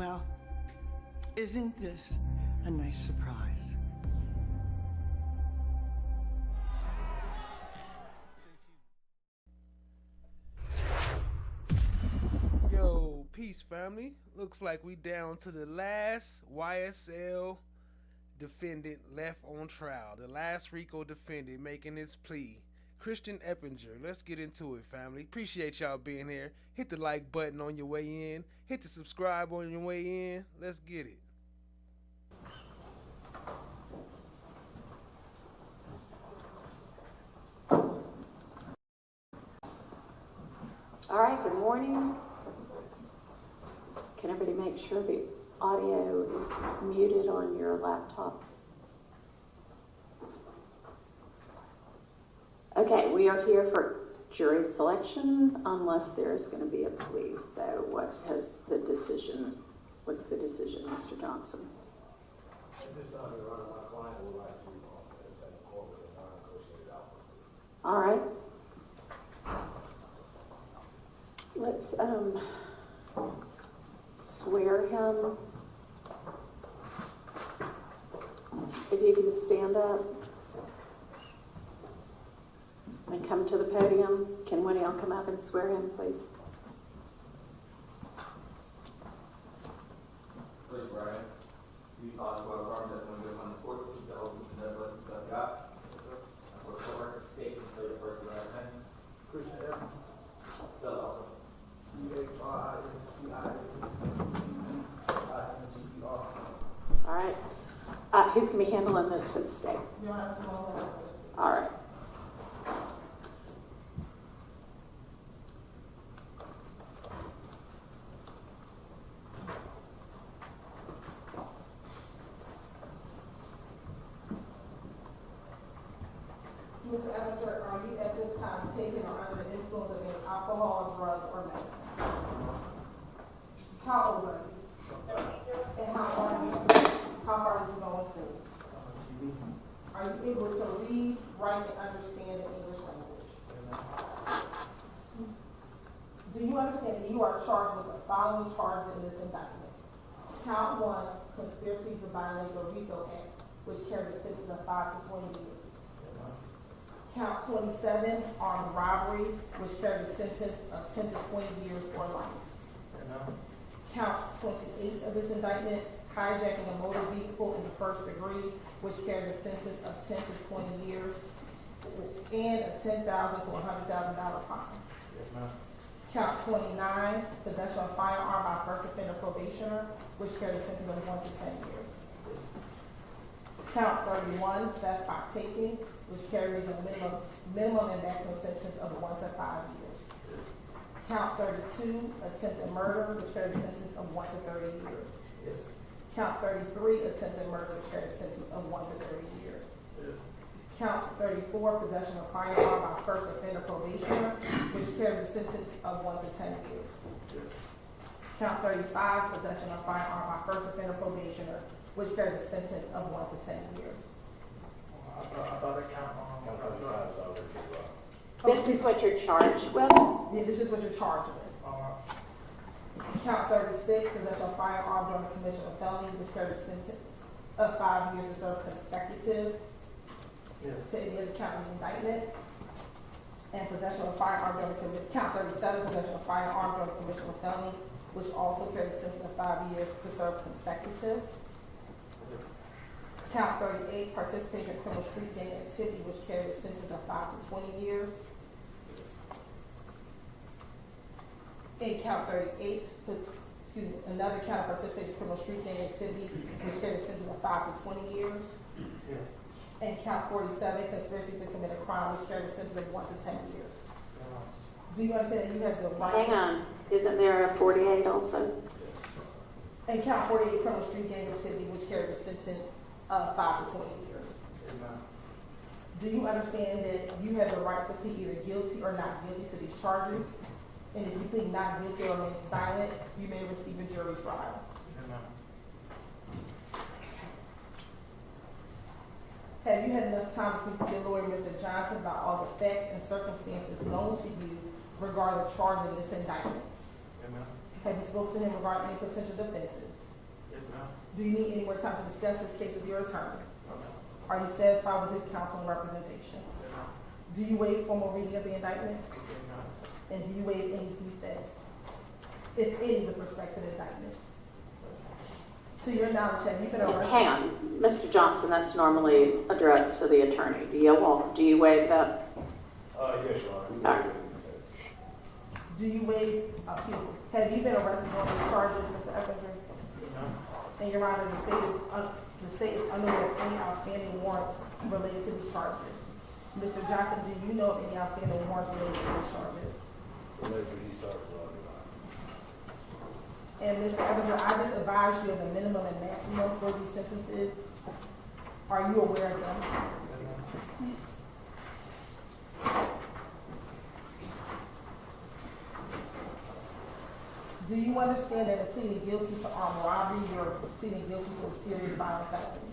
Well, isn't this a nice surprise? Yo, peace family. Looks like we down to the last YSL defendant left on trial. The last RICO defendant making his plea. Christian Eppinger. Let's get into it, family. Appreciate y'all being here. Hit the like button on your way in. Hit the subscribe on your way in. Let's get it. All right, good morning. Can everybody make sure the audio is muted on your laptops? Okay, we are here for jury selection unless there's going to be a plea. So what's the decision, Mr. Johnson? All right. Let's swear him. If you can stand up and come to the podium. Can one of y'all come up and swear him, please? Please, Brian. You saw as well, Brian, that when you're on the court, you can open the never let yourself out. For the court, state and say your first and last name. Christian Eppinger. Spell it also. C-H-I-S-T-I-N-G-E-R. All right. Who's going to be handling this for the state? All right. Mr. Eppinger, are you at this time taking or under the influence of any alcohol, drugs, or medicine? How old are you? And how far did you go in school? Are you able to read, write, and understand the English language? Do you understand that you are charged with the following charges in this indictment? Count 1, conspiracy to violate the RICO Act, which carries a sentence of 5 to 20 years. Count 27, armed robbery, which carries a sentence of 10 to 20 years or life. Count 28 of this indictment, hijacking a motor vehicle in the first degree, which carries a sentence of 10 to 20 years and a $10,000 to $100,000 fine. Count 29, possession of a firearm by first offender probationer, which carries a sentence of 1 to 10 years. Count 31, theft by taking, which carries a minimum and maximum sentence of 1 to 5 years. Count 32, attempted murder, which carries a sentence of 1 to 30 years. Count 33, attempted murder, which carries a sentence of 1 to 30 years. Count 34, possession of firearm by first offender probationer, which carries a sentence of 1 to 10 years. Count 35, possession of firearm by first offender probationer, which carries a sentence of 1 to 10 years. I thought it counted on. This is what you're charged with? Yeah, this is what you're charged with. Count 36, possession of firearm during the commission of felony, which carries a sentence of 5 years to serve consecutive to any other count of indictment. And possession of firearm during the commission, count 37, possession of firearm during the commission of felony, which also carries a sentence of 5 years to serve consecutive. Count 38, participation in criminal street gang activity, which carries a sentence of 5 to 20 years. In count 38, another count of participation in criminal street gang activity, which carries a sentence of 5 to 20 years. And count 47, conspiracy to commit a crime, which carries a sentence of 1 to 10 years. Do you understand that you have the right? Hang on. Isn't there a 48 also? And count 48, criminal street gang activity, which carries a sentence of 5 to 20 years. Do you understand that you have the right to plead either guilty or not guilty to these charges? And if you plead not guilty or remain silent, you may receive a jury trial. Have you had enough time to speak with your lawyer, Mr. Johnson, about all the facts and circumstances known to you regarding the charge in this indictment? Have you spoken to him regarding any potential defenses? Do you need any more time to discuss this case with your attorney? Are you satisfied with his counsel and representation? Do you waive formal reading of the indictment? And do you waive any defense, if any, with respect to the indictment? To your knowledge, have you been arrested? Hang on, Mr. Johnson, that's normally addressed to the attorney. Do you waive that? Yes, Your Honor. All right. Do you waive, have you been arrested on these charges, Mr. Eppinger? No. And Your Honor, the state is unaware of any outstanding warrants related to these charges. Mr. Johnson, do you know of any outstanding warrants related to these charges? Related to these charges, Your Honor. And Mr. Eppinger, I just advised you of the minimum and maximum for these sentences. Are you aware of them? Do you understand that in pleading guilty to armed robbery, you're pleading guilty to a serious violent felony?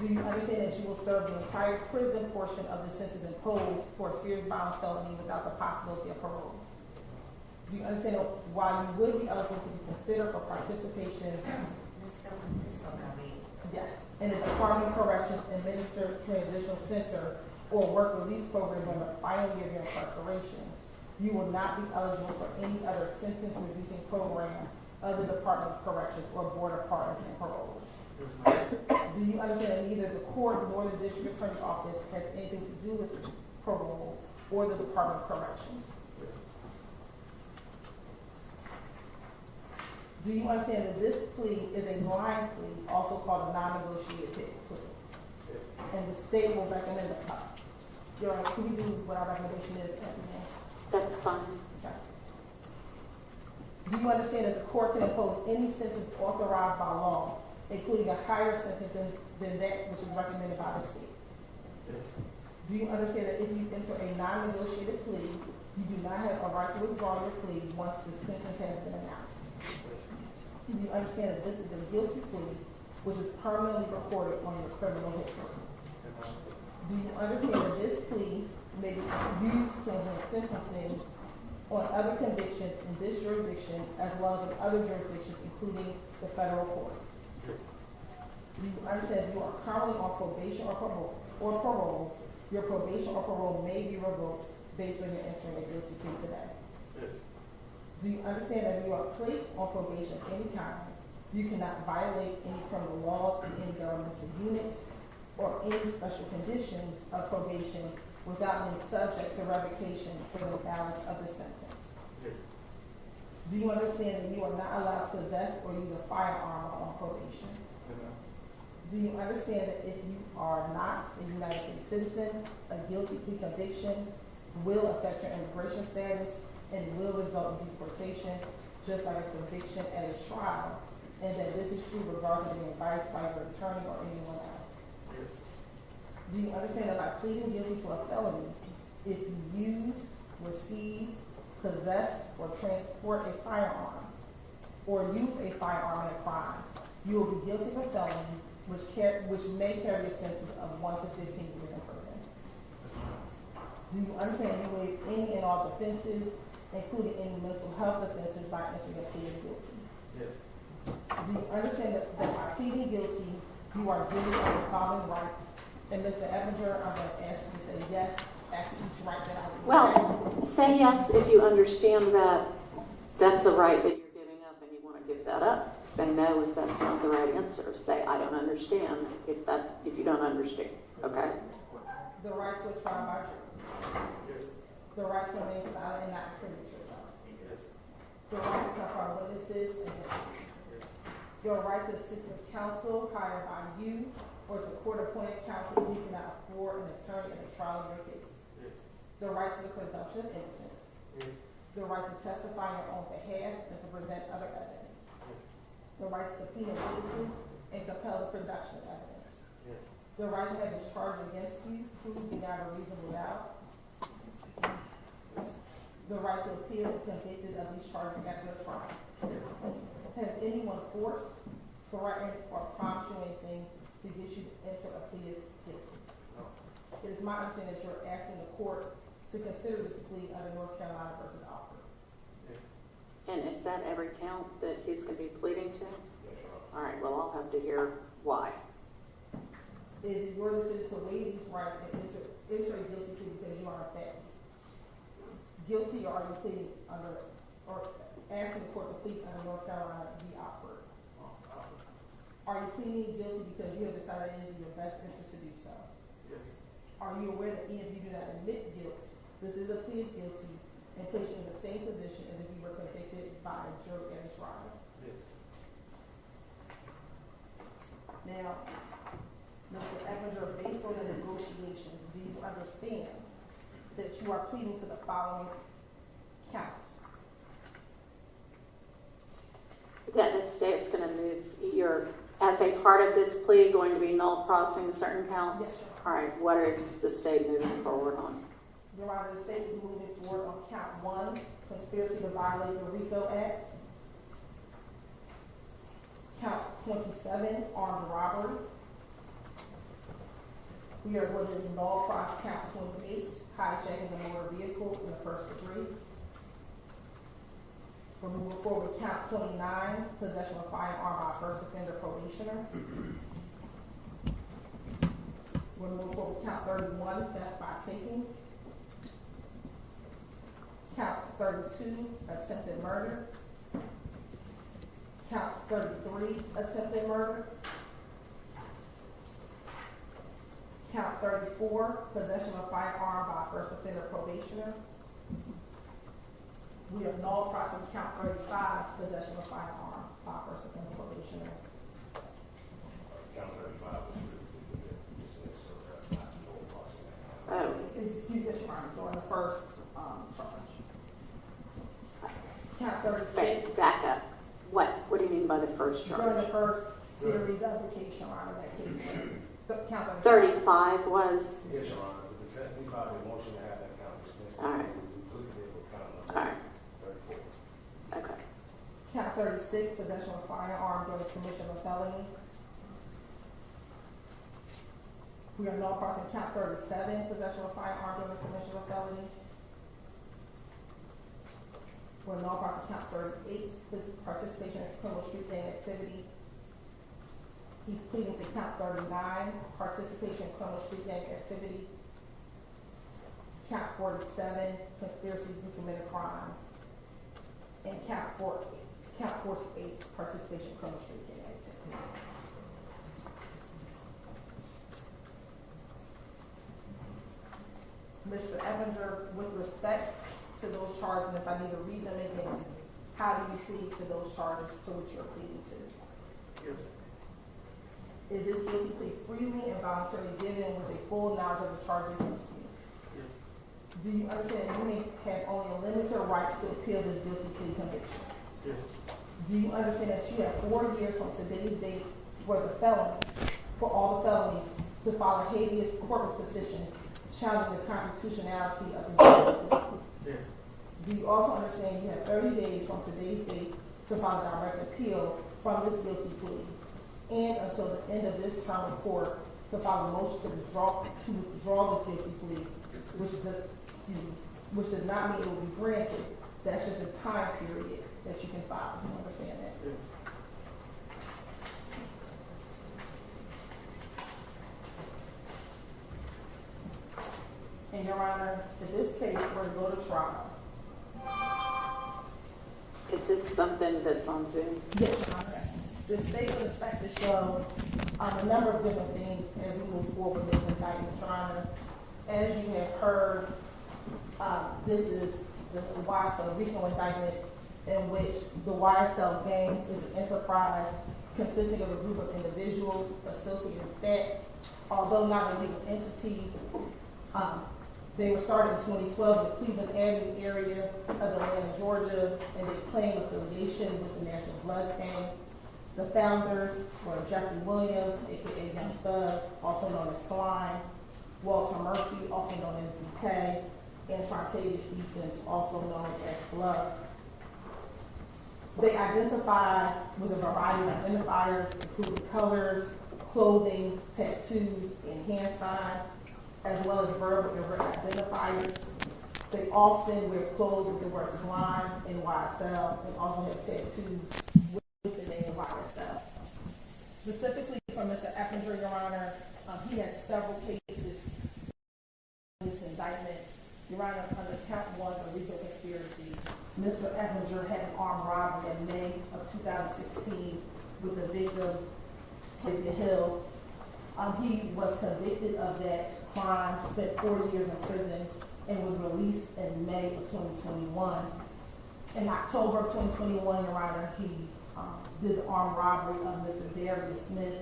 Do you understand that you will serve the entire prison portion of the sentence imposed for a serious violent felony without the possibility of parole? Do you understand that while you would be eligible to be considered for participation yes, in the Department of Corrections Administered Transitional Center or work release program on the final year of your incarceration, you will not be eligible for any other sentence reducing program of the Department of Corrections or Board of Pardons and Parole. Do you understand that neither the court nor the district attorney's office has anything to do with parole or the Department of Corrections? Do you understand that this plea is a blind plea, also called a non-negotiated plea? And the state will recommend it. Your Honor, can we do what our recommendation is at the end? That's fine. Okay. Do you understand that the court can impose any sentence authorized by law, including a higher sentence than that which is recommended by the state? Do you understand that if you enter a non-negotiated plea, you do not have a right to withdraw your plea once the sentence has been announced? Do you understand that this is a guilty plea which is permanently recorded on your criminal history? Do you understand that this plea may be used to enhance sentencing on other convictions in this jurisdiction as well as in other jurisdictions, including the federal courts? Do you understand that you are currently on probation or parole? Your probation or parole may be revoked based on your entering a guilty plea today. Do you understand that if you are placed on probation of any kind, you cannot violate any criminal laws in any governmental units or any special conditions of probation without being subject to revocation for the balance of the sentence? Do you understand that you are not allowed to possess or use a firearm on probation? Do you understand that if you are not a United States citizen, a guilty plea conviction will affect your immigration status and will result in deportation, just like a conviction at a trial, and that this is true regardless of the advice by your attorney or anyone else? Do you understand that by pleading guilty to a felony, if you use, receive, possess, or transport a firearm, or use a firearm in a crime, you will be guilty of a felony which may carry a sentence of 1 to 15 years in prison? Do you understand you waive any and all defenses, including any mental health offenses, by entering a plea of guilty? Yes. Do you understand that by pleading guilty, you are given the following rights? And Mr. Eppinger, I'm going to ask you to say yes, ask each right that I will. Well, say yes if you understand that that's a right that you're giving up and you want to give that up. Say no if that's not the right answer. Say I don't understand if you don't understand. Okay? The right to a trial by jury. Yes. The right to remain silent and not incriminate yourself. Yes. The right to confront witnesses and witnesses. Yes. Your right to assist with counsel hired by you or to court-appointed counsel who cannot afford an attorney in a trial of your case. Yes. The right to the presumption of innocence. Yes. The right to testify on your own behalf and to present other evidence. The right to subpoena witnesses and compel the production of evidence. Yes. The right to have a charge against you proved beyond a reasonable doubt. The right to appeal if convicted of these charges after the trial. Has anyone forced, threatened, or promised you anything to get you to enter a plea of guilty? No. It is my understanding that you're asking the court to consider this plea under North Carolina versus Alford. And is that every count that he's going to be pleading to? Yes, Your Honor. All right. is it your decision to waive these rights and enter a guilty plea because you are a felon? Guilty, or are you pleading under, or asking the court to plead under North Carolina v. Oxford? Are you pleading guilty because you have decided it is in your best interest to do so? Yes. Are you aware that even if you do not admit guilt, this is a plea of guilty and place you in the same position as if you were convicted by a jury at a trial? Yes. Now, Mr. Eppinger, based on the negotiations, do you understand that you are pleading to the following counts? That the state's going to move, you're, as a part of this plea, going to be null crossing certain counts? Yes, sir. All right, what is the state moving forward on? Your Honor, the state is moving forward on count 1, conspiracy to violate the RICO Act. Count 27, armed robbery. We are going to null cross count 28, hijacking a motor vehicle in the first degree. We're moving forward with count 29, possession of a firearm by a first offender probationer. We're moving forward with count 31, theft by taking. Count 32, attempted murder. Count 33, attempted murder. Count 34, possession of a firearm by a first offender probationer. We have null crossing count 35, possession of a firearm by a first offender probationer. Count 35 was really dismissed, so that's not no crossing that. Oh, Excuse me, Your Honor, during the first charge. Count okay, 36, back up. What do you mean by the first during charge? the first series of the case, Your Honor, that case. Count 35 was, Yes, Your Honor, the defense, we filed a motion to have that count dismissed. All right. We pleaded it with count all number right, 34. okay. Count 36, possession of a firearm during the commission of a felony. We are null crossing count 37, possession of a firearm during the commission of a felony. We're null crossing count 38, participation in criminal street gang activity. He's pleading to count 39, participation in criminal street gang activity. Count 47, conspiracy to commit a crime. And count 48, participation in criminal street gang activity. Mr. Eppinger, with respect to those charges, if I need to read them again, how do you plead to those charges to which you're pleading to? Yes. Is this guilty plea freely and voluntarily given with a full knowledge of the charges against you? Yes. Do you understand that you may have only a limited right to appeal this guilty plea conviction? Yes. Do you understand that you have 4 years from today's date for the felony, for all the felonies, to file a habeas corpus petition challenging the constitutionality of the guilty plea? Yes. Do you also understand you have 30 days from today's date to file a direct appeal from this guilty plea, and until the end of this term of court to file a motion to withdraw this guilty plea, which does not mean it will be granted. That's just a time period that you can file. You understand that? Yes. And Your Honor, in this case, we're to go to trial. Is this something that's on Zoom? Yes, Your Honor. The state would expect to show a number of different things as we move forward with this indictment, Your Honor. As you have heard, this is the YSL RICO indictment in which the YSL gang is an enterprise consisting of a group of individuals associated with that. Although not a legal entity, they were started in 2012 in the Cleveland Avenue area of Atlanta, Georgia, and they claim affiliation with the National Blood Gang. The founders were Jeffrey Williams, aka Young Thug, also known as Slime, Walter Murphy, also known as DK, and Trontavious Stephens, also known as Glove. They identify with a variety of identifiers, including colors, clothing, tattoos, and hand signs, as well as verbal and written identifiers. They often wear clothes with the words Slime and YSL, and also have tattoos with the name YSL. Specifically for Mr. Eppinger, Your Honor, he has the Hill. He was convicted of that crime, spent 4 years in prison, and was released in May of 2021. In October of 2021, Your Honor, he did the armed robbery of Mr. Darius Smith.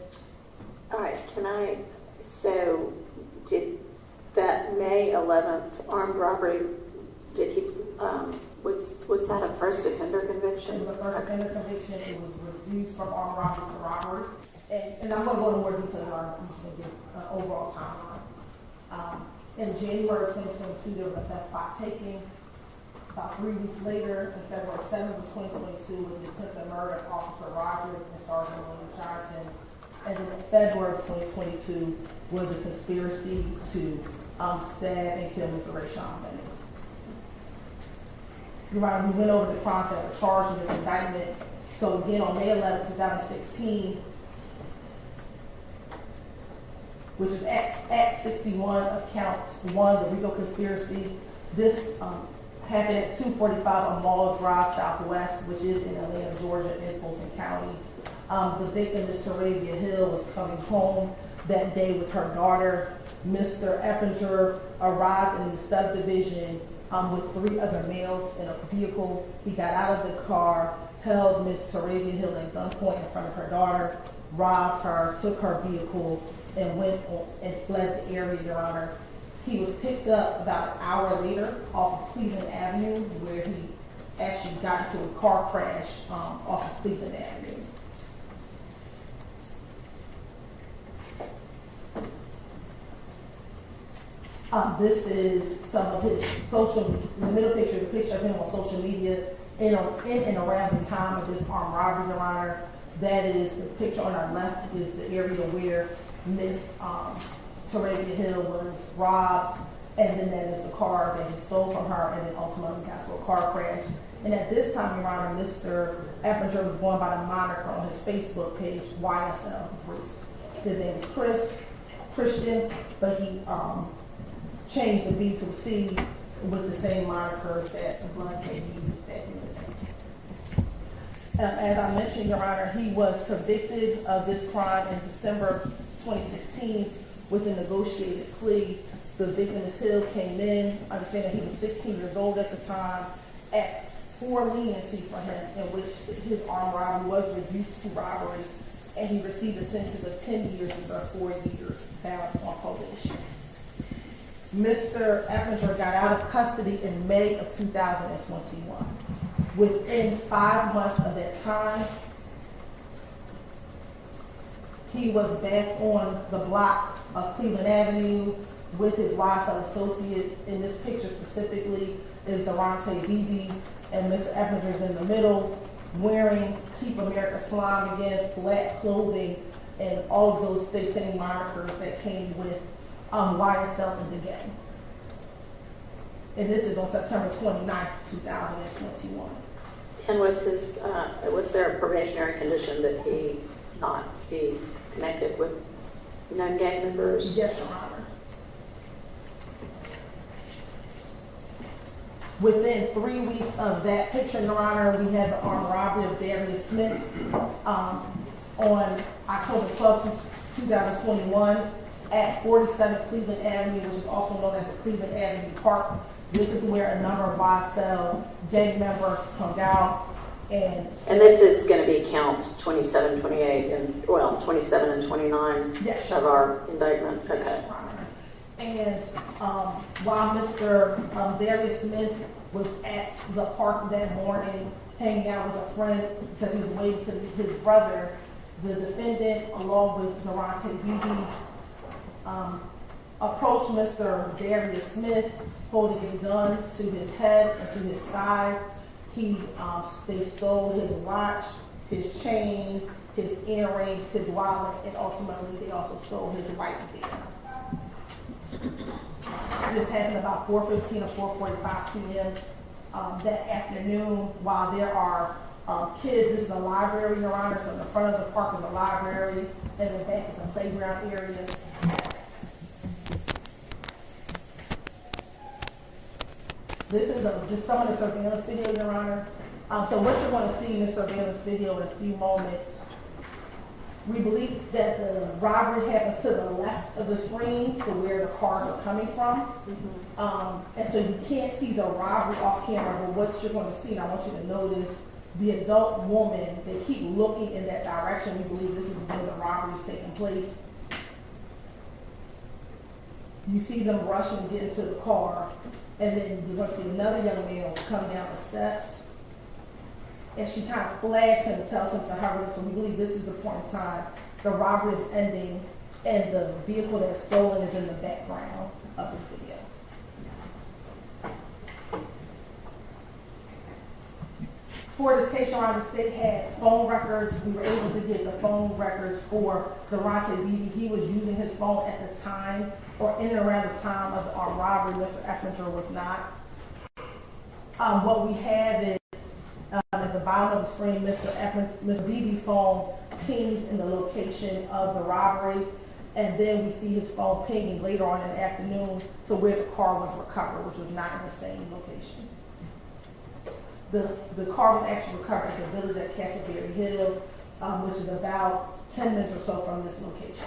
All right, so did that May 11th armed robbery, did he, was that a first offender conviction? It was a first offender conviction. It was reduced from armed robbery to robbery. And I'm going to go into more detail, Your Honor. I'm just going to give an overall timeline. In January 2022, there was a theft by taking. About 3 weeks later, on February 7th of 2022, was the attempted murder of Officer Rogers and Sergeant William Johnson. And then in February of 2022 was a conspiracy to stab and kill Mr. Rayshawn Bennett. Your Honor, we went over the crimes that were charged in this indictment. So again, on May 11, 2016, which is Act 61 of Count 1, the RICO conspiracy. This happened at 245 Mall Drive Southwest, which is in Atlanta, Georgia, in Fulton County. The victim, Ms. Taravia Hill, was coming home that day with her daughter. Mr. Eppinger arrived in the subdivision with 3 other males in a vehicle. He got out of the car, held Ms. Taravia Hill at gunpoint in front of her daughter, robbed her, took her vehicle, and went on and fled the area, Your Honor. He was picked up about an hour later off of Cleveland Avenue, where he actually got into a car crash off of Cleveland Avenue. This is some of his the middle picture, the picture of him on social media in and around the time of this armed robbery, Your Honor. That is, the picture on our left is the area where Miss Taravia Hill was robbed, and then that is the car that he stole from her, and then ultimately got into a car crash. And at this time, Your Honor, Mr. Eppinger was going by the moniker on his Facebook page, YSL Bhris. His name is Christian, but he changed the B to C with the same moniker that the blood came used back in the day. As I mentioned, Your Honor, he was convicted of this crime in December 2016 with a negotiated plea. The victim, Ms. Hill, came in, understanding he was 16 years old at the time, asked for leniency for him, in which his armed robbery was reduced to robbery, and he received a sentence of 10 years instead of 4 years, balanced on probation. Mr. Eppinger got out of custody in May of 2021. Within 5 months of that time, he was back on the block of Cleveland Avenue with his YSL associates. In this picture specifically is Durante Beebe, and Mr. Eppinger is in the middle, wearing Keep America Slime Against flat clothing, and all of those same monikers that came with YSL in the gang. And this is on September 29th, 2021. And was there a probationary condition that he not be connected with non-gang members? Yes, Your Honor. Within 3 weeks of that picture, Your Honor, we had the armed robbery of Darius Smith on October 12th, 2021 at 47 Cleveland Avenue, which is also known as the Cleveland Avenue Park. This is where a number of YSL gang members hung out. And this is going to be counts 27, 28, and 27 and 29 yes, of our indictment. Okay. And while Mr. Darius Smith was at the park that morning, hanging out with a friend because he was waiting to meet his brother, the defendant, along with Durante Beebe, approached Mr. Darius Smith, holding a gun to his head and to his side. They stole his watch, his chain, his earrings, his wallet, and ultimately they also stole his white beard. This happened about 4:15 or 4:45 p.m. That afternoon. While there are kids, this is a library, Your Honor, so in the front of the park is a library, and the back is a playground area. This is just some of the surveillance video, Your Honor. So what you're going to see in the surveillance video in a few moments We believe that the robbery happens to the left of the screen, so where the cars are coming from. And so you can't see the robbery off camera, but what you're going to see, and I want you to notice the adult woman, they keep looking in that direction. We believe this is where the robbery is taking place. You see them rush and get into the car, and then you're going to see another young man come down the steps. And she kind of flags him and tells him to hurry. So we believe this is the point in time the robbery is ending, and the vehicle that's stolen is in the background of this video. For this case, Your Honor, the state had phone records. We were able to get the phone records for Durante Beebe. He was using his phone at the time, or in and around the time of the armed robbery. Mr. Eppinger was not. What we have is, at the bottom of the screen, Mr. Beebe's phone pings in the location of the robbery, and then we see his phone pinging later on in the afternoon to where the car was recovered, which was not in the same location. The car was actually recovered at the village at Castleberry Hill, which is about 10 minutes or so from this location.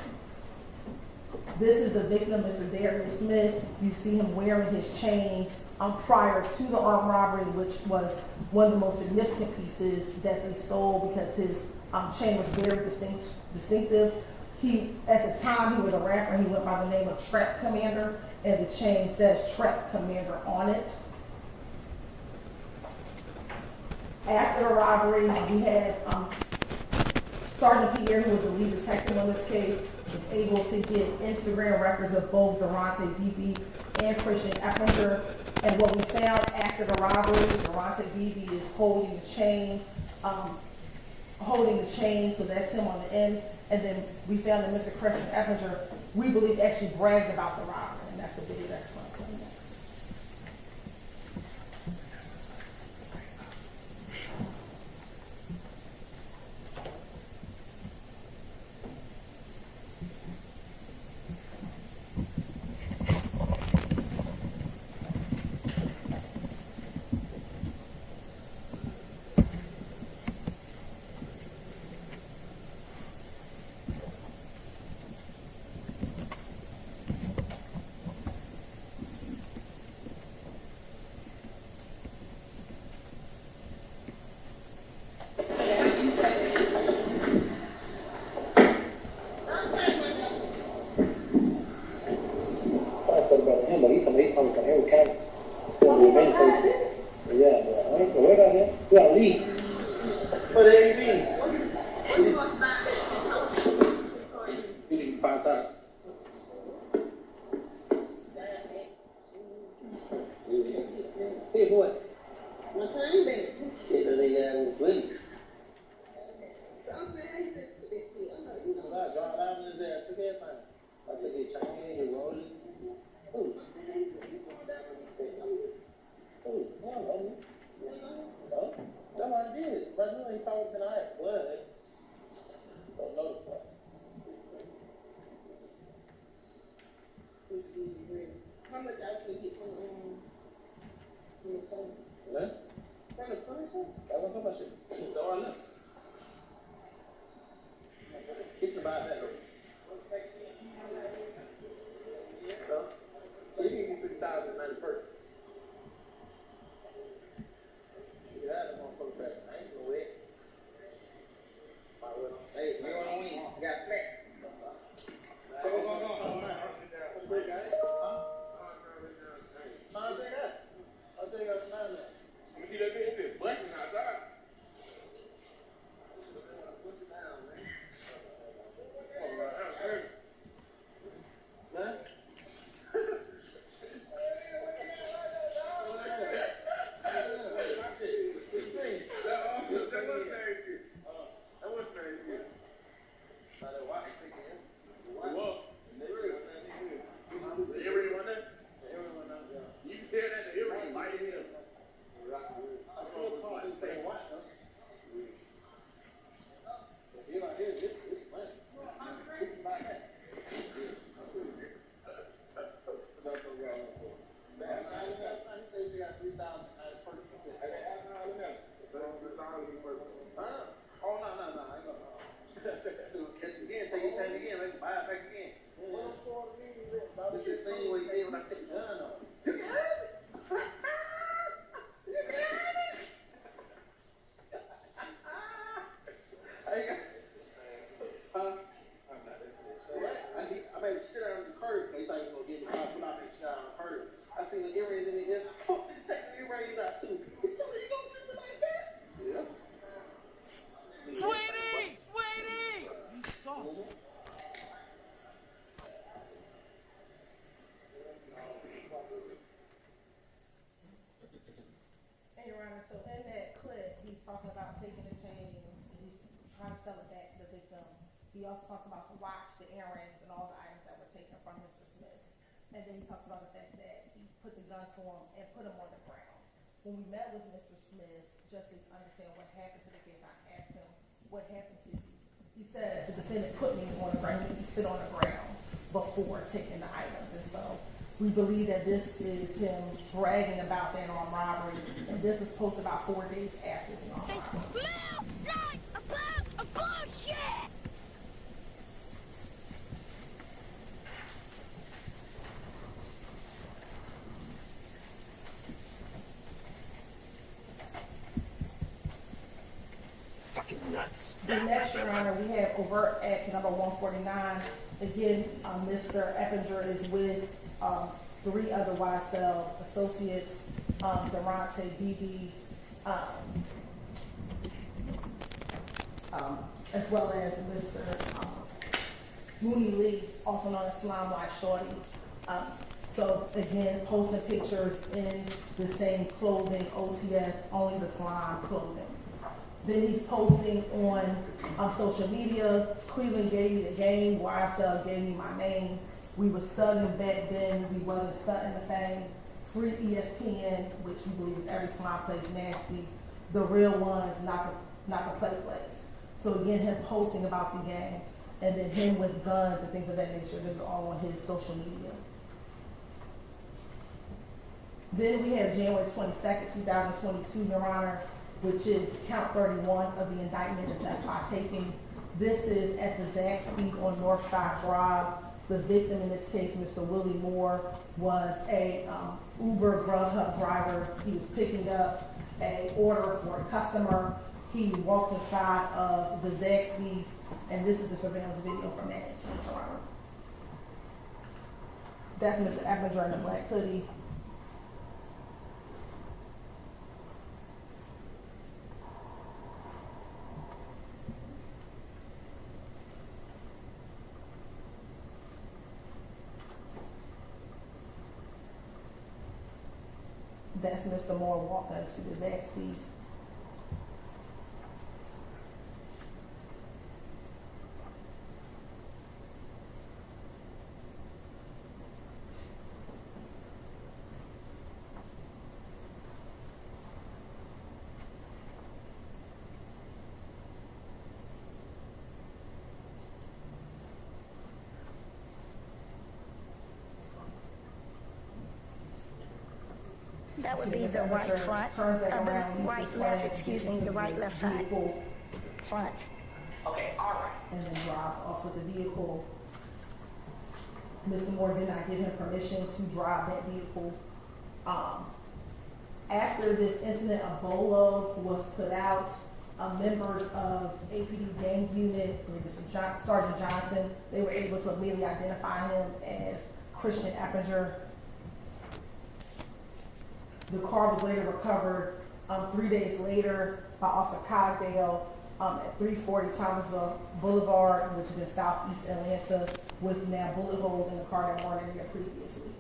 This is the victim, Mr. Darius Smith. You see him wearing his chain prior to the armed robbery, which was one of the most significant pieces that they stole because his chain was very distinctive. At the time, he was a rapper. He went by the name of Trap Commander, and the chain says Trap Commander on it. After the robbery, we had Sergeant Pierre, who was the lead detective on this case, was able to get Instagram records of both Durante Beebe and Christian Eppinger. And what we found after the robbery, Durante Beebe is holding the chain, so that's him on the end. And then we found that Mr. Christian Eppinger, we believe, actually bragged about the robbery, and that's the video that's going to come next. back again. But just saying what you did when I took the gun off. You can have it. You can have it. I got huh? I made it sit down on the curb. They thought he was going to get in the car, put out and sit down on the curb. I seen the earrings in the ear. Oh, take the earrings out too. You told me you going to do it like that? Yeah. Sweetie! Sweetie! You saw it. Hey, Your Honor, so in that clip, he's talking about taking the chain and he's trying to sell it back to the victim. He also talks about the watch, the earrings, and all the items that were taken from Mr. Smith. And then he talks about the fact that he put the gun to him and put him on the ground. When we met with Mr. Smith, just to understand what happened to the case, I asked him, what happened to you? He said, the defendant put me on the ground, he sit on the ground before taking the items. And so we believe that this is him bragging about that armed robbery, and this was posted about 4 days after the armed robbery. Smells like a bag of bullshit! Nuts. The next, Your Honor, we have overt act number 149. Again, Mr. Eppinger is with 3 other YSL associates, Durante, BB, as well as Mr. Mooney Lee, also known as Slime White Shorty. So again, posting pictures in the same clothing, OTS, only the slime clothing. Then he's posting on social media. Cleveland gave me the game. YSL gave me my name. We were studying back then. We wasn't studying the thing. Free ESPN, which we believe is every slime place nasty. The real ones, not the play plays. So again, him posting about the game, and then him with guns and things of that nature. This is all on his social media. Then we have January 22nd, 2022, Your Honor, which is count 31 of the indictment of theft by taking. This is at the Zaxby's on Northside Drive. The victim in this case, Mr. Willie Moore, was a Uber Grubhub driver. He was picking up an order for a customer. He walked inside of the Zaxby's, and this is the surveillance video from that incident, Your Honor. That's Mr. Eppinger in the black hoodie. That's Mr. Moore walking to the Zaxby's. That would be the right front, the right left, excuse me, the right left side. Front. Okay, all right. And then drives off with the vehicle. Mr. Moore did not give him permission to drive that vehicle. After this incident, a bolo was put out. Members of APD gang unit, Sergeant Johnson, they were able to immediately identify him as Christian Eppinger. The car was later recovered 3 days later by Officer Cogdale at 340 Thomasville Boulevard, which is in southeast Atlanta, with now bullet holes in the car that weren't in there previously.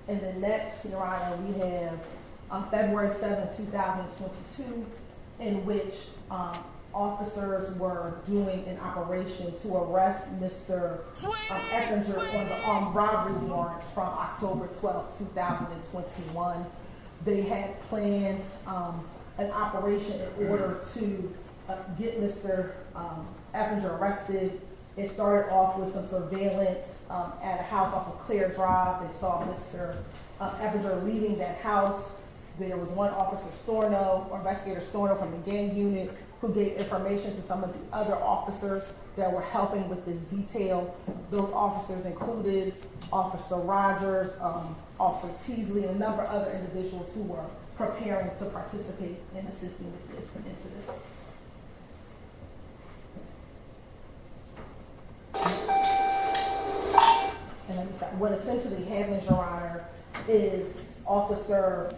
And then next, Your Honor, we have February 7, 2022, in which officers were doing an operation to arrest Mr. Eppinger on the armed robbery warrants from October 12, 2021. They had plans, an operation in order to get Mr. Eppinger arrested. It started off with some surveillance at a house off of Clear Drive. They saw Mr. Eppinger leaving that house. There was one officer Storno, or investigator Storno from the gang unit, who gave information to some of the other officers that were helping with this detail. Those officers included Officer Rogers, Officer Teasley, and a number of other individuals who were preparing to participate in assisting with this incident. And what essentially happens, Your Honor, is Officer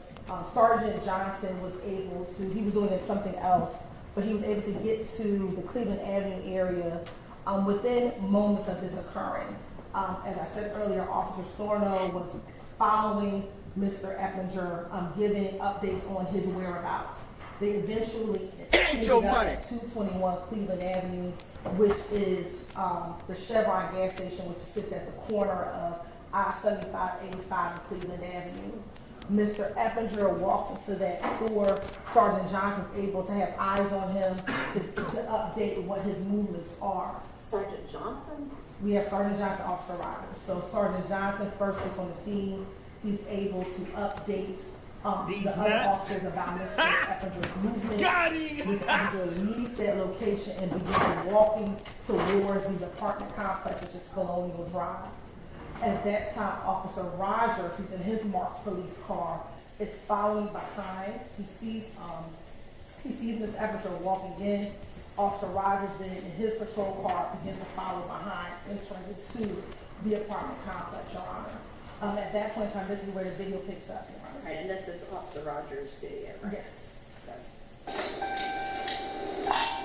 Sergeant Johnson was able to, he was doing something else, but he was able to get to the Cleveland Avenue area within moments of this occurring. As I said earlier, Officer Storno was following Mr. Eppinger, giving updates on his whereabouts. They eventually ended up at 221 Cleveland Avenue, which is the Chevron gas station, which sits at the corner of I-75-85 and Cleveland Avenue. Mr. Eppinger walks into that store. Sergeant Johnson's able to have eyes on him to update what his movements are. Sergeant Johnson? We have Sergeant Johnson, Officer Rogers. So Sergeant Johnson first gets on the scene. He's able to update the other officers about Mr. Eppinger's movements. Mr. Eppinger leaves that location and begins walking towards the apartment complex, which is Colonial Drive. At that time, Officer Rogers, who's in his marked police car, is following behind. He sees Mr. Eppinger walking in. Officer Rogers then, in his patrol car, begins to follow behind, entering into the apartment complex, Your Honor. At that point in time, this is where the video picks up, Your Honor. Right, and this is Officer Rogers' video, right? Yes.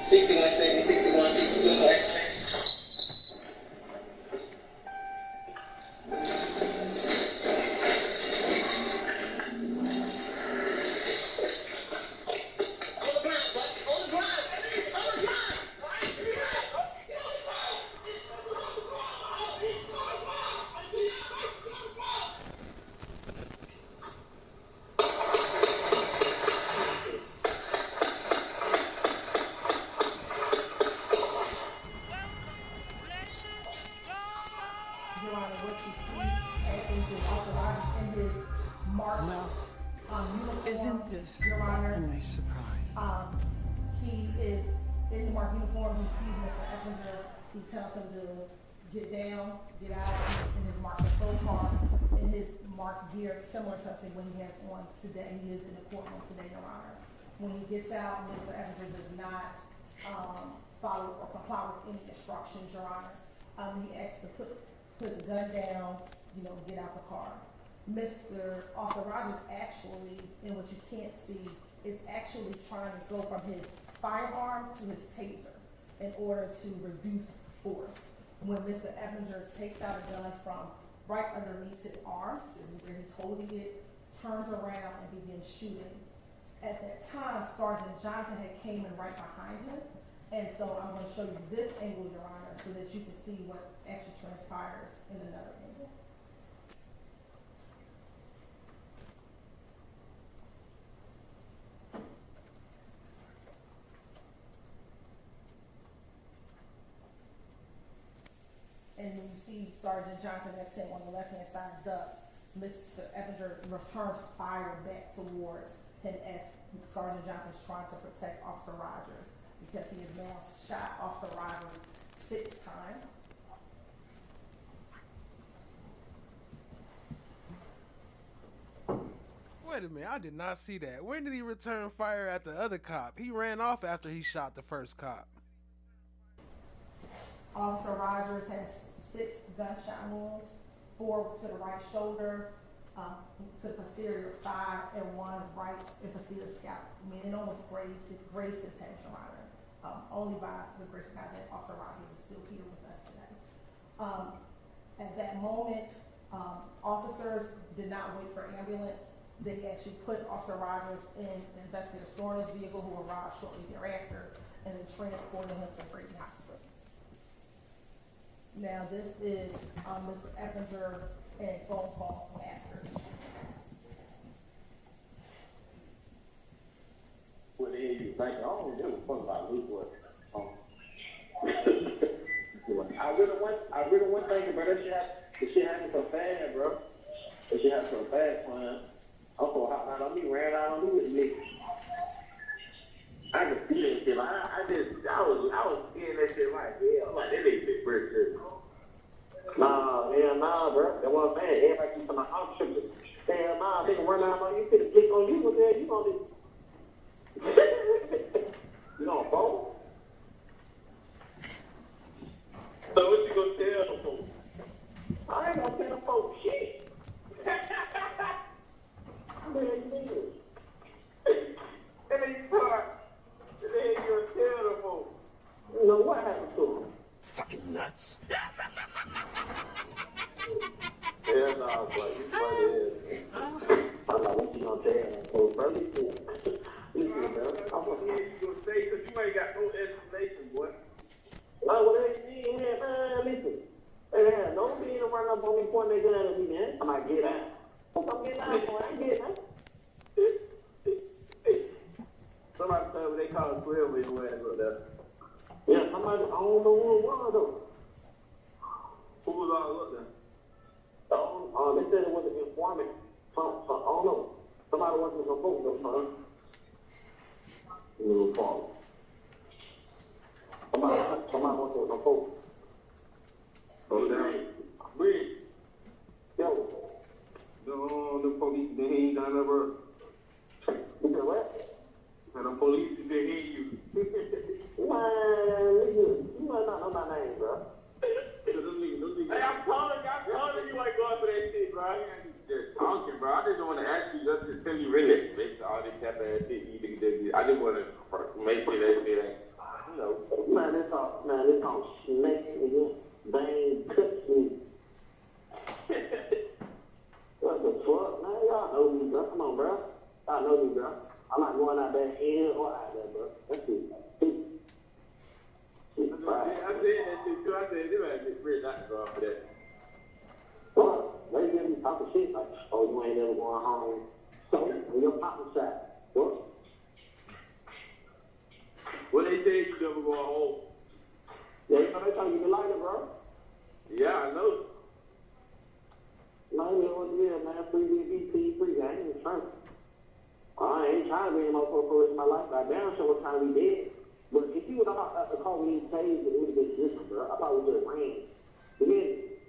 6170, 6162. Isn't this a nice surprise? He is in the marked uniform. He sees Mr. Eppinger. He tells him to get down, get out in his marked patrol car, in his marked gear, similar to something when he has on today. He is in the courtroom today, Your Honor. When he gets out, Mr. Eppinger does not follow or comply with any instructions, Your Honor. He asks to put the gun down, get out the car. Mr. Officer Rogers actually, and what you can't see, is actually trying to go from his firearm to his taser in order to reduce force. When Mr. Eppinger takes out a gun from right underneath his arm, this is where he's holding it, turns around and begins shooting. At that time, Sergeant Johnson had came in right behind him, and so I'm going to show you this angle, Your Honor, so that you can see what actually transpires in another angle. And when you see Sergeant Johnson next to him on the left-hand side ducks, Mr. Eppinger returns fire back towards him as Sergeant Johnson is trying to protect Officer Rogers, because he has now shot Officer Rogers 6 times. Wait a minute, I did not see that. When did he return fire at the other cop? He ran off after he shot the first cop. Officer Rogers has 6 gunshot wounds, 4 to the right shoulder, to the posterior thigh, and 1 right and posterior scalp. I mean, it almost grazed his head, Your Honor. Only by the grace of God that Officer Rogers is still here with us today. At that moment, officers did not wait for ambulance. They actually put Officer Rogers in Investigator Storno's vehicle, who arrived shortly thereafter, and then transported him to Brady Hospital. Now, this is Mr. Eppinger and phone call after. What the hell you think? I don't give a fuck about Luke. I really want thinking, bro. That shit happened so fast, bro. That shit happened so fast, man. Also, hot on me, ran out on me with me. I can see that shit. I was seeing that shit like, yeah, I'm like, that ain't Big Bhris shit. Nah, bro. That's what I'm saying. Everybody keeps talking about tripping. Hell nah, they can run out on you, could click on you, but then you gonna be. You gonna vote? So what you gonna tell them folks? I ain't gonna tell them folks shit. I'm gonna tell you. And then you start. And then you're gonna tell them folks. You know what happened to them? Fucking nuts. Yeah, nah, but you funny as. I'm like, what you gonna tell them folks? Bro, listen, bro. I'm gonna hear you gonna say, because you ain't got no explanation, boy. No, what they mean, man, listen. Hey, man, don't be in run up on me pointing their gun at me, man. I might get out. I'm getting out, boy. I ain't getting out. Somebody told me they call it 12 when you ass up there. Yeah, somebody, I don't know who it was, though. Who was all up there? They said it was an informant. So, I don't know. Somebody wasn't some folks, though, son. Little fault. Somebody wants to some folks. Oh, damn. Bhris. Yo. The police, they ain't done ever. You said what? And the police, they hate you. Man, listen, you might not know my name, bro. Hey, I'm calling you ain't going for that shit, bro. I ain't just talking, bro. I just want to ask you, just to tell you really, based on all this type of shit you do. I just want to make sure that shit ain't, you know. Man, this all snake again. They ain't touched me. What the fuck, man? Y'all know me, bro. Come on, bro. Y'all know me, bro. I'm not going out there in or out there, bro. That's it. I said that shit too. I said, they might get Bhris not to go off for that. What? They just be talking shit like, oh, you ain't never going home. So, when your papa shot, what? What they say you never going home? Yeah, you know they trying to get me lighter, bro. Yeah, I know. Man, you know what it is, man. Free DVP, free. I ain't even trying. I ain't trying to be in my for the rest of my life. I damn sure what time we did. But if you would have called me these days, it would have been different, bro. I thought we would have ran. You mean?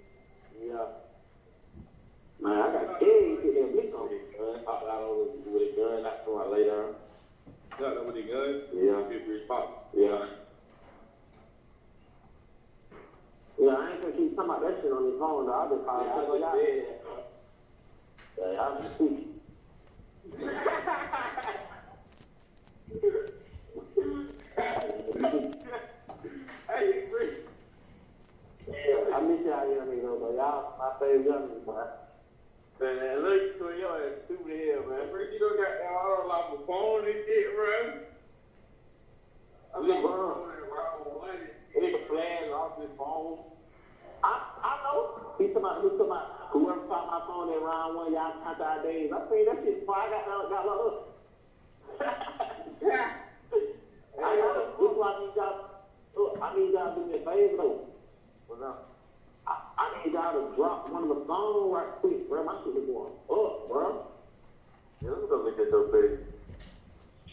Yeah. Man, I got scared to get that blick on me. I thought I was with a gun, not so I lay down. You thought with a gun? Yeah. Big Bhris pop. Yeah. Yeah, I ain't gonna keep talking about that shit on this phone, though. I just call it. Yeah, I'm just speaking. Hey, Bhris. I miss y'all young niggas, but y'all my favorite young niggas, boy. Man, look to your ass stupid hell, man. Bhris, you don't got that auto lock my phone and shit, bro. I'm just running. Nigga playing off his phone. I know. He's talking about whoever found my phone in round one, y'all count our days. I seen that shit before I got locked up. I know. This is why I need y'all to do me a favor, though. What's up? I need y'all to drop one of the songs right quick, bro. My shit is going up, bro. Yeah, let me go look at your face.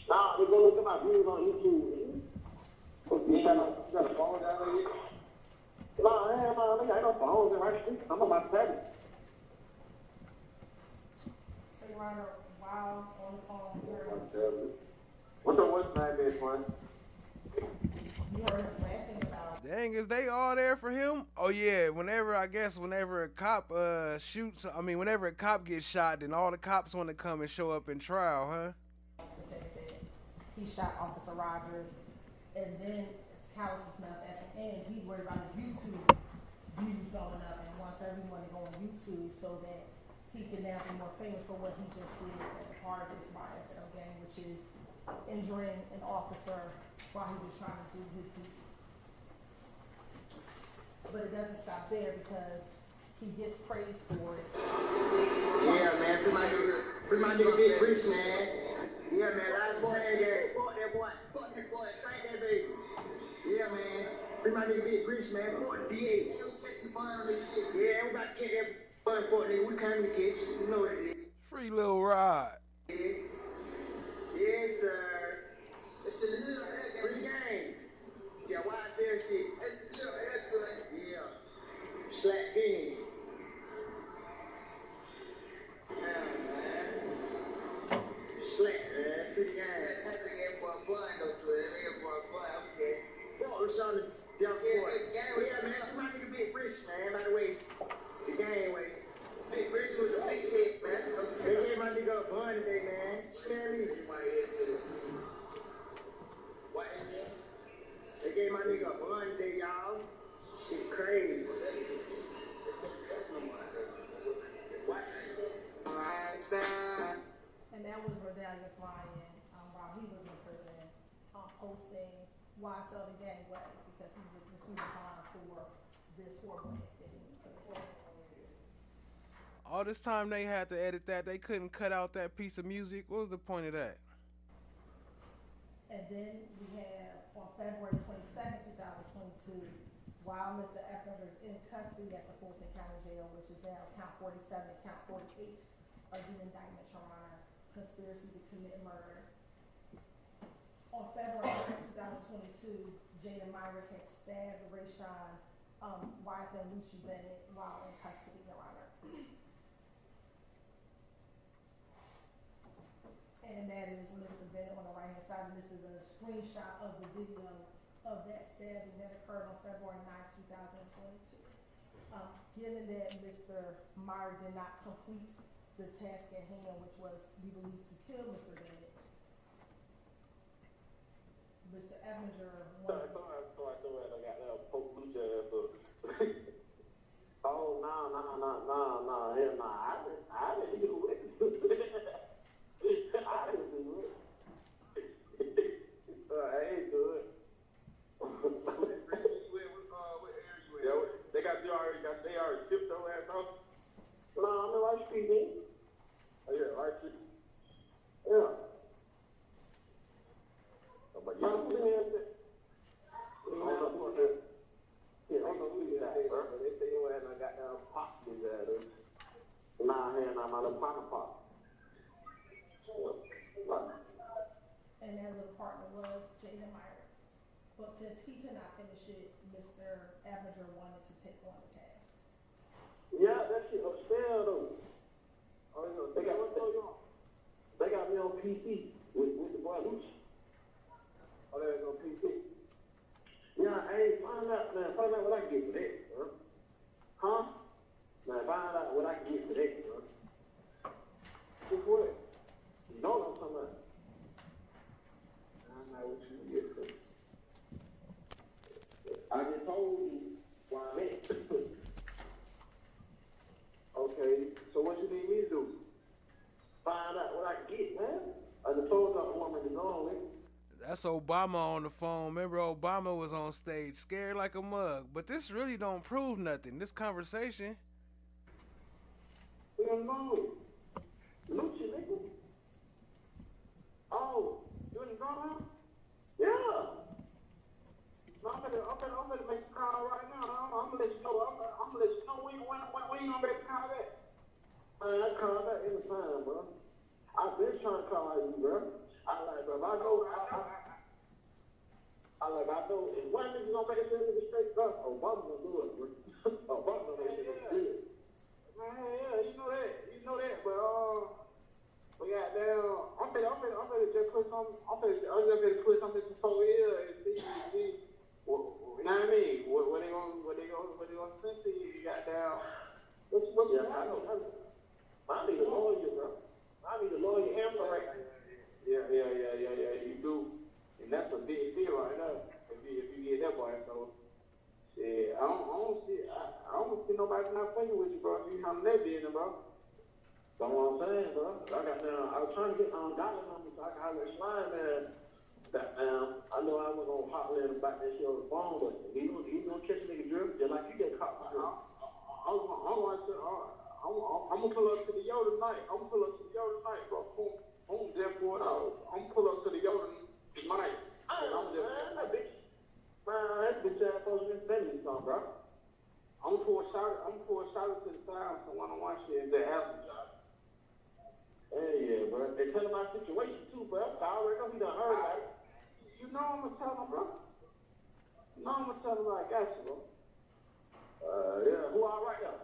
Nah, they go look at my views on YouTube. You got a phone down there yet? No, nigga, ain't no phones in right street. I'm on my tablet. So you're on while on the phone. What's the worst nightmare, man? You heard us laughing about. Dang, is they all there for him? Oh yeah, whenever a cop shoots, whenever a cop gets shot, then all the cops want to come and show up in trial, huh? The fact that he shot Officer Rogers, and then it's Callis' mouth at the end. He's worried about his YouTube views going up and wants everyone to go on YouTube so that he can now be more famous for what he just did as a part of this YSL gang, which is injuring an officer while he was trying to do his duty. But it doesn't stop there because he gets praised for it. Yeah, man. Free my nigga Big Bhris, man. Yeah, man. Last boy there. Fuck that boy. Fuck that boy. Strike that baby. Yeah, man. Free my nigga Big Bhris, man. Fuck the DA. Yeah, we catch the fire on this shit. Yeah, we about to get that fun for nigga. We came to catch. You know what it is. Free Lil Rod. Yes, sir. It's in the hood. Free game. Yeah, YSL shit. Yeah. Slack game. Man. Slack, man. Free game. That's the game for a fun, though, too. That game for a fun. Okay. Bro, it's on the young boy. Yeah, man. You might need a Big Bhris, man. By the way, the game way. Big Bhris was a big hit, man. They gave my nigga a bun today, man. Smell me. They gave my nigga a bun today, y'all. It's crazy. And that was Rebuttal Ryan, while he was in prison, posting YSL the gang way because he was receiving bond for this horrible activity. All this time they had to edit that, they couldn't cut out that piece of music. What was the point of that? And then we have on February 22nd, 2022, while Mr. Eppinger is in custody at the Fulton County Jail, which is now count 47 and count 48 of the indictment, Your Honor, conspiracy to commit murder. On February 2022, Jada Myrick had stabbed Rayshawn Wyeth and Lucy Bennett while in custody, Your Honor. And that is Mr. Bennett on the right-hand side, and this is a screenshot of the video of that stabbing that occurred on February 9, 2022. Given that Mr. Myrick did not complete the task at hand, which was, we believe, to kill Mr. Bennett, Mr. Eppinger wanted... Sorry, I got that poke Lucha ass up. Oh, no, hell no. I didn't do it. I didn't do it. I ain't do it. They already shipped your ass off? No, I'm in Rice Street, man. Oh, yeah, Rice Street. Yeah. Oh, but you don't see me at that. I don't know who you got, bro. They say you had a goddamn pop these ass. Nah, man, I'm not a pop. And that little partner was Jada Myrick. But since he could not finish it, Mr. Eppinger wanted to take on the task. Yeah, that shit upstairs though. Oh, they got me on PC with the boy Lucha. Oh, they was on PC. Yeah, hey, find out what I can get for that, bro. Huh? Man, find out what I can get for that, bro. Just what? You know what I'm talking about? I know what you get for. I just told you why I'm at. Okay, so what you need me to do? Find out what I can get, man. I just told you I want me to go on with. That's Obama on the phone. Remember, Obama was on stage scared like a mug. But this really don't prove nothing, this conversation. We don't know. Lucha, nigga. Oh, you in the drama? Yeah. No, I'm gonna make a call right now. I'm gonna let you know. I'm gonna let you know when you gonna make a call back. Man, I call back anytime, bro. I've been trying to call you, bro. I know if one nigga gonna make it to the straight, bro, Obama gonna do it, bro. Obama gonna make it good. Man, yeah, you know that, but we got down. I'm gonna just put some. I'm gonna put something to 4 years and see. You know what I mean? What they gonna send to you? You got down. What you I need a lawyer, bro. I need a lawyer and right. Yeah, you do. And that's a big deal right now. If you get that boy, so shit, I don't see nobody not fucking with you, bro. You handle that business, bro. That's what I'm saying, bro. I was trying to get dollar numbers so I can have a slime, man. I know I was gonna hop in about that shit on the phone, but he's gonna catch nigga drip just like you get caught by now. I'm gonna pull up to the Yoda tonight. Bro. I'm there for it all. I'm gonna pull up to the Yoda tonight. That bitch ass supposed to be spending something, bro. I'm gonna pour a shot to the side, some one-on-one shit, and the after shot. situation too, bro. I already know he done heard about it. You know I'm gonna tell him, bro. You know I'm gonna tell him I got you, bro. Yeah, who all right now?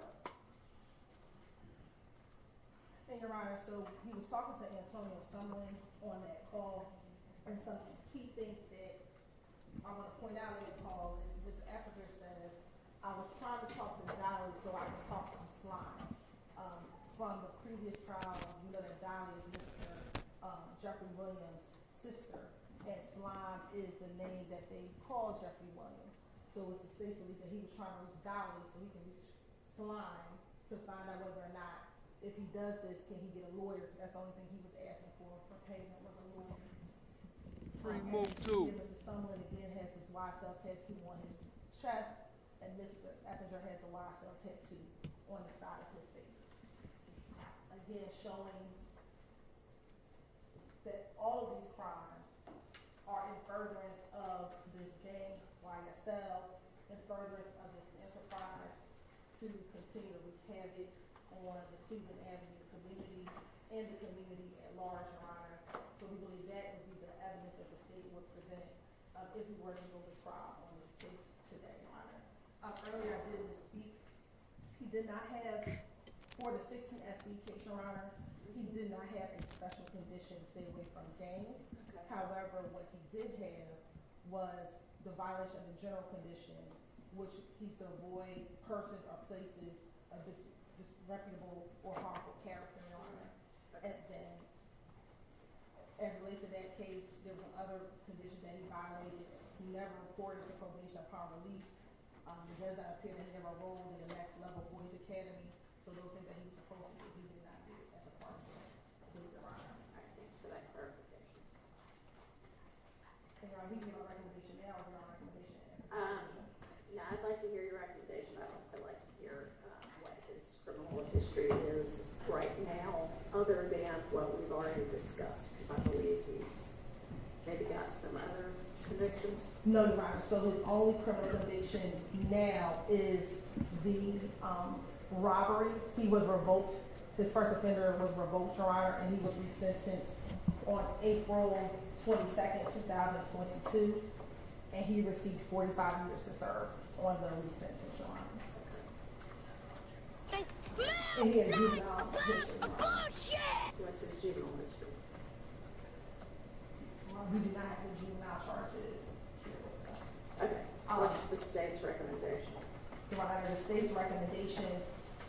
And Your Honor, so we was talking to Antonio Sumlin on that call, and some key things that I want to point out in the call is Mr. Eppinger says, I was trying to talk to Dolly so I could talk to Slime. From the previous trial, we know that Dolly is Mr. Jeffrey Williams' sister, and Slime is the name that they call Jeffrey Williams. So it's the state's belief that he was trying to reach Dolly so he can reach Slime to find out whether or not, if he does this, can he get a lawyer? That's the only thing he was asking for payment was a lawyer. Free move too. Mr. Sumlin again has his YSL tattoo on his chest, and Mr. Eppinger has the YSL tattoo on the side of his face. Again, showing that all of these crimes are in furtherance of this gang, YSL, in furtherance of this enterprise to continue to wreak havoc on the Cleveland Avenue community and the community at large, Your Honor. So we believe that would be the evidence that the state would present if we were to go to trial on this case today, Your Honor. Earlier I did speak. He did not have, for the 16 SC case, Your Honor, he did not have a special condition to stay away from gangs. Okay. However, what he did have was the violation of the general conditions, which he's to avoid persons or places of disreputable or harmful character, Your Honor. And then, as it relates to that case, there was other conditions that he violated. He never reported to probation upon release. It does not appear that he ever enrolled in the next level boys academy. So those things that he was supposed to do, he did not do as a part of the case, Your Honor. All right, thanks for that clarification. And Your Honor, we can give our recommendation now, or our recommendation. Yeah, I'd like to hear your recommendation. I'd also like to hear what his criminal history is right now, other than what we've already discussed, because I believe he's maybe got some other convictions. No, Your Honor. So his only criminal conviction now is the robbery. He was revoked. His first offender was revoked, Your Honor, and he was resentenced on April 22nd, 2022, and he received 45 years to serve on the resentence, Your Honor. It smells And he had like juvenile a history, bag of bullshit! What's his juvenile history? We do not have the juvenile charges here with us. Okay. What's the state's recommendation? Your Honor, the state's recommendation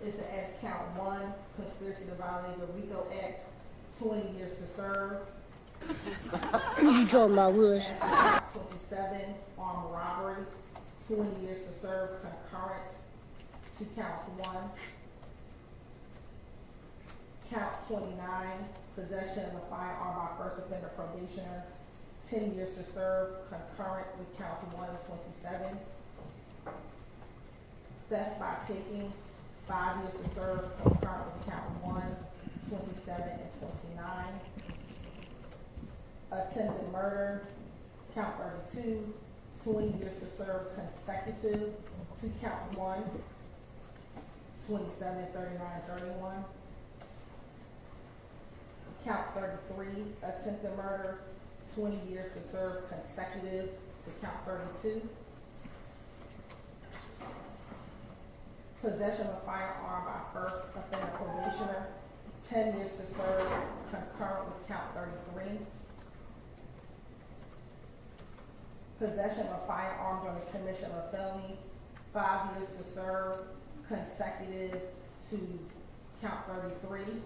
is to ask count 1, conspiracy to violate the RICO Act, 20 years to serve. What you talking about, Willis? 27, armed robbery, 20 years to serve, concurrent to count 1. Count 29, possession of a firearm by first offender probationer, 10 years to serve, concurrent with counts 1 and 27. Theft by taking, 5 years to serve, concurrent with count 1, 27, and 29. Attempted murder, count 32, 20 years to serve consecutive to count 1, 27, 39, 31. Count 33, attempted murder, 20 years to serve consecutive to count 32. Possession of a firearm by first offender probationer, 10 years to serve concurrent with count 33. Possession of a firearm during the commission of a felony, 5 years to serve consecutive to count 33.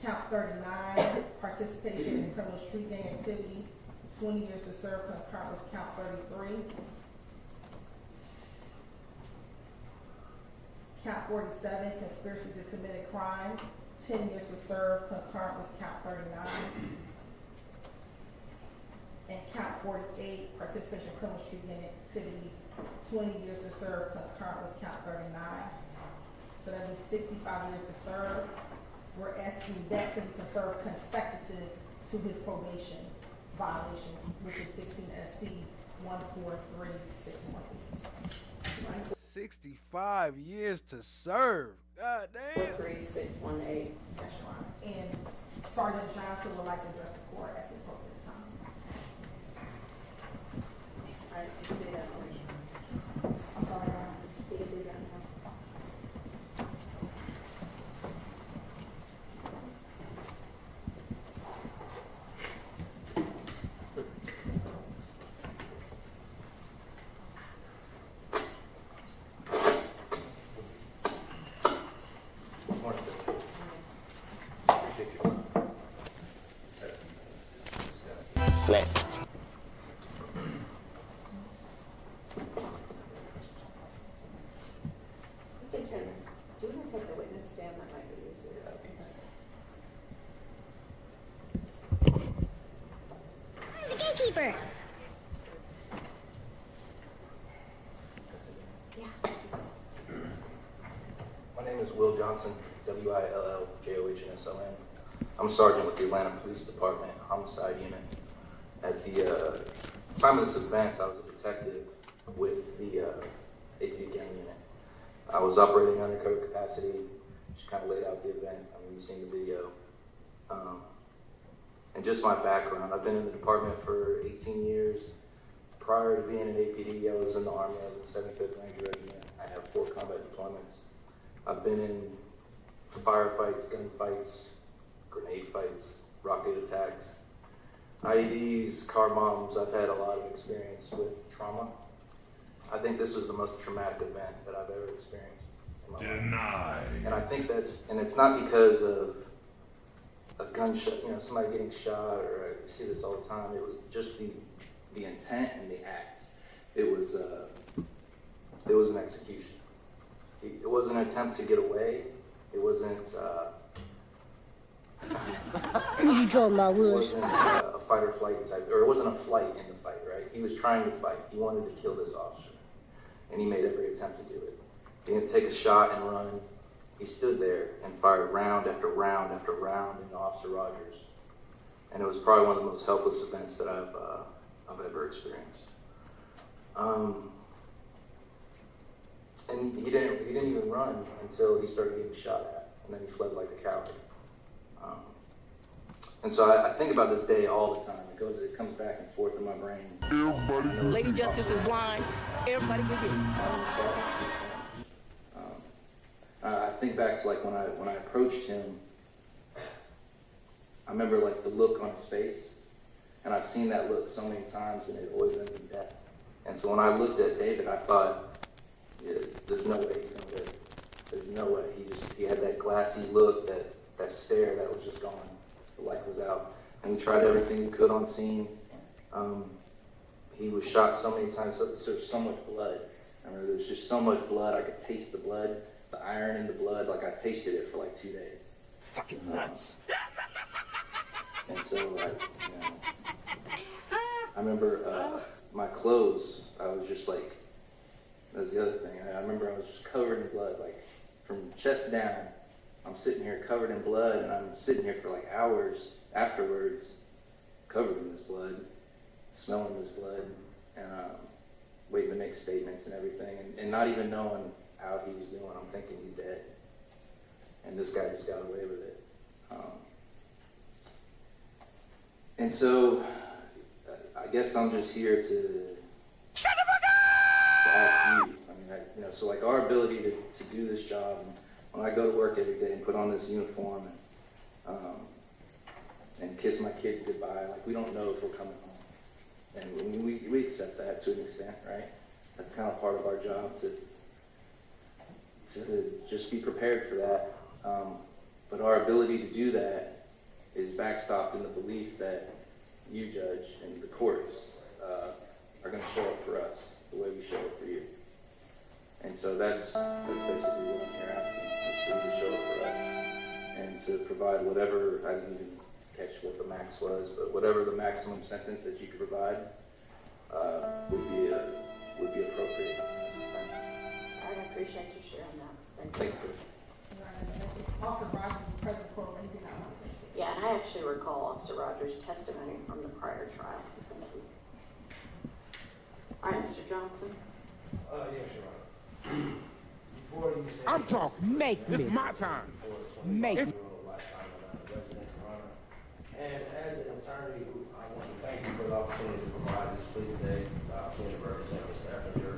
Count 39, participation in criminal street gang activity, 20 years to serve concurrent with count 33. Count 47, conspiracy to commit a crime, 10 years to serve concurrent with count 39. And count 48, participation in criminal street gang activity, 20 years to serve concurrent with count 39. So that means 65 years to serve. We're asking that to be served consecutive to his probation violation, which is 16 SC 143618. 65 years to serve. God damn. 43618. Yes, Your Honor. And Sergeant Johnson would like to address the court at the appropriate time. All right, you can do that one. I'm sorry, Your Honor. You can do that now. Snap. Okay, Chairman, do you want to take the witness stand? That might be easier. The gatekeeper. My name is Will Johnson, WILLJOHNSON. I'm a sergeant with the Atlanta Police Department Homicide Unit. At the time of this event, I was a detective with the APD gang unit. I was operating undercover capacity, just kind of laid out the event. I mean, you've seen the video. And just my background, I've been in the department for 18 years. Prior to being in APD, I was in the Army. I was in the 75th Ranger Regiment. I have 4 combat deployments. I've been in firefights, gunfights, grenade fights, rocket attacks, IEDs, car bombs. I've had a lot of experience with trauma. I think this was the most traumatic event that I've ever experienced in my life. And I think and it's not because of a gunshot, somebody getting shot, or I see this all the time. It was just the intent and the act. It was an execution. It wasn't an attempt to get away. It wasn't. What you talking about, Will? It wasn't a fight or flight type, or it wasn't a flight in the fight, right? He was trying to fight. He wanted to kill this officer, and he made every attempt to do it. He didn't take a shot and run. He stood there and fired round after round after round into Officer Rogers, and it was probably one of the most helpless events that I've ever experienced. And he didn't even run until he started getting shot at, and then he fled like a coward. And so I think about this day all the time. It comes back and forth in my brain. Lady Justice is blind. Everybody can get I think back to like when I approached him. I remember like the look on his face, and I've seen that look so many times, and it always ends in death. And so when I looked at David, I thought, there's no way he's gonna live. There's no way. He had that glassy look, that stare that was just gone. The light was out. And we tried everything we could on scene. He was shot so many times, so there's so much blood. I remember there's just so much blood. I could taste the blood, the iron in the blood. Like I tasted it for like 2 days. fucking nuts. And so, I remember my clothes, I was just like, that was the other thing. I remember I was just covered in blood, like from chest down. I'm sitting here covered in blood, and I'm sitting here for like hours afterwards, covered in this blood, smelling this blood, and waiting to make statements and everything, and not even knowing how he was doing. I'm thinking he's dead. And this guy just got away with it. And so, I guess I'm just here to shut the fuck up! To ask you. I mean, so like our ability to do this job, and when I go to work every day and put on this uniform and kiss my kids goodbye, like we don't know if we're coming home. And we accept that to an extent, right? That's kind of part of our job to just be prepared for that. But our ability to do that is backstopped in the belief that you, Judge, and the courts are going to show up for us the way we show up for you. And so that's basically what I'm here asking, is for you to show up for us and to provide whatever, I didn't even catch what the max was, but whatever the maximum sentence that you could provide would be appropriate. I appreciate you sharing that. Thank you. Officer Rogers was present for when he did not want to say. Yeah, and I actually recall Officer Rogers' testimony from the prior trial. All right, Mr. Johnson. Yes, Your Honor. I'm talking, make me. It's my time. Make me. And as an attorney, I want to thank you for the opportunity to provide this plea today, the opportunity to represent Mr. Eppinger.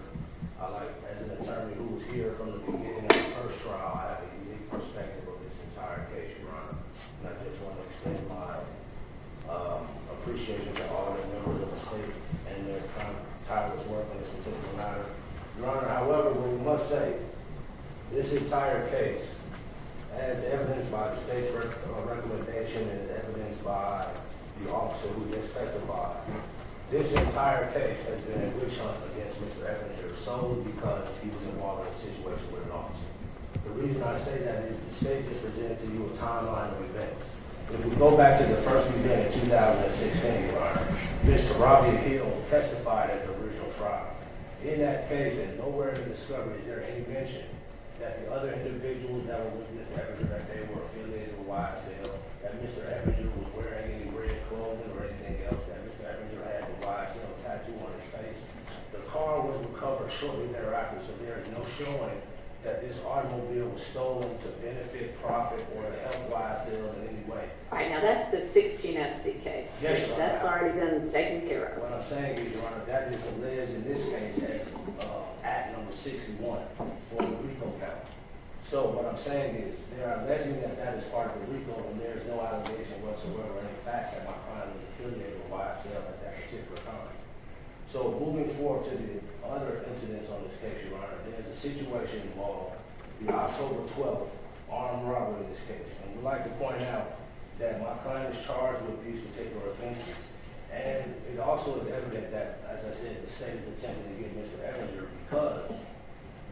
As an attorney who was here from the beginning of the first trial, I have a unique perspective of this entire case, Your Honor. And I just want to extend my appreciation to all the members of the state and their tireless work on this particular matter. Your Honor, however, we must say, this entire case, as evidenced by the state's recommendation and as evidenced by the officer who just testified, this entire case has been a witch hunt against Mr. Eppinger solely because he was involved in a situation with an officer. The reason I say that is the state just presented to you a timeline of events. If we go back to the first event in 2016, Your Honor, Mr. Robbie Hill testified at the original trial. In that case, and nowhere in the discovery is there any mention that the other individuals that were with Mr. Eppinger, that they were affiliated with YSL, that Mr. Eppinger was wearing any red clothing or anything else, that Mr. Eppinger had the YSL tattoo on his face. The car was recovered shortly thereafter, so there is no showing that this automobile was stolen to benefit, profit, or to help YSL in any way. All right, now that's the 16SC case. Yes, Your Honor. That's already been taken care of. What I'm saying is, Your Honor, that is alleged in this case as Act number 61 for the RICO count. So what I'm saying is, they are alleging that that is part of the RICO, and there is no allegation whatsoever, any facts that my client was affiliated with YSL at that particular time. So moving forward to the other incidents on this case, Your Honor, there's a situation involved the October 12th armed robbery in this case. And we'd like to point out that my client is charged with these particular offenses. And it also is evident that, as I said, the state is attempting to get Mr. Eppinger because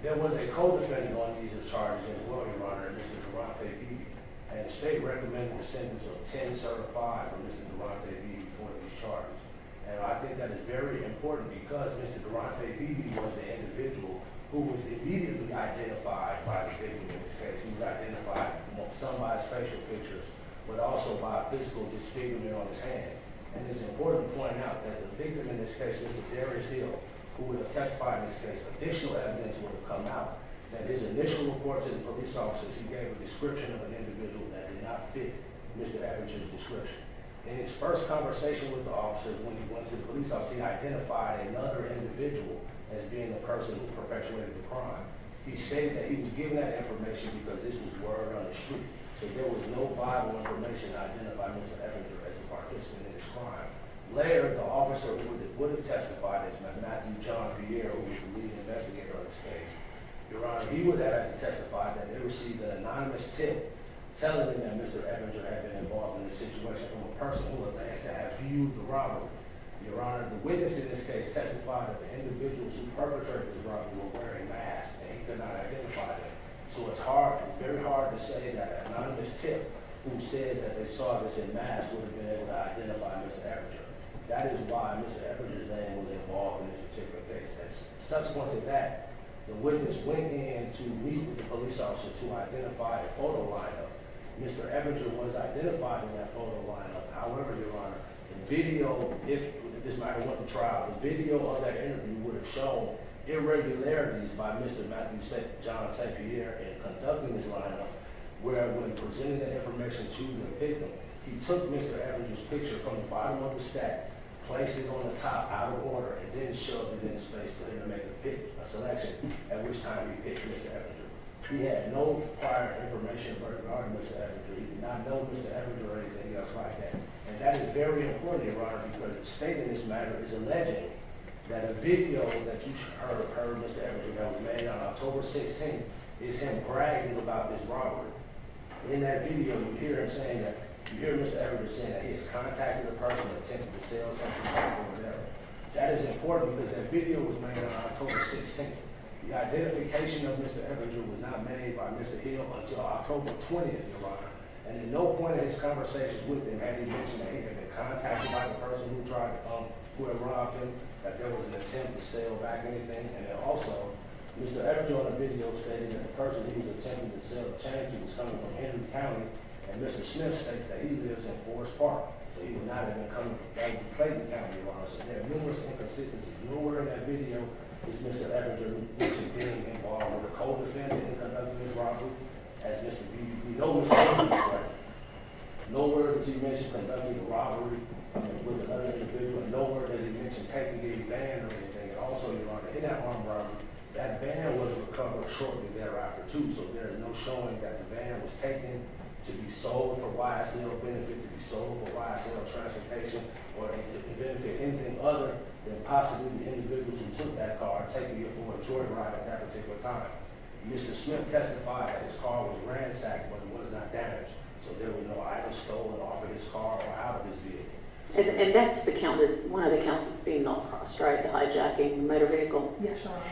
there was a co-defendant on these charges as well, Your Honor, Mr. Durante Beebe. And the state recommended a sentence of 10 certified for Mr. Durante Beebe for these charges. And I think that is very important because Mr. Durante Beebe was the individual who was immediately identified by the victim in this case. He was identified some by his facial features, but also by a physical disfigurement on his hand. And it's important to point out that the victim in this case, Mr. Darius Hill, who would have testified in this case, additional evidence would have come out that his initial report to the police officers, he gave a description of an individual that did not fit Mr. Eppinger's description. In his first conversation with the officers, when he went to the police officer, he identified another individual as being the person who perpetuated the crime. He stated that he was given that information because this was word on the street. So there was no viable information to identify Mr. Eppinger as a participant in this crime. Later, the officer who would have testified as Matthew John Pierre, who was the lead investigator on this case, Your Honor, he would have testified that they received an anonymous tip telling them that Mr. Eppinger had been involved in this situation from a person who alleged to have viewed the robbery. Your Honor, the witness in this case testified that the individuals who perpetrated this robbery were wearing masks and he could not identify them. So it's very hard to say that an anonymous tip who says that they saw this in masks would have been able to identify Mr. Eppinger. That is why Mr. Eppinger's name was involved in this particular case. And subsequent to that, the witness went in to meet with the police officer to identify a photo lineup. Mr. Eppinger was identified in that photo lineup. However, Your Honor, the video, if this matter went to trial, the video of that interview would have shown irregularities by Mr. Matthew John St. Pierre in conducting this lineup, where when presenting the information to the victim, he took Mr. Eppinger's picture from the bottom of the stack, placed it on the top out of order, and then shoved it in his face for him to make a selection, at which time he picked Mr. Eppinger. He had no prior information regarding Mr. Eppinger. He did not know Mr. Eppinger or anything else like that. And that is very important, Your Honor, because the state in this matter is alleging that a video that you heard Mr. Eppinger that was made on October 16th is him bragging about this robbery. In that video, you hear him saying that, you hear Mr. Eppinger saying that he has contacted a person attempting to sell something or whatever. That is important because that video was made on October 16th. The identification of Mr. Eppinger was not made by Mr. Hill until October 20th, Your Honor. And at no point in his conversations with him had he mentioned that he had been contacted by the person who tried to, who had robbed him, that there was an attempt to sell back anything. And then also, Mr. Eppinger on the video stated that the person he was attempting to sell the chain to was coming from Henry County, and Mr. Smith states that he lives in Forest Park. So he would not have been coming from Clayton County, Your Honor. So there are numerous inconsistencies. Nowhere in that video is Mr. Eppinger mentioned being involved with a co-defendant in conducting this robbery. As Mr. B, we know Mr. Eppinger is present. Nowhere does he mention conducting a robbery with another individual, and nowhere does he mention taking a van or anything. And also, Your Honor, in that armed robbery, that van was recovered shortly thereafter too, so there is no showing that the van was taken to be sold for YSL benefit, to be sold for YSL transportation, or to benefit anything other than possibly the individuals who took that car, taking it for a joyride at that particular time. Mr. Smith testified that his car was ransacked, but it was not damaged, so there were no items stolen off of his car or out of his vehicle. And that's the count, one of the counts that's being not crossed, right? The hijacking the motor vehicle. Yes, Your Honor.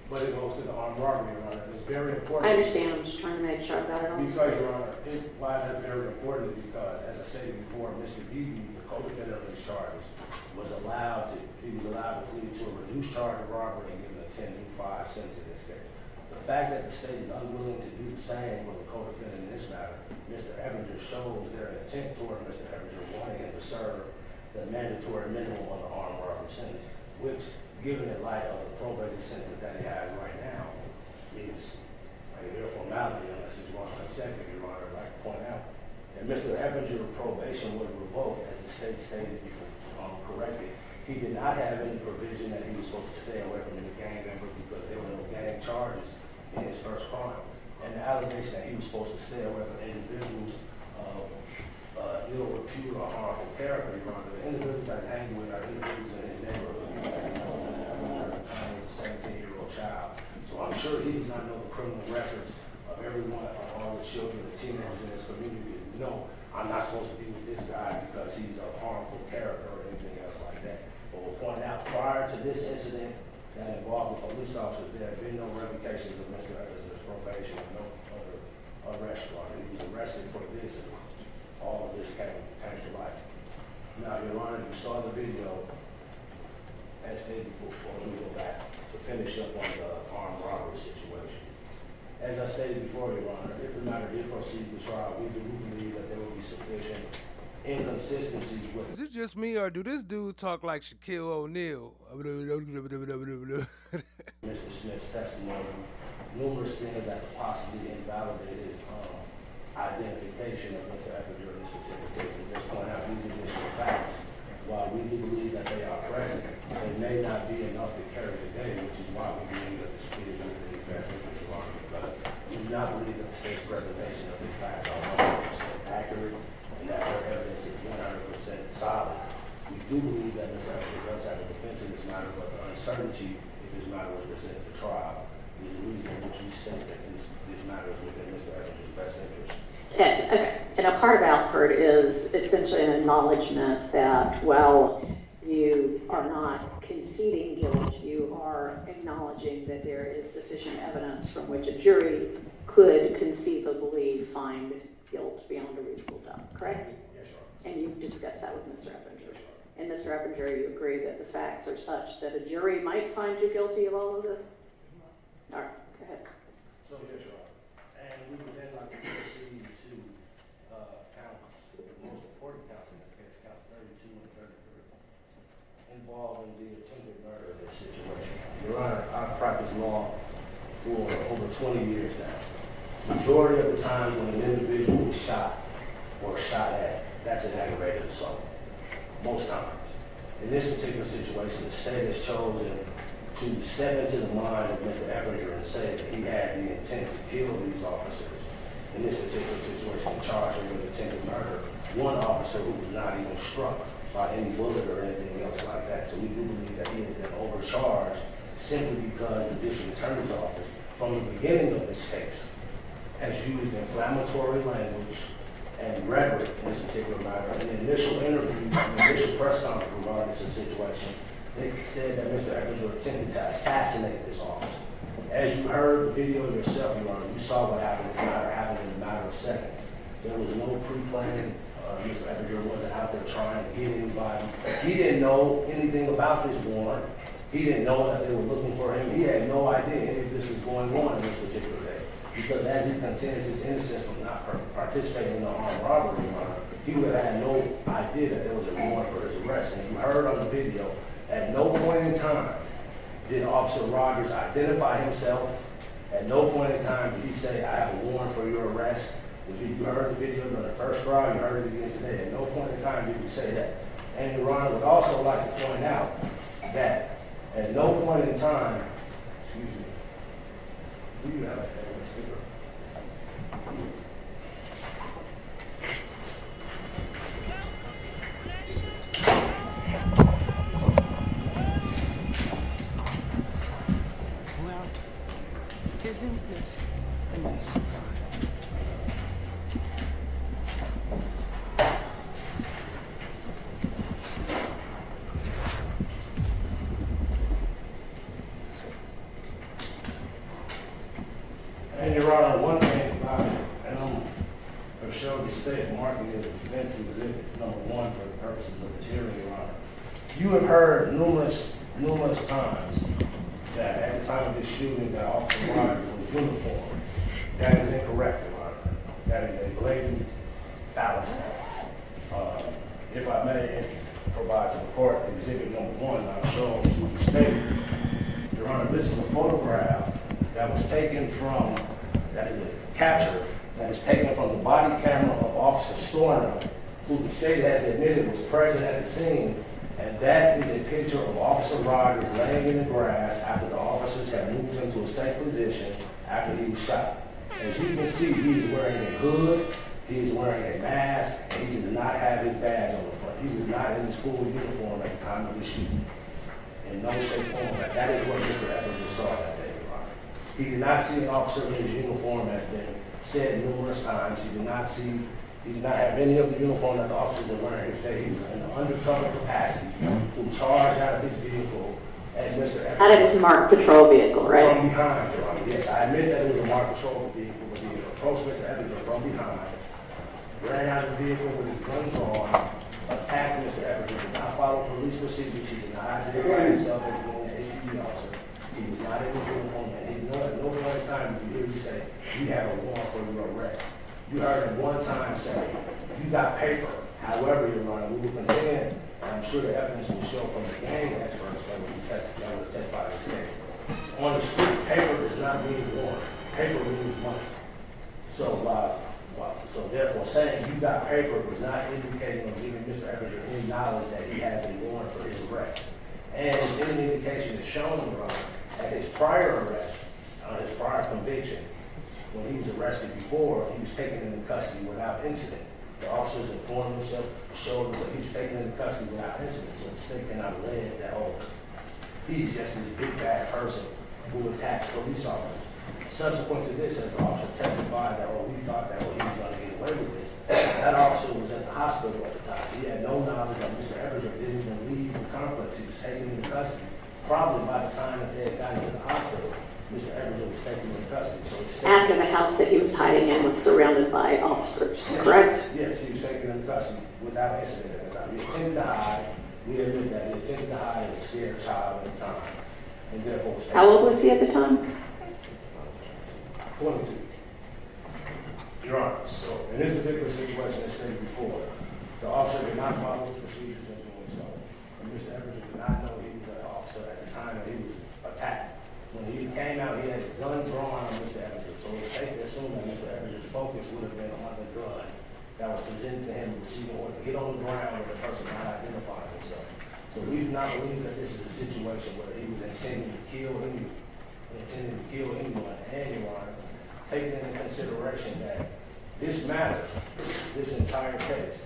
But it goes to the armed robbery, Your Honor. It's very important. I understand. I'm just trying to make sure I got it all. Because, Your Honor, why that's very important is because, as I stated before, Mr. Beebe, the co-defendant of these charges, was allowed to plead to a reduced charge of robbery and given a 10-5 sentence in this case. The fact that the state is unwilling to do the same with the co-defendant in this matter, Mr. Eppinger shows their intent toward Mr. Eppinger wanting him to serve the mandatory minimum on the armed robbery sentence, which, given in light of the probated sentence that he has right now, is a mere formality unless it's wrong consecutive, Your Honor, I'd like to point out. And Mr. Eppinger probation was revoked, as the state stated before, correctly. He did not have any provision that he was supposed to stay away from any gang members because there were no gang charges in his first crime. And the allegation that he was supposed to stay away from individuals of ill repute or harmful character, Your Honor. The individuals that hang with are individuals in his neighborhood. He was a 17-year-old child. So I'm sure he does not know the criminal records of everyone, of all the children and teenagers in his community. No, I'm not supposed to be with this guy because he's a harmful character or anything else like that. But we'll point out, prior to this incident that involved the police officers, there have been no revocations of Mr. Epinger's probation or no other arrest warrant. He was arrested for this, and all of this came to life. Now, Your Honor, you saw the video, as stated before, let me go back to finish up on the armed robbery situation. As I stated before, Your Honor, if the matter did proceed to trial, we do believe that there will be sufficient inconsistencies with. Is it just me, or do this dude talk like Shaquille O'Neal? Mr. Smith's testimony, numerous things that could possibly invalidate his identification of Mr. Eppinger in this particular case. At this point out, these additional facts, while we do believe that they are present, they may not be enough to carry the day, which is why we believe that this plea is in the best interest of our because we do not believe that the state's presentation of these facts are 100% accurate and that their evidence is 100% solid. We do believe that Mr. Eppinger does have a defense in this matter, but the uncertainty if this matter was presented to trial is the reason in which we say that this matter is within Mr. Epinger's best interest. And a part of Alford is essentially an acknowledgement that, while you are not conceding guilt, you are acknowledging that there is sufficient evidence from which a jury could conceivably find guilt beyond a reasonable doubt, correct? Yes, Your Honor. And you've discussed that with Mr. Eppinger. And Mr. Eppinger, you agree that the facts are such that a jury might find you guilty of all of this? All right, go ahead. So, yes, Your Honor. And we would then like to proceed to counts, the most important counts in this case, counts 32 and 33, involving the attempted murder in this situation. Your Honor, I've practiced law for over 20 years now. Majority of the times when an individual is shot or shot at, that's an aggravated assault. Most times. In this particular situation, the state has chosen to step into the mind of Mr. Eppinger and say that he had the intent to kill these officers. In this particular situation, charged him with attempted murder. One officer who was not even struck by any bullet or anything else like that. So we do believe that he has been overcharged simply because the district attorney's office, from the beginning of this case, has used inflammatory language and rhetoric in this particular matter. In the initial interview, in the initial press conference regarding this situation, they said that Mr. Eppinger attempted to assassinate this officer. As you heard the video yourself, Your Honor, you saw what happened. This matter happened in a matter of seconds. There was no pre-planning. Mr. Eppinger wasn't out there trying to get anybody. He didn't know anything about this warrant. He didn't know that they were looking for him. He had no idea any of this was going on this particular day. Because as he contends his innocence from not participating in the armed robbery, Your Honor, he would have had no idea that there was a warrant for his arrest. And you heard on the video, at no point in time did Officer Rogers identify himself? At no point in time did he say, I have a warrant for your arrest. If you heard the video during the first trial, you heard it again today. At no point in time did he say that. And Your Honor would also like to point out that at no point in time, excuse me, do you have a speaker? Well, isn't this a nice surprise? And Your Honor, one thing about it, and I'm going to show the state marking it as defense exhibit number 1 for the purposes of this hearing, Your Honor. You have heard numerous times that at the time of this shooting that Officer Rogers was uniformed. That is incorrect, Your Honor. That is a blatant fallacy. If I may provide to the court exhibit number 1, I'll show to the state. Your Honor, this is a photograph that was taken from, that is a capture, that is taken from the body camera of Officer Storner, who the state has admitted was present at the scene, and that is a picture of Officer Rogers laying in the grass after the officers had moved him to a safe position after he was shot. As you can see, he is wearing a hood, he is wearing a mask, and he does not have his badge on the front. He was not in his full uniform at the time of the shooting. In no shape or form. That is what Mr. Eppinger saw that day, Your Honor. He did not see an officer in his uniform, as been said numerous times. He did not have any of the uniform that the officers were wearing that day. He was in an undercover capacity who charged out of his vehicle as Mr. Eppinger. Out of his marked patrol vehicle, right? From behind, Your Honor. Yes, I admit that it was a marked patrol vehicle, but he approached Mr. Eppinger from behind, ran out of the vehicle with his gun drawn, attacked Mr. Eppinger, did not follow police procedures. He did not identify himself as being an APD officer. He was not in his uniform, and he at no point in time did you hear me say, we have a warrant for your arrest. You heard him one time say, you got paper. However, Your Honor, we will contend, and I'm sure the evidence will show from the gang experts that will testify in this case. On the street, paper does not mean warrant. Paper means money. So therefore, saying you got paper was not indicating or giving Mr. Eppinger any knowledge that he has a warrant for his arrest. And any indication is shown, Your Honor, at his prior arrest, his prior conviction, when he was arrested before, he was taken into custody without incident. The officers informed himself, showed him that he was taken into custody without incident, so the state cannot allege that, oh, he's just this big bad person who attacks police officers. Subsequent to this, as the officer testified that, oh, we thought that, oh, he was going to get away with this, that officer was in the hospital at the time. He had no knowledge that Mr. Eppinger didn't even leave the complex. He was taken into custody. Probably by the time that they had gotten to the hospital, Mr. Eppinger was taken into custody. So After the house that he was hiding in was surrounded by officers, correct? Yes, he was taken into custody without incident at the time. He attempted to hide. We admit that. He attempted to hide as a scared child at the time. And therefore was taken. How old was he at the time? 22. Your Honor, so in this particular situation, as stated before, the officer did not follow his procedures in doing so. And Mr. Eppinger did not know he was an officer at the time that he was attacked. When he came out, he had his gun drawn on Mr. Eppinger. So it's safe to assume that Mr. Eppinger's focus would have been on the gun that was presented to him in receiving order. Get on the ground with the person not identifying himself. So we do not believe that this is a situation where he was intending to kill anyone. And, Your Honor, taking into consideration that this matter, this entire case,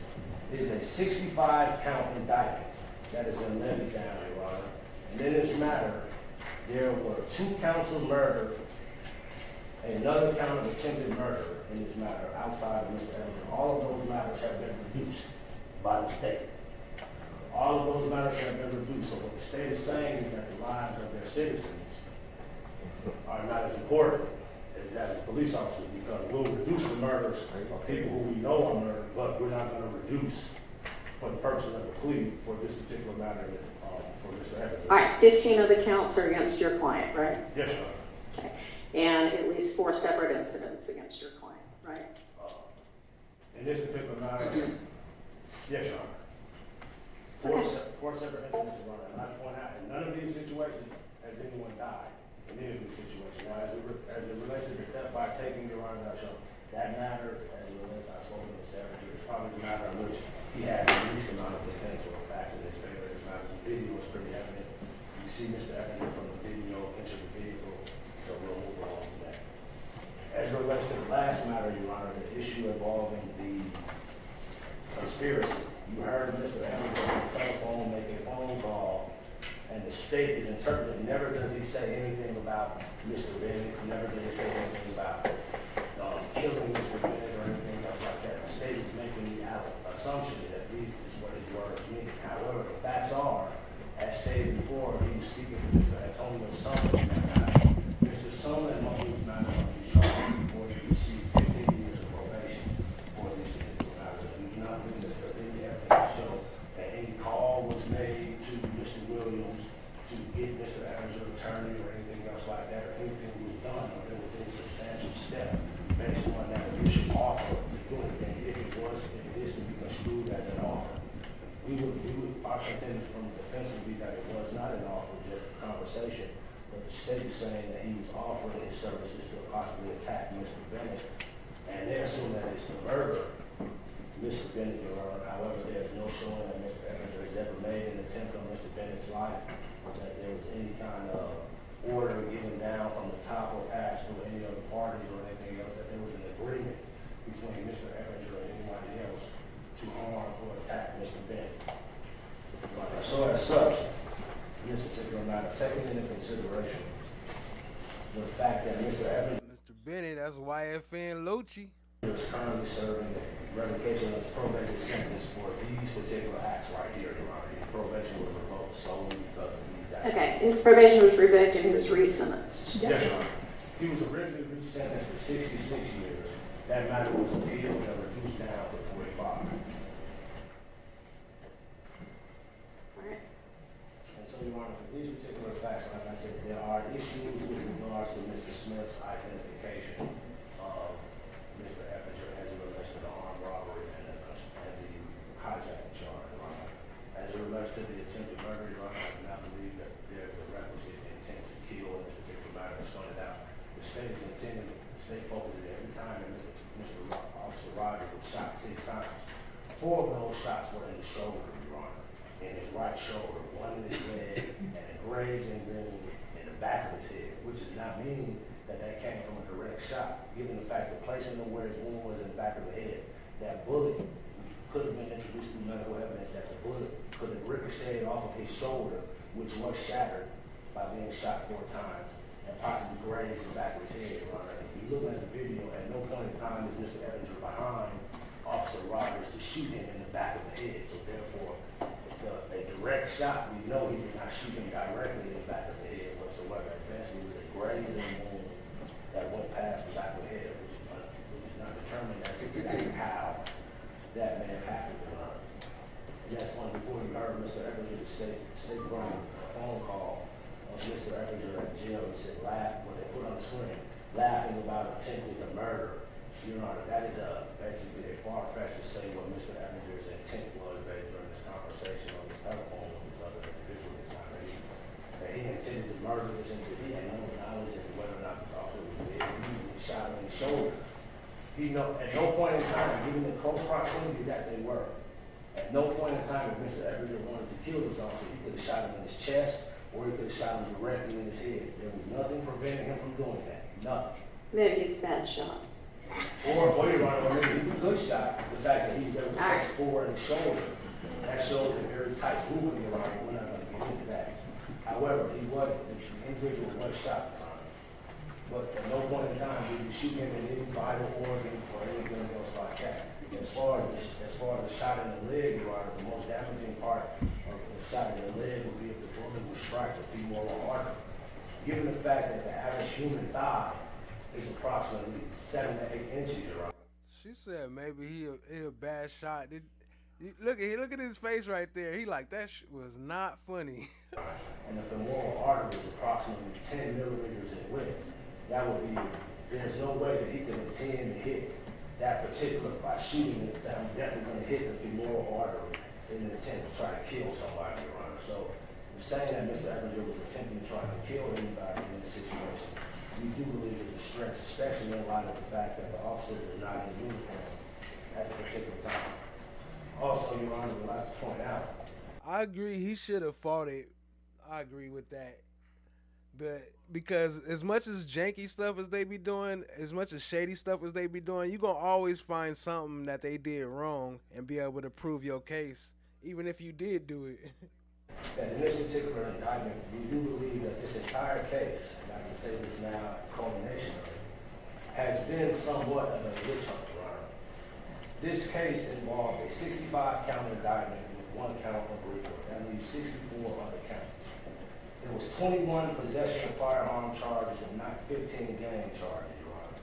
is a 65-count indictment that has been levied down, Your Honor. And in this matter, there were 2 counts of murder, another count of attempted murder in this matter outside of Mr. Eppinger. All of those matters have been reduced by the state. All of those matters have been reduced. So what the state is saying is that the lives of their citizens are not as important as that of police officers, because we'll reduce the murders of people who we know are murdered, but we're not going to reduce for the purpose of the plea for this particular matter for Mr. Eppinger. All right, 15 of the counts are against your client, right? Yes, Your Honor. Okay. And at least 4 separate incidents against your client, right? In this particular matter, yes, Your Honor. Four separate incidents, Your Honor. And I point out, in none of these situations has anyone never does he say anything about Mr. Bennett. Never does he say anything about killing Mr. Bennett or anything else like that. The state is making the assumption that these is what his words mean. However, the facts are, as stated before, he was speaking to Mr. Antonio Sumner. Mr. Sumner was not going to be charged before he received 15 years of probation for this particular matter. We do not believe that there's any evidence to show that any call was made to Mr. Williams to get Mr. Eppinger attorney or anything else like that, or anything was done, or there was any substantial step based on that initial offer to do anything, if it is to be construed as an offer. Our contenders from the defense would be that it was not an offer, just a conversation, but the state is saying that he was offering his services to possibly attack Mr. Bennett, and they assume that it's to murder Mr. Bennett. However, there's no showing that Mr. Eppinger has ever made an attempt on Mr. Bennett's life, that there was any kind of order given down from the top or passed through any other parties or anything else, that there was an agreement between Mr. Eppinger and anybody else to harm or attack Mr. Bennett. So as such, in this particular matter, taking into consideration the fact that Mr. Bennett, that's YFN Lochi, is currently serving the revocation of his probation sentence for these particular acts right here, Your Honor. His probation was revoked solely because of these acts. Okay, his probation was revoked and he was resentenced. Yes, Your Honor. He was originally resentenced to 66 years. That matter was appealed and reduced down to 45. Your Honor, for these particular facts, like I said, there are issues with regards to Mr. Smith's identification of Mr. Eppinger as it relates to the armed robbery and the hijacking charge. As it relates to the attempted murder, Your Honor, I do not believe that there's a requisite intent to kill in this particular matter. As pointed out, the state is intending, the state focuses every time that Mr. Officer Rogers was shot 6 times. 4 of those shots were in the shoulder, Your Honor, in his right shoulder, 1 in his leg, and a grazing wound in the back of his head, which does not mean that that came from a direct shot, given the fact that placing him where his wound was in the back of the head. That bullet could have been introduced through medical evidence that the bullet could have ricocheted off of his shoulder, which was shattered by being shot 4 times, and possibly grazed the back of his head, Your Honor. If you look at the video, at no point in time is Mr. Eppinger behind Officer Rogers to shoot him in the back of the head, so therefore, a direct shot, we know he did not shoot him directly in the back of the head whatsoever. At best, it was a grazing wound that went past the back of the head, which is not determined as exactly how that may have happened. And that's one before you heard Mr. Eppinger, the state brought a phone call of Mr. Eppinger at jail and said, what they put on the screen, laughing about attempting to murder. Your Honor, that is basically a far-fetched to say what Mr. Epinger's intent was based during this conversation on this telephone with this other individual. It's not really that he intended to murder this individual. He had no knowledge as to whether or not this officer was dead. He shot him in the shoulder. At no point in time, given the close proximity that they were, at no point in time if Mr. Eppinger wanted to kill this officer, he could have shot him in his chest or he could have shot him directly in his head. There was nothing preventing him from doing that. Nothing. Maybe it's a bad shot. Or Your Honor, or maybe he's a good shot. The fact that he was able to press forward in the shoulder, that shows a very tight movement, Your Honor. We're not going to get into that. However, the individual was shot, Your Honor. But at no point in time did he shoot him in any vital organ or anything else like that. As far as the shot in the leg, Your Honor, the most damaging part of the shot in the leg would be if the bullet would strike the femoral artery. Given the fact that the average human thigh is approximately 7 to 8 inches, Your Honor. She said maybe he a bad shot. Look at his face right there. He like, that was not funny. And the femoral artery is approximately 10 millimeters in width. That would be, there's no way that he could intend to hit that particular, by shooting it, I'm definitely going to hit the femoral artery in an attempt to try to kill somebody, Your Honor. So, the saying that Mr. Eppinger was attempting to try to kill anybody in this situation, we do believe it's a stretch, especially in light of the fact that the officer was not in uniform at the particular time. Also, Your Honor, would like to point out, I agree, he should have fought it. I agree with that. But because as much as janky stuff as they be doing, as much as shady stuff as they be doing, you're going to always find something that they did wrong and be able to prove your case, even if you did do it. that in this particular indictment, we do believe that this entire case, and I can say this now, culmination of it, has been somewhat of a witch hunt, Your Honor. This case involved a 65-count indictment with 1 count of RICO. That leaves 64 other counts. There was 21 possession of firearm charges and not 15 gang charges, Your Honor.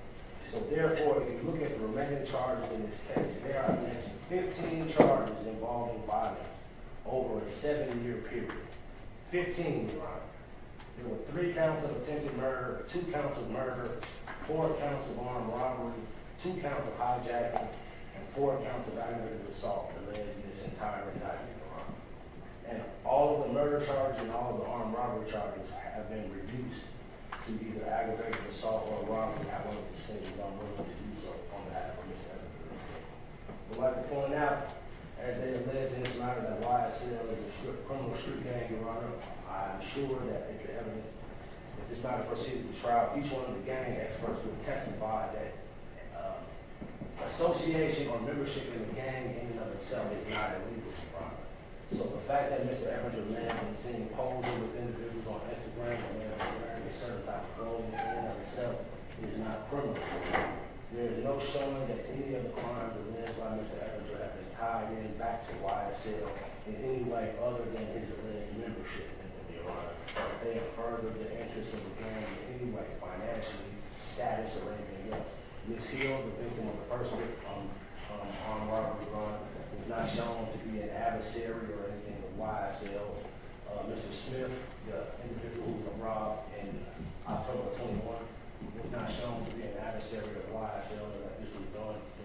So therefore, if you look at the remaining charges in this case, there are mentioned 15 charges involving violence over a 7-year period. 15, Your Honor. There were 3 counts of attempted murder, 2 counts of murder, 4 counts of armed robbery, 2 counts of hijacking, and 4 counts of aggravated assault alleged in this entire indictment, Your Honor. And all of the murder charges and all of the armed robbery charges have been reduced to either aggravated assault or robbery. However, the state is unwilling to do so on behalf of Mr. Eppinger. I'd like to point out, as they allege in this matter, that YSL is a criminal street gang, Your Honor. I'm sure that if this matter proceeded to trial, each one of the gang experts would testify that association or membership in the gang in and of itself is not illegal, Your Honor. So the fact that Mr. Eppinger may have been seen posing with individuals on Instagram or may have been wearing a certain type of clothing in and of itself is not criminal. There is no showing that any of the crimes alleged by Mr. Eppinger have been tied in back to YSL in any way other than his alleged membership in them, Your Honor. They have furthered the interest of the gang in any way, financially, status, or anything else. Ms. Hill, the victim of the first armed robbery run, is not shown to be an adversary or anything of YSL. Mr. Smith, the individual who was robbed in October 21, is not shown to be an adversary of YSL, and that this was done to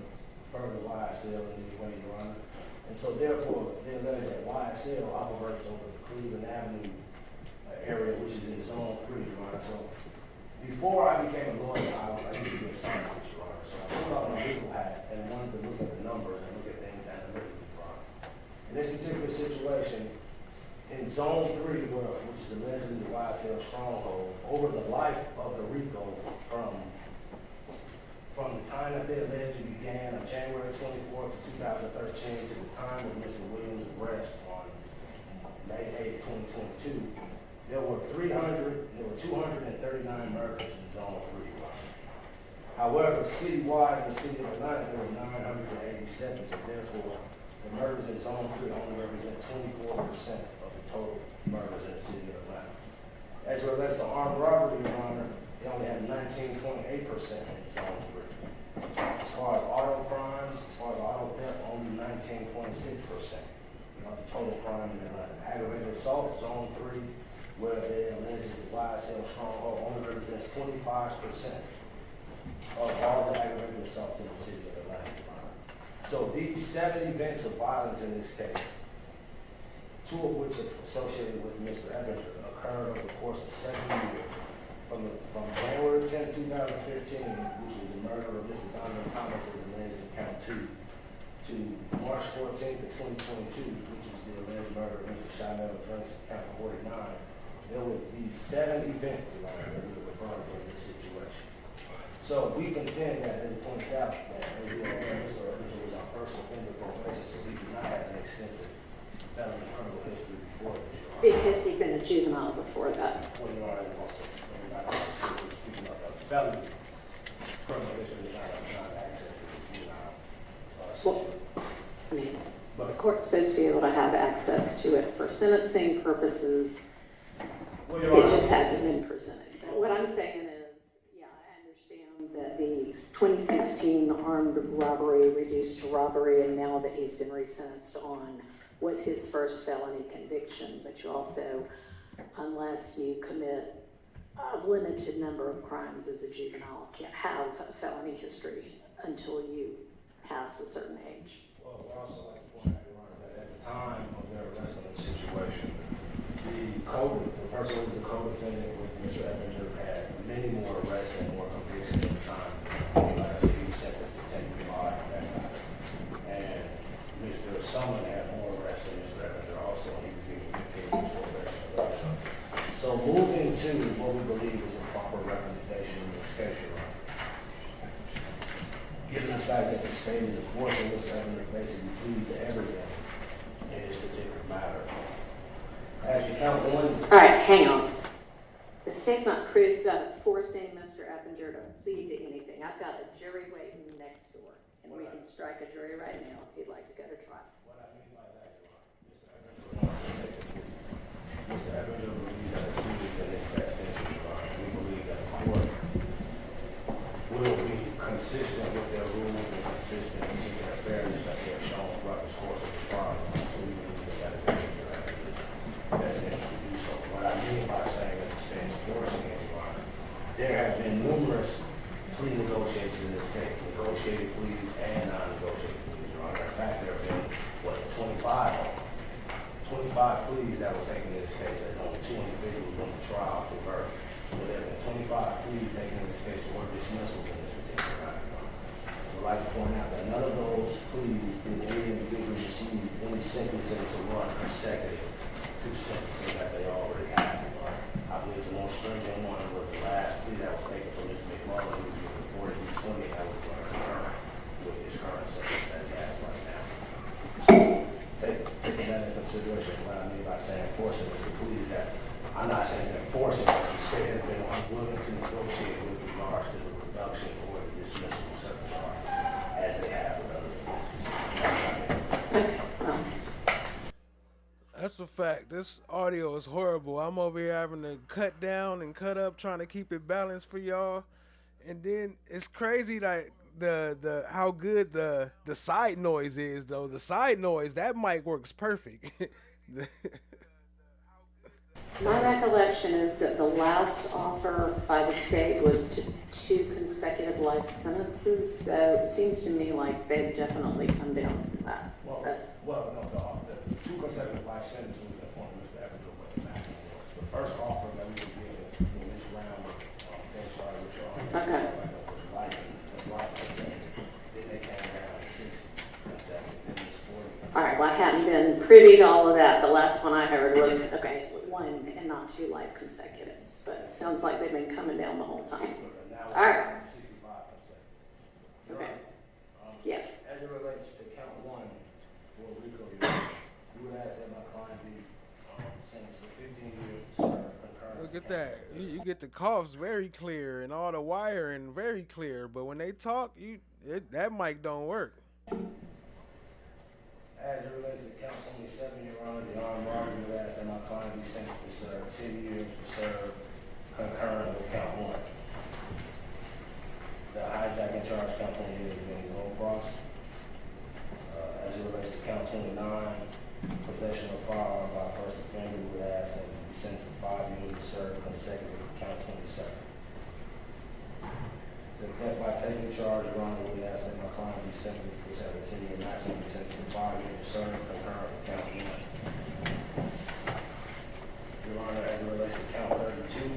further YSL in any way, Your Honor. And so therefore, they allege that YSL operates over the Cleveland Avenue area, which is in Zone 3, Your Honor. So before I became a lawyer, I used to be a scientist, Your Honor. So I took off my legal hat and wanted to look at the numbers and look at things analytically, Your Honor. In this particular situation, in Zone 3, which is allegedly the YSL stronghold, over the life of the RICO from the time that they allegedly began on January 24th, 2013 to the time of Mr. Williams' arrest on May 8, 2022, there were 239 murders in Zone 3. However, citywide in the city of Atlanta, there were 987, so therefore, the murders in Zone 3 only represent 24% of the total murders in the city of Atlanta. As it relates to armed robbery, Your Honor, they only had 19.8% in Zone 3. As far as auto crimes, as far as auto theft, only 19.6% of the total crime in Atlanta. Aggravated assault, Zone 3, where they allege the YSL stronghold only represents 25% of all the aggravated assaults in the city of Atlanta. So these 7 events of violence in this case, 2 of which are associated with Mr. Eppinger, occurred over the course of 7 years. From January 10, 2015, which was the murder of Mr. Donovan Thomas as alleged in count 2, to March 14th of 2022, which was the alleged murder of Mr. Chanel Drinks in count 49, there were these 7 events that we were referring to in this situation. So we contend that, as it points out, that Mr. Eppinger was our first offender probation, so we do not have an extensive felony criminal history before this. Because he'd been a juvenile before that. Well, you are also speaking of a felony criminal history, not access to the juvenile. Well, I mean, the court's supposed to be able to have access to it for sentencing purposes. It just hasn't been presented. What I'm saying is, yeah, I understand that the 2016 armed robbery reduced to robbery, and now that he's been resentenced on was his first felony conviction. But you also, unless you commit a limited number of crimes as a juvenile, can't have a felony history until you pass a certain age. Well, I also like to point out, Your Honor, that at the time of their arrest in this situation, the person who was the co-defendant with Mr. Eppinger had many more arrests and more convictions at the time. Last he was sentenced to 10 July on that matter. And Mr. Sumlin had more arrests than Mr. Eppinger also. He was given 15 years probation. So moving to what we believe is a proper representation in this case, Your Honor. Given the fact that the state is enforcing Mr. Eppinger basically plead to everything in this particular matter. count one. All right, hang on. The state's not forcing Mr. Eppinger to plead to anything. I've got a jury waiting next door, and we can strike a jury right now if you'd like to go to trial. What I mean by that, Your Honor, Mr. Eppinger believes that the plea is in his best interest, Your Honor. We believe that the court will be consistent with their rules and consistent in seeking the fairness that they have shown throughout the course of the trial. So we believe that it is in Mr. Eppinger's best interest to do so. What I mean by saying that the state is forcing it, Your Honor, there have been numerous plea negotiations in this case, negotiated pleas and non-negotiated pleas, Your Honor. In fact, there have been, 25 pleas that were taken in this case. There's only 2 individuals on the trial to verdict. So there have been 25 pleas taken in this case or dismissals in this particular matter. I'd like to point out that none of those pleas did any individual receive any sentencing to run consecutive to sentencing that they already had. I believe the most stringent one was the last plea that was taken from Mr. McMullen, who was given 40 that was going to concur with his current sentence that he has right now. So, taking that into consideration, what I mean by saying forcing is the plea that I'm not saying that forcing, but the state has been unwilling to negotiate with regards to the reduction or the dismissal of certain charges, as they have with other things. That's a fact. This audio is horrible. I'm over here having to cut down and cut up, trying to keep it balanced for y'all. And then it's crazy that the how good the side noise is, though. The side noise, that mic works perfect. My recollection is that the last offer by the state was 2 consecutive life sentences, so it seems to me like they've definitely come down from that. No, the 2 consecutive life sentences was the point Mr. Eppinger what the maximum was. The first offer that we were given in this round of things started with your Okay. was life consecutive. Then they came down to 6 consecutive. Then it was 40. All right, well, I hadn't been privy to all of that. The last one I heard was, okay, 1 and not 2 life consecutives, but it sounds like they've been coming down the whole time. All right. 65 consecutive. Okay. Yes. As it relates to count 1 for RICO, you would ask that my client be sentenced to 15 years to serve concurrent. Look at that. You get the coughs very clear and all the wiring very clear, but when they talk, that mic don't work. As it relates to count 27, Your Honor, the armed robbery would ask that my client be sentenced to serve 10 years to serve concurrent with count 1. The hijacking charge count 20 years being low cross. As it relates to count 29, possession of firearm by a first offender would ask that he be sentenced to 5 years to serve consecutive with count 27. The theft by taking charge, Your Honor, would ask that my client be sentenced to have a 10-year maximum, be sentenced to 5 years to serve concurrent with count 1. Your Honor, as it relates to count 32,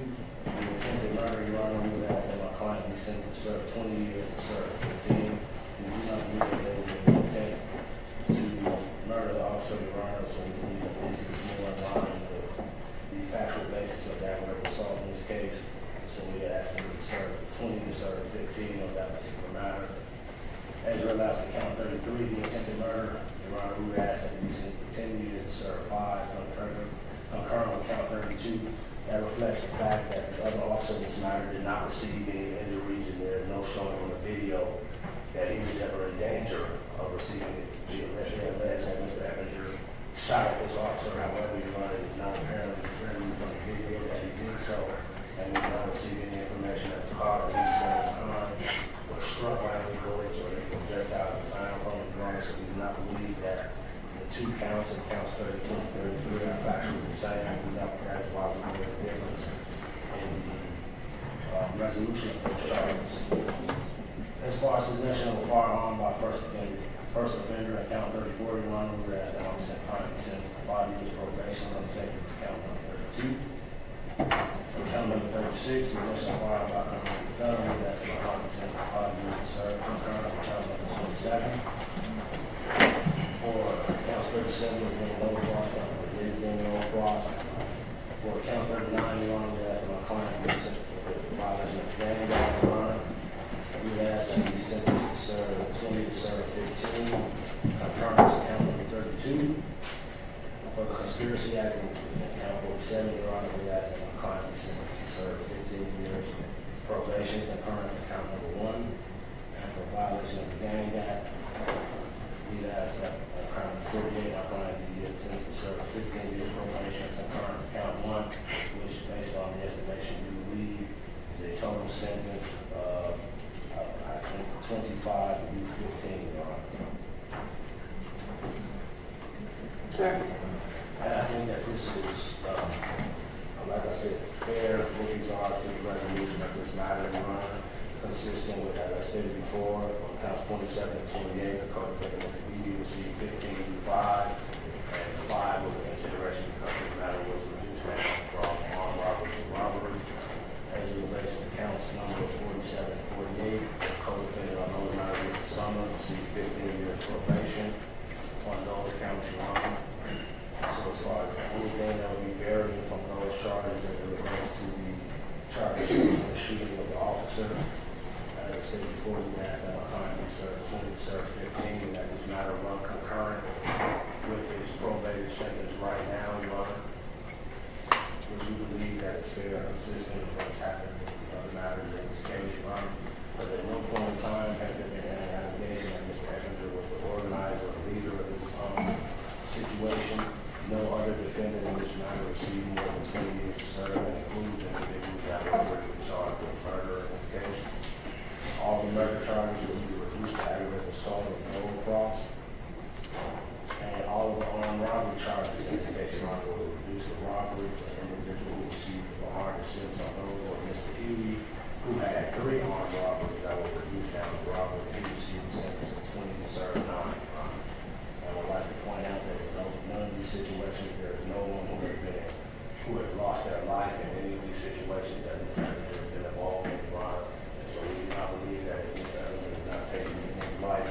the attempted murder, Your Honor, would ask that my client be sentenced to serve 20 years to serve 15. And we do not believe that there was an intent to murder the officer, Your Honor, so we believe that this is more in line with the factual basis of that murder assault in this case. So we ask him to serve 20 to serve 15 on that particular matter. As it relates to count 33, the attempted murder, Your Honor, we would ask that he be sentenced to 10 years to serve 5 concurrent with count 32. That reflects the fact that the other officer in this matter did not receive any injuries, and there is no showing on the video that he was ever in danger of receiving it. The alleged that Mr. Eppinger shot at this officer, however, Your Honor, it is not apparently from the video that he did so, and we did not receive any information that the car that he was on was struck by any bullets or any projectile was found from his gun, so we do not believe that the 2 counts and counts 32 and 33 are factually the same. That is why we made a difference in the resolution of those charges. As far as possession of a firearm by first offender at count 34, Your Honor, we would ask that my client be sentenced to 5 years probation on second to count number 32. For count number 36, possession of a firearm by convicted felon, we would ask that my client be sentenced to 5 years to serve concurrent with count number 27. For counts 37, being low cross, being low cross. For count 39, Your Honor, we ask that my client be sentenced for the violation of gang law, Your Honor. We would ask that he be sentenced to serve 20 to serve 15, concurrent to count number 32. For the conspiracy act in count 47, Your Honor, we ask that my client be sentenced to serve 15 years probation concurrent to count number 1. And for violation of the gang act, we ask that count 48, our client be sentenced to serve 15 years probation concurrent to count 1, which, based on the estimation we believe, is a total sentence of, I think, 25 to 15, Your Honor. Sure. I think that this is, like I said, fair with regard to the resolution of this matter, Your Honor, consistent with, as I stated before, on counts 27 and 28, the code defendant Mr. Bhris received 15 to 5, and 5 was a consideration because this matter was reduced from armed robbery to robbery. As it relates to counts number 47 and 48, the code defendant on those matters, Mr. Summer, received 15 years probation on those counts, Your Honor. So as far as anything that would be varying from those charges as it relates to the charges of the shooting of the officer, as I said before, we asked that my client be served 15, and that this matter run concurrent with his probated sentence right now, Your Honor, which we believe that is fair and consistent with what's happened with the other matters in this case, Your Honor. But at no point in time has there been any allegation that Mr. Eppinger was the organizer or leader of this situation. No other defendant in this matter received more than 20 years to serve, and includes individuals that were originally charged with murder in this case. All the murder charges will be reduced to aggravated assault and double cross. And all of the armed robbery charges in this case, Your Honor, will reduce the robbery for an individual who received the hardest sentence on those, or Mr. Huey, who had 3 armed robberies that were reduced down to robbery. He received a sentence of 20 to serve 9, Your Honor. I would like to point out that in none of these situations, there is no one who has lost their life in any of these situations that this matter has been involved in, Your Honor. And so we do not believe that if Mr. Evans is not taking his life,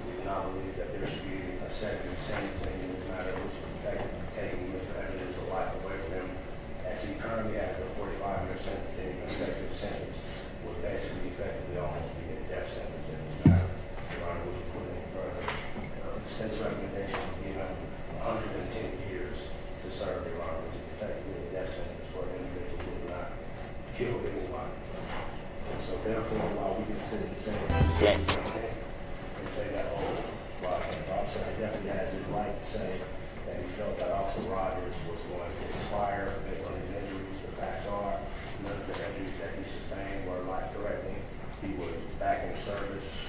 we do not believe that there should be a second sentencing in this matter, which is effectively taking Mr. Evans' life away from him, as he currently has a 45-year sentencing, a second sentence would basically effectively almost be a death sentence in this matter, Your Honor, which would put any further. The state's recommendation would give him 110 years to serve, Your Honor, which is effectively a death sentence for an individual who did not kill anyone. And so therefore, while we can sit and say that, oh, well, the officer definitely has his right to say that he felt that Officer Rogers was going to expire based on his injuries. The facts are, none of the injuries that he sustained were life-threatening. He was back in service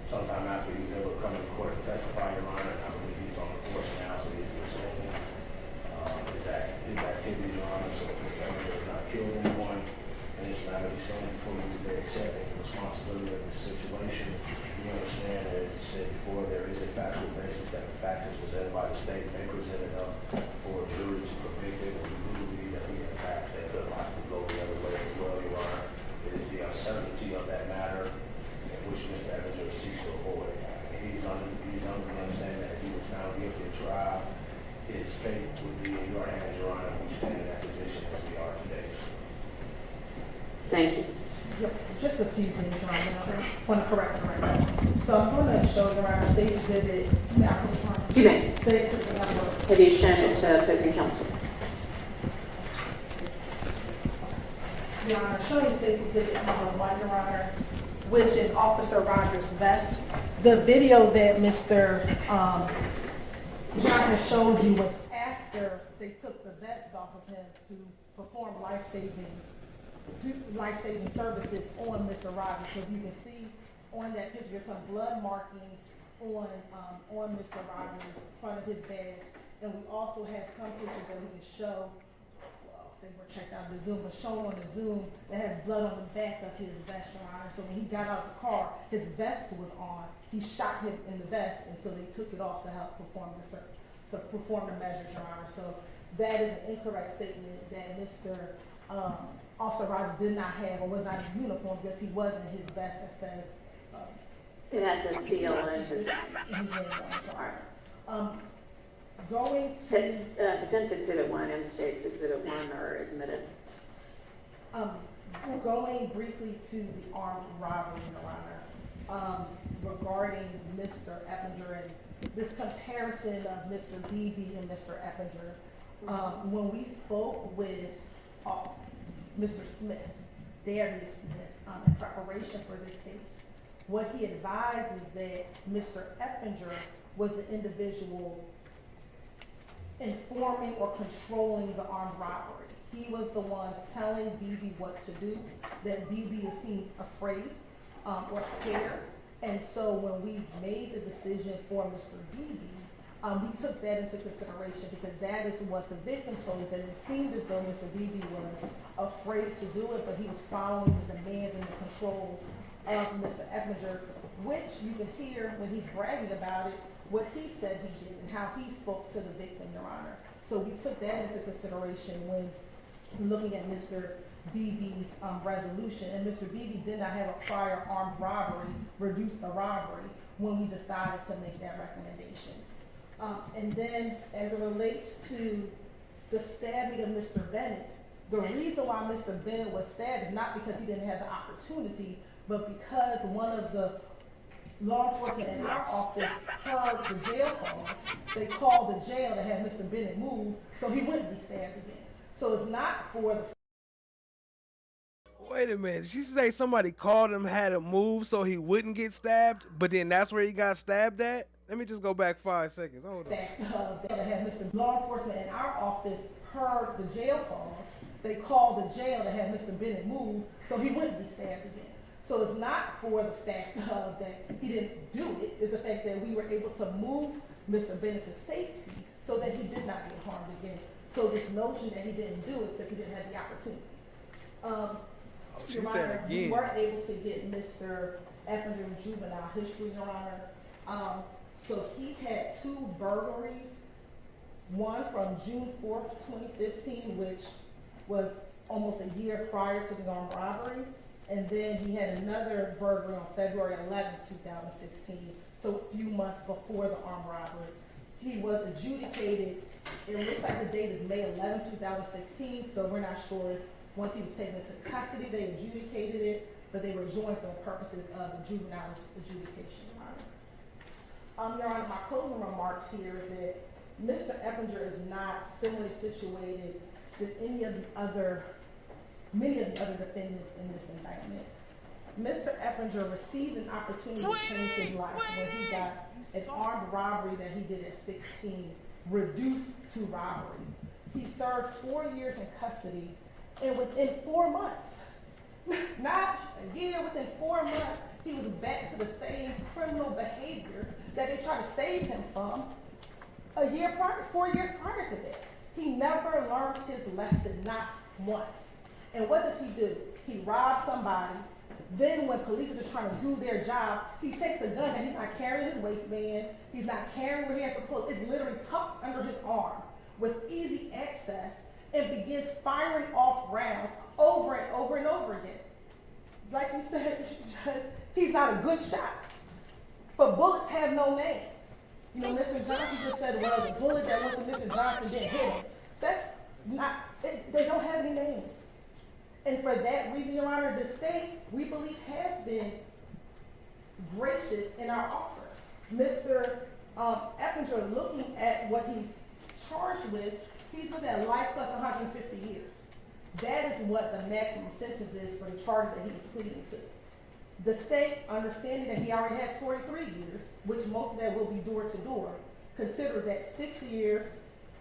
sometime after he was able to come to court to testify, Your Honor. I believe he's on the force now, so he's resolving his activities, Your Honor. So if Mr. Evans has not killed anyone in this matter, he's standing before you today accepting the responsibility of this situation. You understand, as you said before, there is a factual basis that the facts as presented by the state may present enough for a jury to convict him, and we do believe that we have facts that could possibly go the other way as well, Your Honor. It is the uncertainty of that matter which Mr. Eppinger seeks to avoid. He's under the understanding that if he was found guilty of trial, his fate would be in your hands, Your Honor, and we stand in that position as we are today. Thank you. Yep, just a few things, Your Honor. I want to correct the record. So I'm going to show Your Honor State Exhibit. You may. State Exhibit number. Have you shown it to opposing counsel? Your Honor, showing State Exhibit number 1, Your Honor, which is Officer Rogers' vest. The video that Mr. Johnson showed you was after they took the vest off of him to perform life-saving services on Mr. Rogers. So you can see on that picture, there's some blood markings on Mr. Rogers' front of his badge. And we also have some pictures that we can show. They were checked out the Zoom, but shown on the Zoom that has blood on the back of his vest, Your Honor. So when he got out of the car, his vest was on. He shot him in the vest, and so they took it off to help perform the measures, Your Honor. So that is an incorrect statement that Mr. Officer Rogers did not have or was not in uniform because he was in his vest that says. It has a seal in his. Going to Defense Exhibit 1 and State's Exhibit 1 are admitted. Going briefly to the armed robbery, Your Honor, regarding Mr. Eppinger and this comparison of Mr. Beebe and Mr. Eppinger. When we spoke with Mr. Smith, Darius Smith, in preparation for this case, what he advised is that Mr. Eppinger was the individual informing or controlling the armed robbery. He was the one telling Beebe what to do, that Beebe seemed afraid or scared. And so when we made the decision for Mr. Beebe, we took that into consideration because that is what the victim told us, that it seemed as though Mr. Beebe was afraid to do it, but he was following the demands and the controls of Mr. Eppinger, which you can hear when he's bragging about it, what he said he did and how he spoke to the victim, Your Honor. So we took that into consideration when looking at Mr. Beebe's resolution, and Mr. Beebe did not have a prior armed robbery, reduced the robbery, when we decided to make that recommendation. And then as it relates to the stabbing of Mr. Bennett, the reason why Mr. Bennett was stabbed is not because he didn't have the opportunity, but because one of the law enforcement in our office heard the jail call. They called the jail to have Mr. Bennett moved so he wouldn't be stabbed again. So it's not for the... Wait a minute. She say somebody called him, had him move so he wouldn't get stabbed, but then that's where he got stabbed at? Let me just go back 5 seconds. Hold on. That to have Mr. Law enforcement in our office heard the jail call. They called the jail to have Mr. Bennett moved so he wouldn't be stabbed again. So it's not for the fact that he didn't do it. It's the fact that we were able to move Mr. Bennett to safety so that he did not get harmed again. So this notion that he didn't do it is because he didn't have the opportunity. She said again. We were able to get Mr. Eppinger juvenile history, Your Honor. So he had 2 burglaries, one from June 4th, 2015, which was almost a year prior to the armed robbery. And then he had another burglary on February 11th, 2016, so a few months before the armed robbery. He was adjudicated, it looks like the date is May 11, 2016, so we're not sure. Once he was taken into custody, they adjudicated it, but they were joined for the purposes of juvenile adjudication, Your Honor. Your Honor, my closing remarks here is that Mr. Eppinger is not similarly situated to many of the other defendants in this indictment. Mr. Eppinger received an opportunity to change his life when he got an armed robbery that he did at 16 reduced to robbery. He served 4 years in custody, and within 4 months, not a year, within 4 months, he was back to the same criminal behavior that they tried to save him from 4 years prior to that. He never learned his lesson, not once. And what does he do? He robs somebody. Then when police are just trying to do their job, he takes a gun and he's not carrying his waistband. He's not carrying where he has to pull. It's literally tucked under his arm with easy access and begins firing off rounds over and over and over again. Like you said, Judge, he's not a good shot. But bullets have no names. You know, Mr. Johnson just said, well, the bullet that went to Mr. Johnson didn't hit him. That's not, they don't have any names. And for that reason, Your Honor, the state, we believe, has been gracious in our offer. Mr. Eppinger, looking at what he's charged with, he's looking at life plus 150 years. That is what the maximum sentence is for the charge that he is pleading to. The state, understanding that he already has 43 years, which most of that will be door to door, consider that 60 years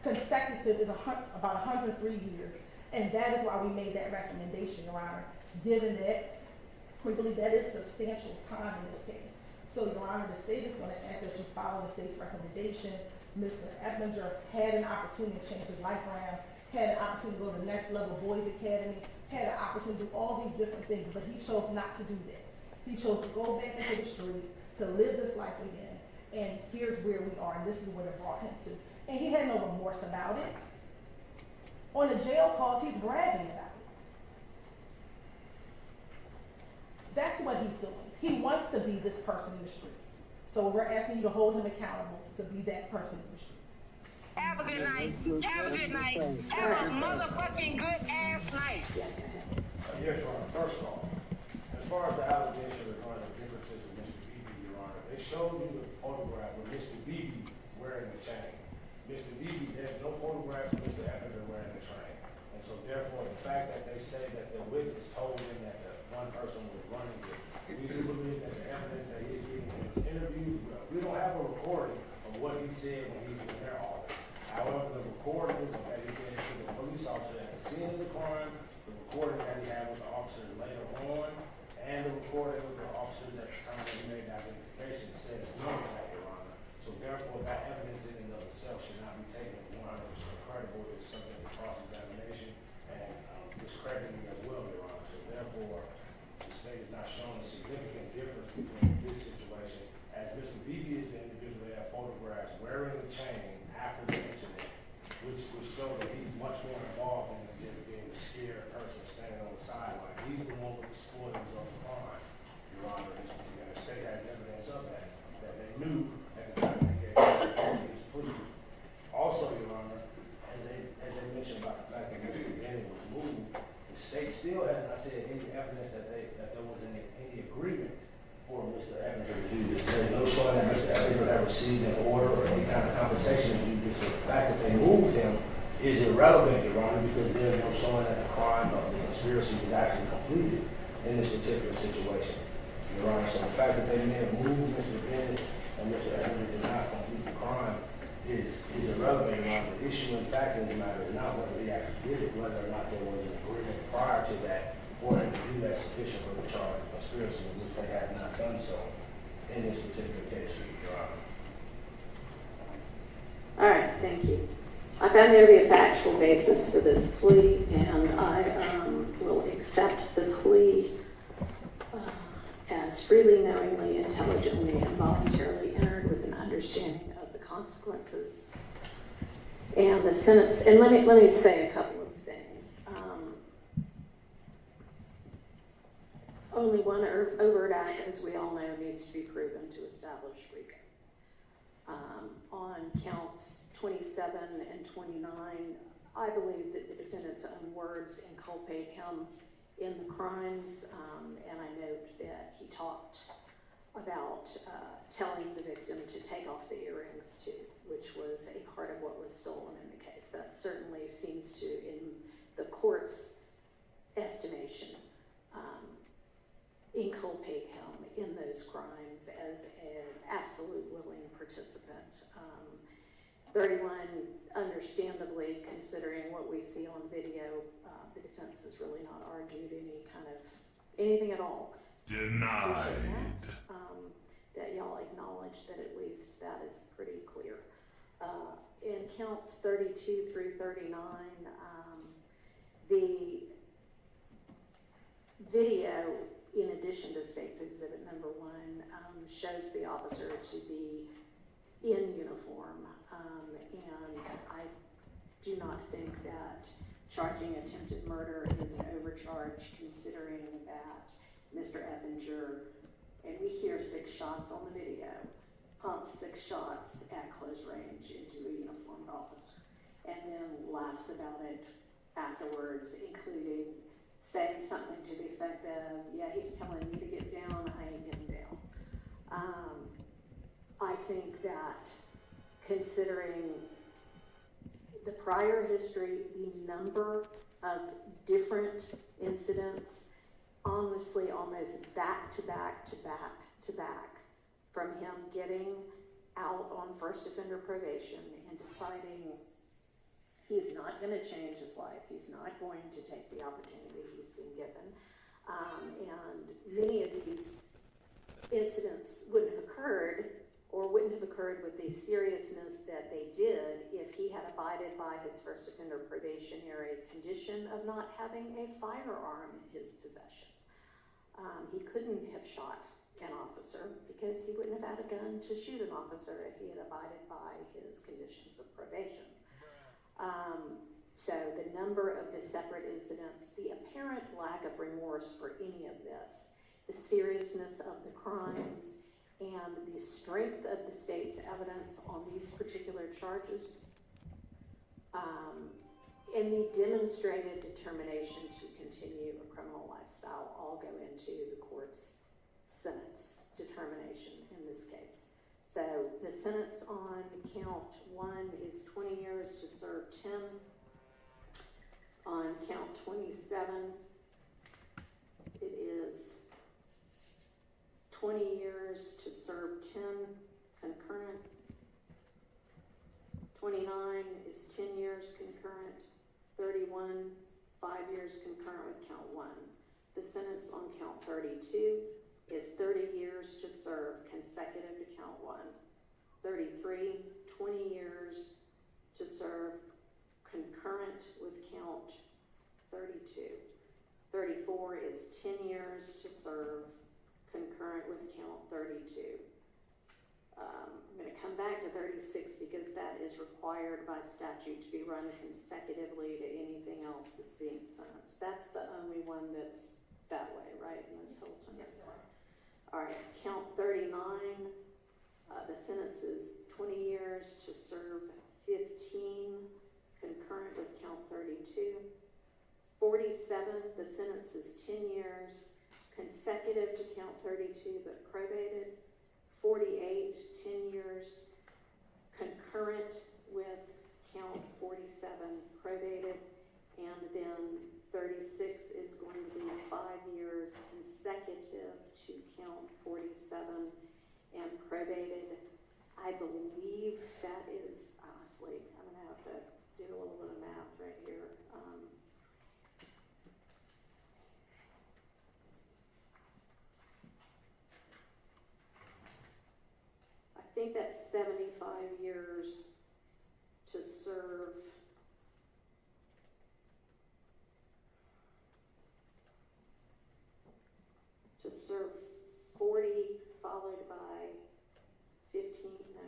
consecutive is about 103 years. And that is why we made that recommendation, Your Honor, given that we believe that is substantial time in this case. So, Your Honor, the state is going to ask that you follow the state's recommendation. Mr. Eppinger had an opportunity to change his life around, had an opportunity to go to the next level Boys Academy, had an opportunity to do all these different things, but he chose not to do that. He chose to go back into the streets, to live this life again, and here's where we are, and this is what it brought him to. And he had no remorse about it. On the jail calls, he's bragging about it. That's what he's doing. He wants to be this person in the streets. So we're asking you to hold him accountable to be that person in the streets. Have a good night. Have a good night. Have a motherfucking good ass night. Yes, Your Honor. First of all, as far as the allegation regarding the differences in Mr. Beebe, Your Honor, they they showed you the photograph with Mr. Beebe wearing the chain. Mr. Beebe, there's no photographs of Mr. Eppinger wearing the chain. And so therefore, the fact that they say that the witness told him that the one person was running it, we do believe that the evidence that he's reading in his interview, we don't have a recording of what he said when he was in their office. However, the recordings that he gave to the police officer at the scene of the crime, the recording that he had with the officers later on, and the recording with the officers at the time that he made the identification says none of that, Your Honor. So therefore, that evidence in and of itself should not be taken as 100% credible. It's something of cross-examination and discrediting as well, Your Honor. So therefore, the state is not showing a significant difference between this situation, as Mr. Beebe is the individual that photographs wearing the chain after the incident, which would show that he's much more involved in than being the scared person standing on the sideline. He's the one with the spoilers of the crime, Your Honor. And the state has evidence of that they knew at the time they gave his plea. Also, Your Honor, as they mentioned about the fact that Mr. Bennett was moved, the state still has not said any evidence that there was any agreement for Mr. Eppinger to do this. There's no showing that Mr. Eppinger had received an order or any kind of compensation to do this. So the fact that they moved him is irrelevant, Your Honor, because there's no showing that the crime of the conspiracy was actually completed in this particular situation, Your Honor. So the fact that they may have moved Mr. Bennett and Mr. Eppinger did not complete the crime is irrelevant, Your Honor. The issue in fact in the matter is not whether he actually did it, whether or not there was an agreement prior to that for him to do that sufficient for the charge of conspiracy, which they have not done so in this particular case, Your Honor. All right, thank you. I found there to be a factual basis for this plea, and I will accept the plea as freely, knowingly, intelligently, and voluntarily entered with an understanding of the consequences and the sentence. And let me say a couple of things. Only one overt act, as we all know, needs to be proven to establish RICO. On counts 27 and 29, I believe that the defendant's own words inculpate him in the crimes, and I note that he talked about telling the victim to take off the earrings too, which was a part of what was stolen in the case. That certainly seems to, in the court's estimation, inculpate him in those crimes as an absolute willing participant. 31, understandably, considering what we see on video, the defense has really not argued anything at all. Denied. That y'all acknowledge that at least that is pretty clear. In counts 32 through 39, the video, in addition to State's Exhibit number 1, shows the officer to be in uniform, and I do not think that charging attempted murder is an overcharge, considering that Mr. Eppinger, and we hear 6 shots on the video, pumps 6 shots at close range into a uniformed officer, and then laughs about it afterwards, including saying something to the effect of, yeah, he's telling me to get down, I ain't getting down. I think that considering the prior history, the number of different incidents, honestly, almost back to back to back to back, from him getting out on first offender probation and deciding he's not going to change his life, he's not going to take the opportunity he's been given. And many of these incidents wouldn't have occurred, or wouldn't have occurred with the seriousness that they did if he had abided by his first offender probationary condition of not having a firearm in his possession. He couldn't have shot an officer because he wouldn't have had a gun to shoot an officer if he had abided by his conditions of probation. So the number of the separate incidents, the apparent lack of remorse for any of this, the seriousness of the crimes, and the strength of the state's evidence on these particular charges, and the demonstrated determination to continue a criminal lifestyle all go into the court's sentence determination in this case. So the sentence on count 1 is 20 years to serve 10. On count 27, it is 20 years to serve 10 concurrent. 29 is 10 years concurrent. 31, 5 years concurrent with count 1. The sentence on count 32 is 30 years to serve consecutive to count 1. 33, 20 years to serve concurrent with count 32. 34 is 10 years to serve concurrent with count 32. I'm going to come back to 36 because that is required by statute to be run consecutively to anything else that's being sentenced. That's the only one that's that way, right, Ms. Hilton? Yes, ma'am. All right, count 39, the sentence is 20 years to serve 15, concurrent with count 32. 47, the sentence is 10 years, consecutive to count 32, but probated. 48, 10 years, concurrent with count 47, probated. And then 36 is going to be 5 years consecutive to count 47 and probated. I believe that is, honestly, I'm going to have to do a little bit of math right here. I think that's 75 years to serve. To serve 40, followed by 15. No,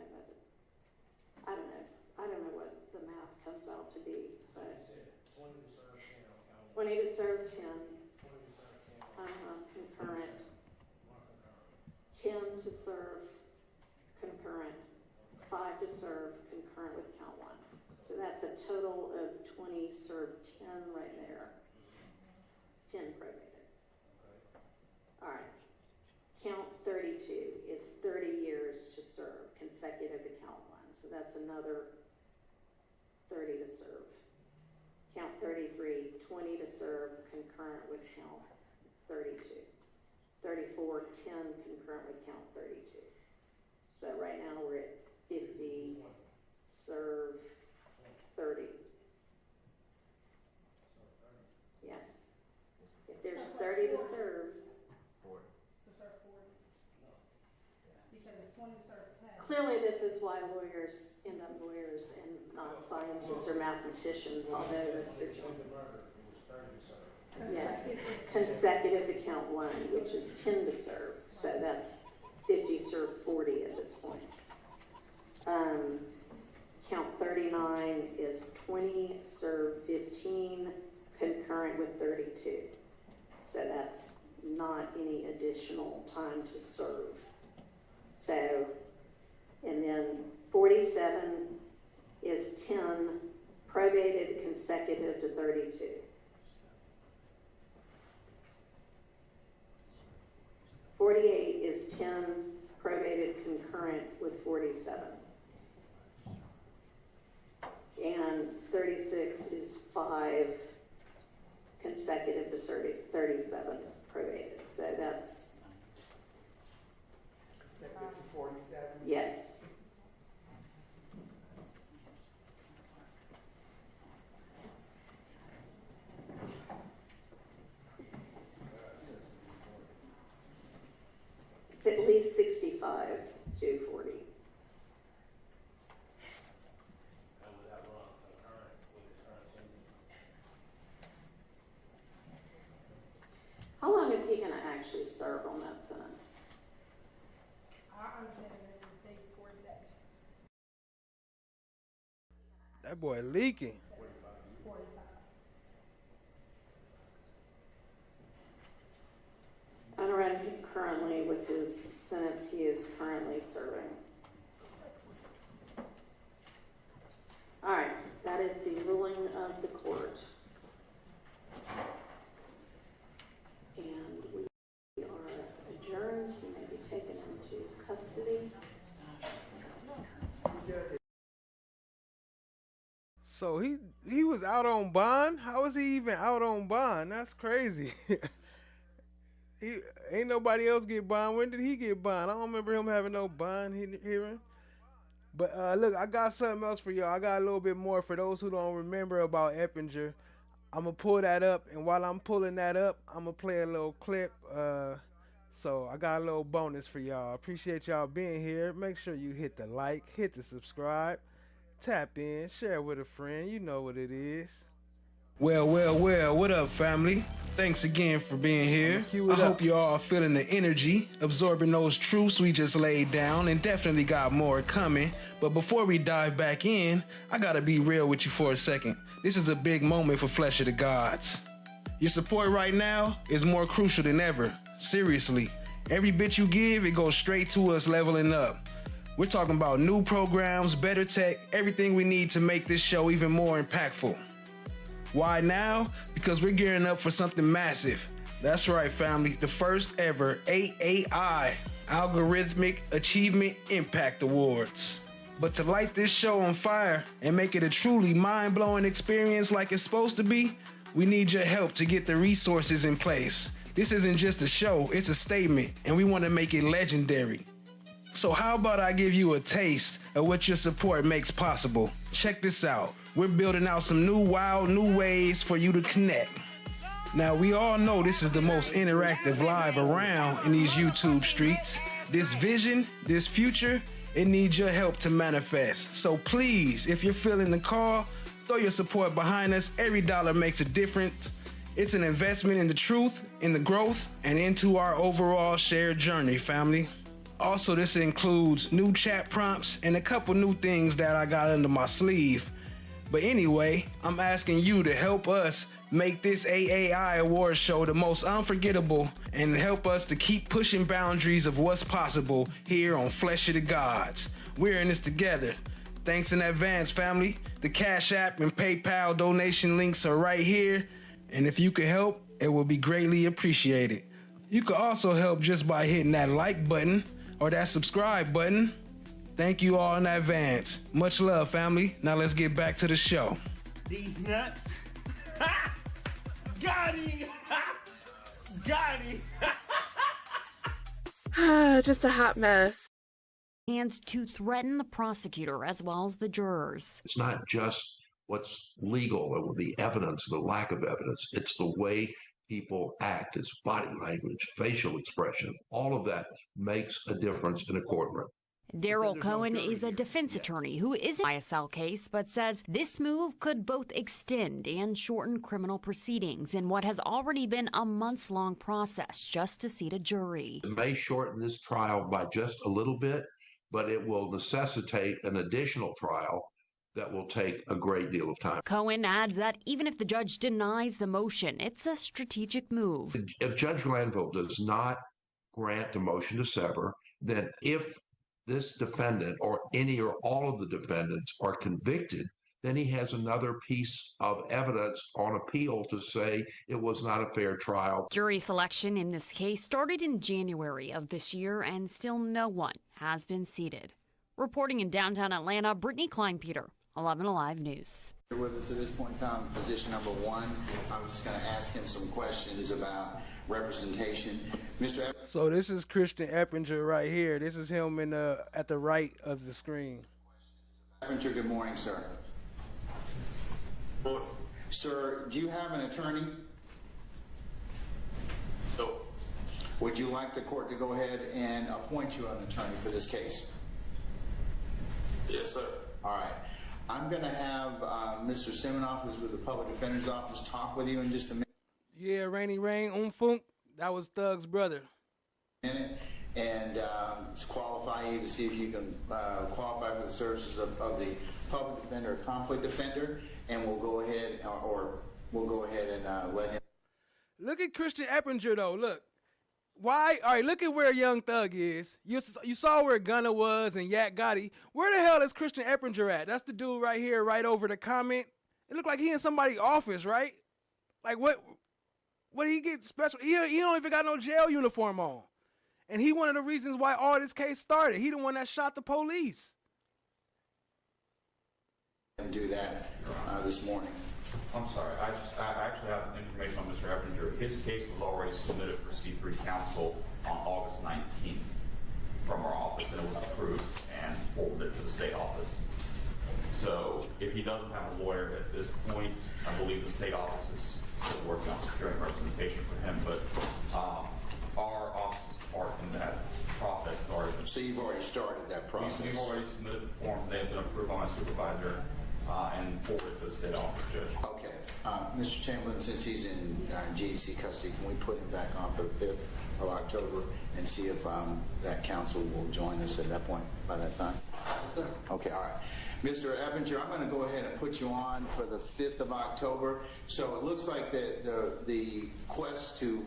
I don't know. I don't know what the math comes out to be. But 20 to serve 10. Concurrent. 10 to serve concurrent. 5 to serve concurrent with count 1. So that's a total of 20 served 10 right there. 10 probated. All right. Count 32 is 30 years to serve consecutive to count 1. So that's another 30 to serve. Count 33, 20 to serve concurrent with count 32. 34, 10 concurrent with count 32. So right now we're at 50, serve 30. Yes. If there's 30 to serve. To serve 40. Because it's 20 to serve 10. Clearly this is why lawyers end up lawyers and not scientists or mathematicians, although that's their job. Yes, consecutive to count 1, which is 10 to serve. So that's 50 serve 40 at this point. Count 39 is 20 serve 15 concurrent with 32. So that's not any additional time to serve. So, and then 47 is 10 probated consecutive to 32. Is 10 probated concurrent with 47. And 36 is 5 consecutive to 37 probated. So that's consecutive to 47? Yes. It's at least 65 to 40. How long is he going to actually serve on that sentence? I understand that it would take 40 days. That boy leaking. 45. I'm running currently with his sentence he is currently serving. All right, that is the ruling of the court. And we are adjourned. You may be taken out. So he was out on bond? How was he even out on bond? That's crazy. He ain't nobody else get bond. When did he get bond? I don't remember him having no bond hearing. But look, I got something else for y'all. I got a little bit more for those who don't remember about Eppinger. I'm going to pull that up, and while I'm pulling that up, I'm going to play a little clip. So I got a little bonus for y'all. Appreciate y'all being here. Make sure you hit the like, hit the subscribe, tap in, share with a friend. You know what it is. Well, what up, family? Thanks again for being here. I hope you all are feeling the energy, absorbing those truths we just laid down, and definitely got more coming. But before we dive back in, I gotta be real with you for a second. This is a big moment for Flesh of the Gods. Your support right now is more crucial than ever. Seriously, every bit you give, it goes straight to us leveling up. We're talking about new programs, better tech, everything we need to make this show even more impactful. Why now? Because we're gearing up for something massive. That's right, family. The first ever AAI, Algorithmic Achievement Impact Awards. But to light this show on fire and make it a truly mind-blowing experience like it's supposed to be, we need your help to get the resources in place. This isn't just a show, it's a statement, and we want to make it legendary. So how about I give you a taste of what your support makes possible? Check this out. We're building out some new ways for you to connect. Now, we all know this is the most interactive live around in these YouTube streets. This vision, this future, it needs your help to manifest. So please, if you're feeling the call, throw your support behind us. Every dollar makes a difference. It's an investment in the truth, in the growth, and into our overall shared journey, family. Also, this includes new chat prompts and a couple new things that I got under my sleeve. But anyway, I'm asking you to help us make this AAI award show the most unforgettable and help us to keep pushing boundaries of what's possible here on Flesh of the Gods. We're in this together. Thanks in advance, family. The Cash App and PayPal donation links are right here. And if you could help, it will be greatly appreciated. You could also help just by hitting that like button or that subscribe button. Thank you all in advance. Much love, family. Now let's get back to the show. These nuts. Got him. Got him. Just a hot mess. And to threaten the prosecutor as well as the jurors. It's not just what's legal or the evidence, the lack of evidence. It's the way people act, it's body language, facial expression. All of that makes a difference in a courtroom. Daryl Cohen is a defense attorney who is in the YSL case, but says this move could both extend and shorten criminal proceedings in what has already been a months-long process just to seat a jury. It may shorten this trial by just a little bit, but it will necessitate an additional trial that will take a great deal of time. Cohen adds that even if the judge denies the motion, it's a strategic move. If Judge Glanville does not grant the motion to sever, then if this defendant or any or all of the defendants are convicted, then he has another piece of evidence on appeal to say it was not a fair trial. Jury selection in this case started in January of this year, and still no one has been seated. Reporting in downtown Atlanta, Brittany Kleinpeter, 11 Alive News. With us at this point in time, position number one. I was just going to ask him some questions about representation. Mr. So this is Christian Eppinger right here. This is him in at the right of the screen. Eppinger, good morning, sir. Sir, do you have an attorney? No. Would you like the court to go ahead and appoint you an attorney for this case? Yes, sir. All right. I'm going to have Mr. Siminoff, who's with the Public Defender's Office, talk with you in just a minute. Yeah, Rainy Rain, Funk. That was Thug's brother. And qualify you to see if you can qualify for the services of the public defender or conflict defender, and we'll go ahead and let him. Look at Christian Eppinger though. Look, why? All right, look at where Young Thug is. You saw where Gunna was and Yak Gotti. Where the hell is Christian Eppinger at? That's the dude right here, right over the comment. It looked like he in somebody's office, right? Like what? What did he get special? He don't even got no jail uniform on. And he one of the reasons why all this case started. He the one that shot the police. and do that this morning. I'm sorry, I actually have information on Mr. Eppinger. His case was already submitted for C3 counsel on August 19th from our office, and it was approved and forwarded to the state office. So if he doesn't have a lawyer at this point, I believe the state office is still working on securing representation for him, but our office is part in that process. So you've already started that process? We've already submitted the forms. They've been approved by my supervisor and forwarded to the state office, Judge. Okay. Mr. Chamberlain, since he's in GHC custody, can we put him back on for the 5th of October and see if that counsel will join us at that point, by that time? Yes, sir. Okay, all right. Mr. Eppinger, I'm going to go ahead and put you on for the 5th of October. So it looks like the quest to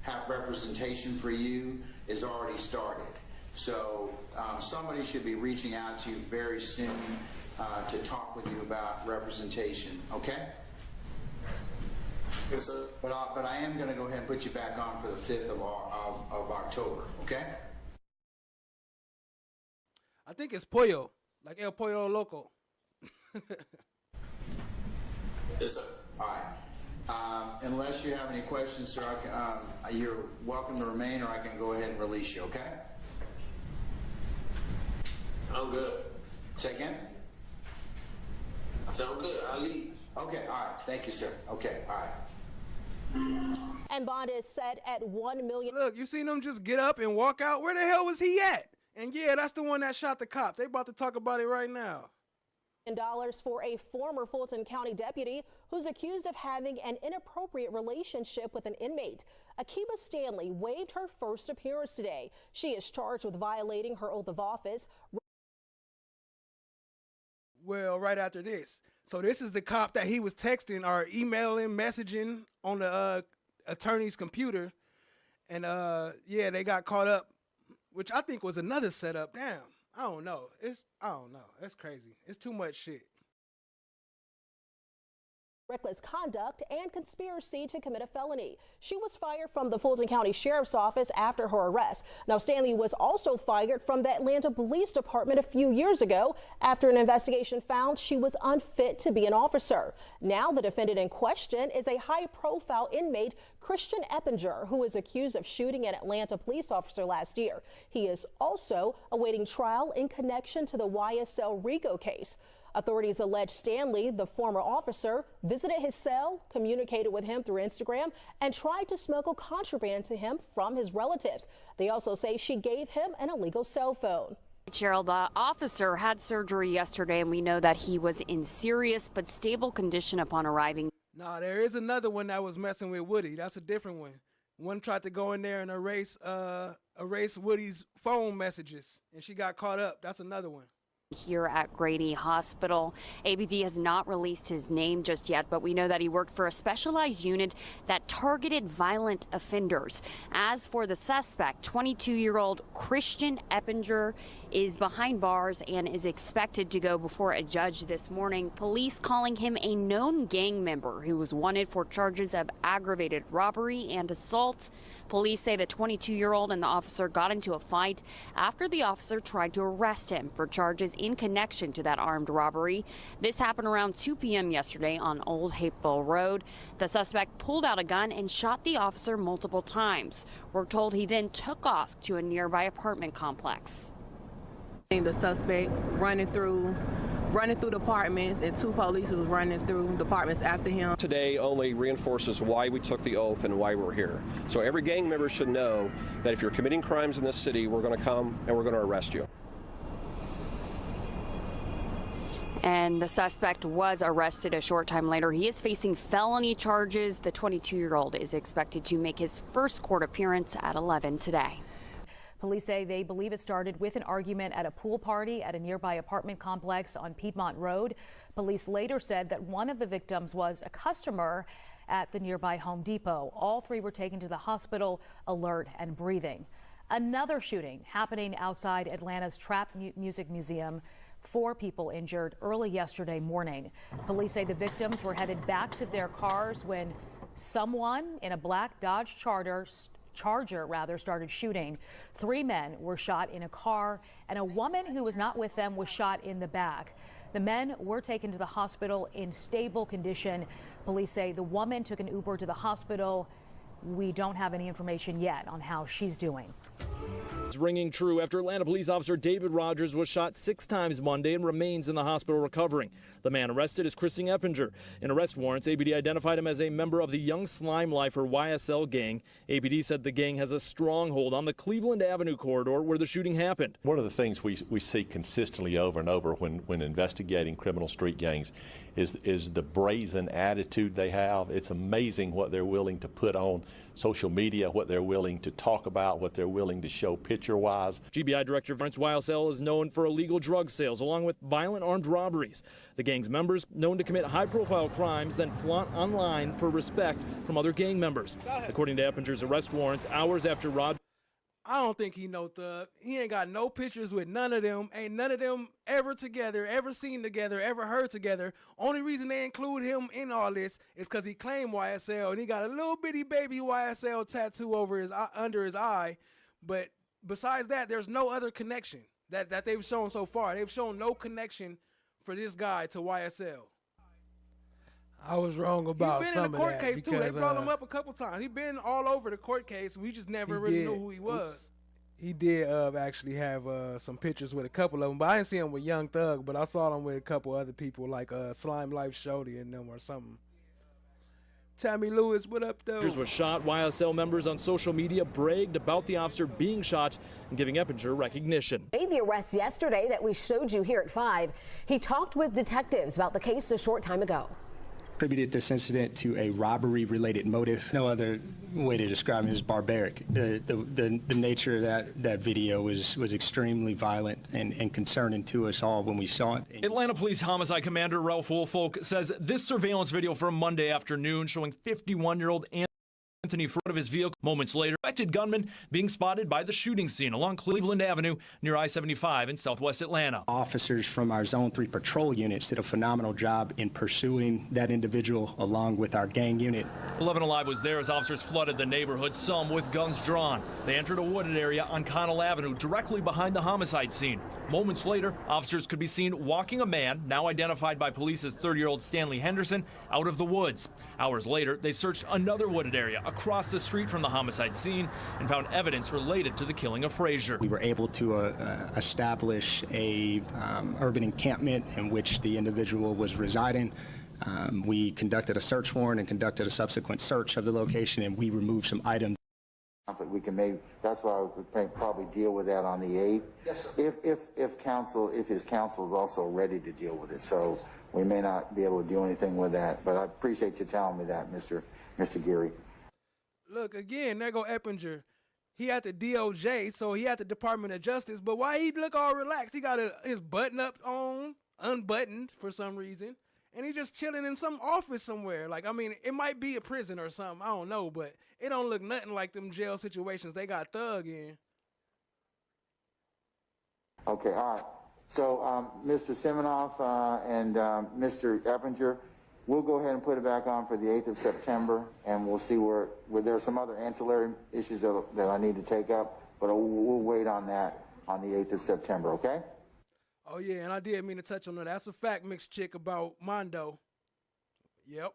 have representation for you is already started. So somebody should be reaching out to you very soon to talk with you about representation, okay? Yes, sir. But I am going to go ahead and put you back on for the 5th of October, okay? I think it's Pollo, like El Pollo Loco. Yes, sir. All right. Unless you have any questions, sir, you're welcome to remain, or I can go ahead and release you, okay? I'm good. Say again? I said I'm good. I'll leave. Okay, all right. Thank you, sir. Okay, all right. And bond is set at $1 million. Look, you seen him just get up and walk out? Where the hell was he at? And yeah, that's the one that shot the cop. They about to talk about it right now. For a former Fulton County deputy who's accused of having an inappropriate relationship with an inmate. Akiba Stanley waived her first appearance today. She is charged with violating her oath of office. Well, right after this. So this is the cop that he was texting or emailing, messaging on the attorney's computer. And yeah, they got caught up, which I think was another setup. Damn. I don't know. I don't know. That's crazy. It's too much shit. Reckless conduct and conspiracy to commit a felony. She was fired from the Fulton County Sheriff's Office after her arrest. Now, Stanley was also fired from the Atlanta Police Department a few years ago after an investigation found she was unfit to be an officer. Now, the defendant in question is a high-profile inmate, Christian Eppinger, who is accused of shooting an Atlanta police officer last year. He is also awaiting trial in connection to the YSL RICO case. Authorities allege Stanley, the former officer, visited his cell, communicated with him through Instagram, and tried to smuggle contraband to him from his relatives. They also say she gave him an illegal cell phone. Cheryl, the officer had surgery yesterday, and we know that he was in serious but stable condition upon arriving. Nah, there is another one that was messing with Woody. That's a different one. One tried to go in there and erase Woody's phone messages, and she got caught up. That's another one. Here at Grady Hospital. ABD has not released his name just yet, but we know that he worked for a specialized unit that targeted violent offenders. As for the suspect, 22-year-old Christian Eppinger is behind bars and is expected to go before a judge this morning. Police calling him a known gang member who was wanted for charges of aggravated robbery and assault. Police say the 22-year-old and the officer got into a fight after the officer tried to arrest him for charges in connection to that armed robbery. This happened around 2 p.m. yesterday on Old Hapeville Road. The suspect pulled out a gun and shot the officer multiple times. We're told he then took off to a nearby apartment complex. The suspect running through the apartments, and 2 police was running through the apartments after him. Today only reinforces why we took the oath and why we're here. So every gang member should know that if you're committing crimes in this city, we're going to come and we're going to arrest you. And the suspect was arrested a short time later. He is facing felony charges. The 22-year-old is expected to make his first court appearance at 11 today. Police say they believe it started with an argument at a pool party at a nearby apartment complex on Piedmont Road. Police later said that one of the victims was a customer at the nearby Home Depot. All 3 were taken to the hospital, alert and breathing. Another shooting happening outside Atlanta's Trap Music Museum. 4 people injured early yesterday morning. Police say the victims were headed back to their cars when someone in a black Dodge Charger started shooting. 3 men were shot in a car, and a woman who was not with them was shot in the back. The men were taken to the hospital in stable condition. Police say the woman took an Uber to the hospital. We don't have any information yet on how she's doing. It's ringing true after Atlanta police officer David Rogers was shot 6 times Monday and remains in the hospital recovering. The man arrested is Christian Eppinger. In arrest warrants, APD identified him as a member of the Young Slime Lifer YSL gang. APD said the gang has a stronghold on the Cleveland Avenue corridor where the shooting happened. One of the things we see consistently over and over when investigating criminal street gangs is the brazen attitude they have. It's amazing what they're willing to put on social media, what they're willing to talk about, what they're willing to show picture-wise. GBI Director Vince YSL is known for illegal drug sales along with violent armed robberies. The gang's members known to commit high-profile crimes, then flaunt online for respect from other gang members. According to Eppinger's arrest warrants, hours after Rod. I don't think he no thug. He ain't got no pictures with none of them. Ain't none of them ever together, ever seen together, ever heard together. Only reason they include him in all this is because he claimed YSL and he got a little bitty baby YSL tattoo over his under his eye. But besides that, there's no other connection that they've shown so far. They've shown no connection for this guy to YSL. I was wrong about some of that. He's been in the court case too. They brought him up a couple times. He's been all over the court case. We just never really knew who he was. He did actually have some pictures with a couple of them, but I didn't see him with Young Thug. But I saw him with a couple other people like Slime Life Shorty and them or something. Tammy Lewis, what up, though? Was shot. YSL members on social media bragged about the officer being shot and giving Eppinger recognition. Made the arrest yesterday that we showed you here at 5. He talked with detectives about the case a short time ago. Attributed this incident to a robbery-related motive. No other way to describe it is barbaric. The nature of that video was extremely violent and concerning to us all when we saw it. Atlanta Police Homicide Commander Ralph Woolfolk says this surveillance video from Monday afternoon showing 51-year-old Anthony in front of his vehicle. Moments later, suspected gunman being spotted by the shooting scene along Cleveland Avenue near I-75 in southwest Atlanta. Officers from our Zone 3 patrol units did a phenomenal job in pursuing that individual along with our gang unit. 11 Alive was there as officers flooded the neighborhood, some with guns drawn. They entered a wooded area on Connell Avenue directly behind the homicide scene. Moments later, officers could be seen walking a man, now identified by police as 30-year-old Stanley Henderson, out of the woods. Hours later, they searched another wooded area across the street from the homicide scene and found evidence related to the killing of Frazier. We were able to establish a urban encampment in which the individual was residing. We conducted a search warrant and conducted a subsequent search of the location, and we removed some items. But we can maybe, that's why we could probably deal with that on the 8th. Yes, sir. If his counsel is also ready to deal with it. So we may not be able to do anything with that, but I appreciate you telling me that, Mr. Geary. Look, again, there go Eppinger. He at the DOJ, so he at the Department of Justice, but why he look all relaxed? He got his button up on, unbuttoned for some reason, and he just chilling in some office somewhere. Like, I mean, it might be a prison or something, I don't know, but it don't look nothing like them jail situations they got Thug in. Okay, all right. So, Mr. Siminoff and Mr. Eppinger, we'll go ahead and put it back on for the 8th of September, and we'll see where there are some other ancillary issues that I need to take up, but we'll wait on that on the 8th of September, okay? Oh, yeah, and I did mean to touch on that. That's a fact, mixed chick, about Mondo. Yep.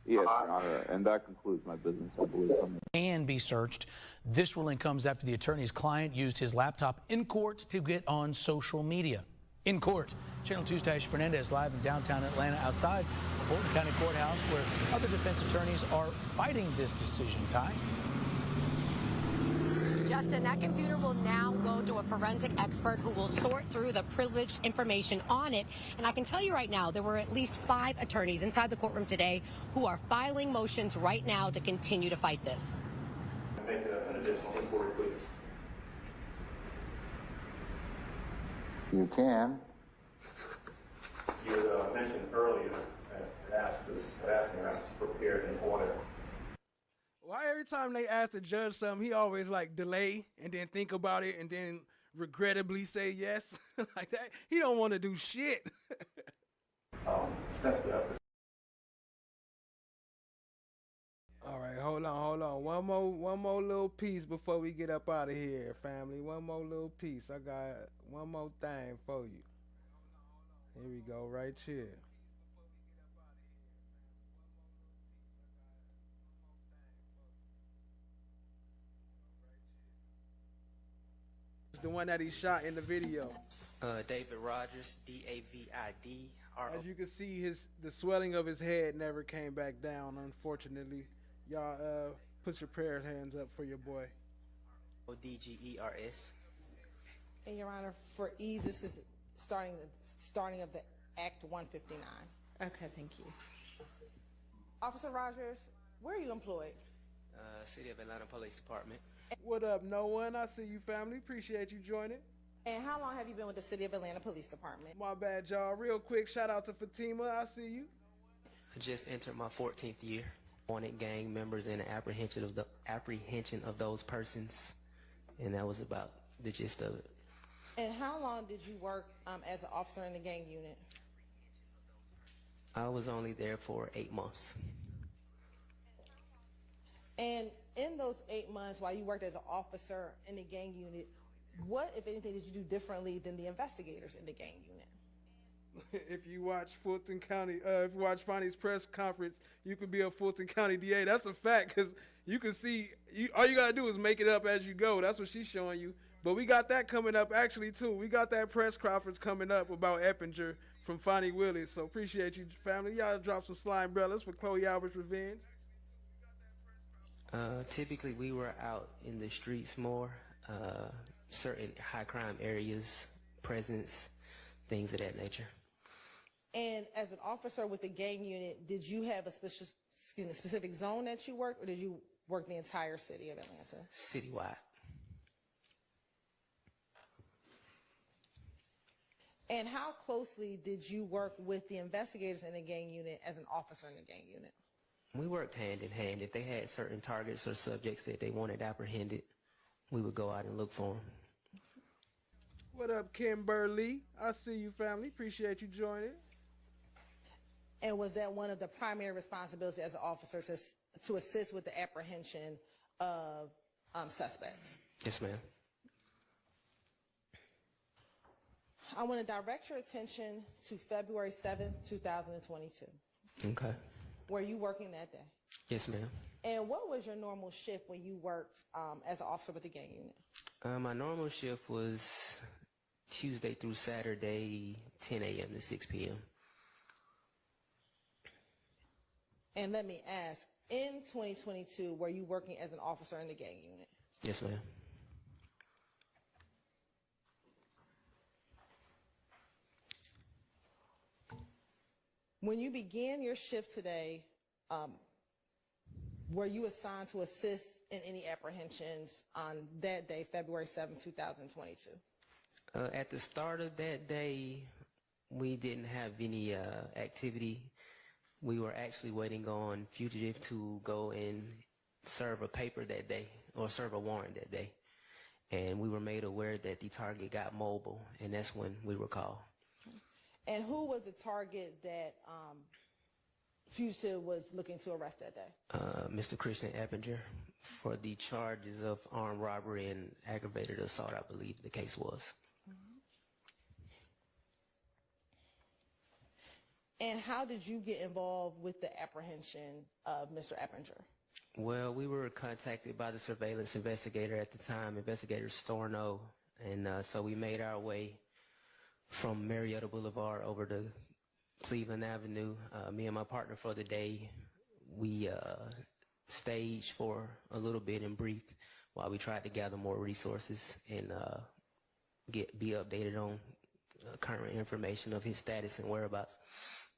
Yes, Your Honor, and that concludes my business, I believe. And be searched. This ruling comes after the attorney's client used his laptop in court to get on social media. In court, Channel 2's Tash Fernandez live in downtown Atlanta outside the Fulton County Courthouse where other defense attorneys are fighting this decision. Ty? Justin, that computer will now go to a forensic expert who will sort through the privileged information on it. And I can tell you right now, there were at least 5 attorneys inside the courtroom today who are filing motions right now to continue to fight this. Make an additional inquiry, please. You can. You had mentioned earlier asking us to prepare an order. Why every time they ask the judge something, he always like delay and then think about it and then regrettably say yes like that? He don't want to do shit. That's good. All right, hold on. One more little piece before we get up out of here, family. One more little piece. I got one more thing for you. Here we go, right here. It's the one that he shot in the video. David Rogers, D-A-V-I-D-R-O. As you can see, the swelling of his head never came back down, unfortunately. Y'all put your prayer hands up for your boy. O-D-G-E-R-S. And Your Honor, for ease, this is starting of the Act 159. Okay, thank you. Officer Rogers, where are you employed? City of Atlanta Police Department. What up, no one? I see you, family. Appreciate you joining. And how long have you been with the City of Atlanta Police Department? My bad, y'all. Real quick, shout out to Fatima. I see you. I just entered my 14th year. Wanted gang members and the apprehension of those persons, and that was about the gist of it. And how long did you work as an officer in the gang unit? I was only there for 8 months. And in those 8 months while you worked as an officer in the gang unit, what, if anything, did you do differently than the investigators in the gang unit? If you watch Fulton County, if you watch Fonnie's press conference, you could be a Fulton County DA. That's a fact, because you can see, all you got to do is make it up as you go. That's what she's showing you. But we got that coming up, actually, too. We got that press conference coming up about Eppinger from Fonnie Willis. So appreciate you, family. Y'all drop some slime umbrellas for Chloe Albert's revenge. Typically, we were out in the streets more, certain high crime areas, presence, things of that nature. And as an officer with the gang unit, did you have a specific zone that you worked, or did you work the entire city of Atlanta? Citywide. And how closely did you work with the investigators in the gang unit as an officer in the gang unit? We worked hand in hand. If they had certain targets or subjects that they wanted apprehended, we would go out and look for them. What up, Kimberly? I see you, family. Appreciate you joining. And was that one of the primary responsibilities as an officer to assist with the apprehension of suspects? Yes, ma'am. I want to direct your attention to February 7th, 2022. Okay. Were you working that day? Yes, ma'am. And what was your normal shift when you worked as an officer with the gang unit? My normal shift was Tuesday through Saturday, 10 a.m. to 6 p.m. And let me ask, in 2022, were you working as an officer in the gang unit? Yes, ma'am. When you began your shift today, were you assigned to assist in any apprehensions on that day, February 7, 2022? At the start of that day, we didn't have any activity. We were actually waiting on fugitive to go and serve a paper that day, or serve a warrant that day. And we were made aware that the target got mobile, and that's when we were called. And who was the target that fugitive was looking to arrest that day? Mr. Christian Eppinger, for the charges of armed robbery and aggravated assault, I believe the case was. And how did you get involved with the apprehension of Mr. Eppinger? Well, we were contacted by the surveillance investigator at the time, Investigator Storno, and so we made our way from Marietta Boulevard over to Cleveland Avenue. Me and my partner for the day, we staged for a little bit and briefed while we tried to gather more resources and be updated on current information of his status and whereabouts.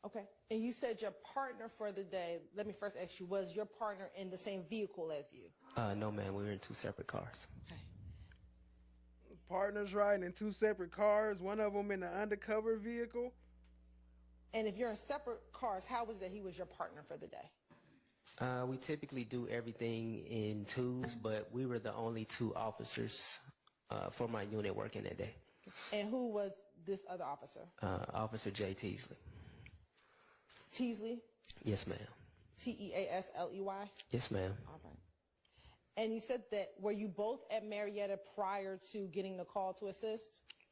Okay. And you said your partner for the day, let me first ask you, was your partner in the same vehicle as you? No, ma'am. We were in two separate cars. Okay. Partners riding in two separate cars, one of them in an undercover vehicle. And if you're in separate cars, how was that he was your partner for the day? We typically do everything in twos, but we were the only two officers for my unit working that day. And who was this other officer? Officer Jay Teasley. Teasley? Yes, ma'am. Teasley? Yes, ma'am. All right. And you said that, were you both at Marietta prior to getting the call to assist?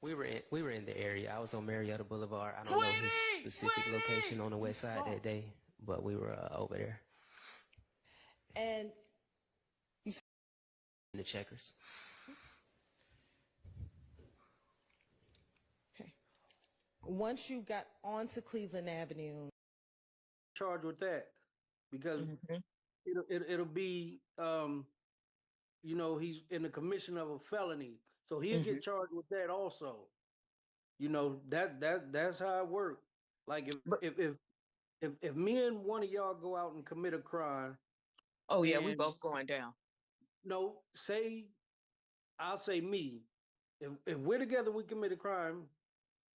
We were in the area. I was on Marietta Boulevard. I don't know his specific location on the west side that day, but we were over there. And in the Checkers. Okay. Once you got onto Cleveland Avenue, charged with that because it'll be you know, he's in the commission of a felony, so he'll get charged with that also. You know, that's how it works. Like if me and one of y'all go out and commit a crime. Oh yeah, we both going down. No, I'll say me. If we're together, we commit a crime,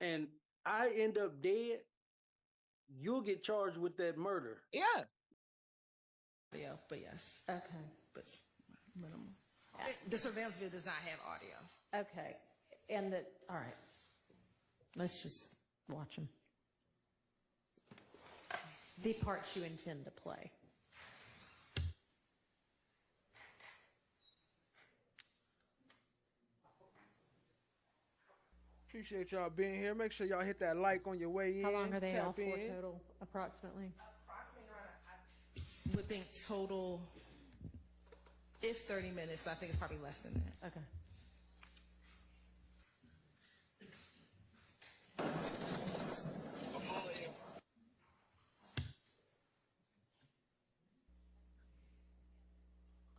and I end up dead, you'll get charged with that murder. Yeah. Yeah, but yes. Okay. But minimal. The surveillance video does not have audio. Okay. And all right. Let's just watch them. The parts you intend to play. Appreciate y'all being here. Make sure y'all hit that like on your way in. How long are they Tap off for in. total, approximately? I would think total, if 30 minutes, but I think it's probably less than that. Okay.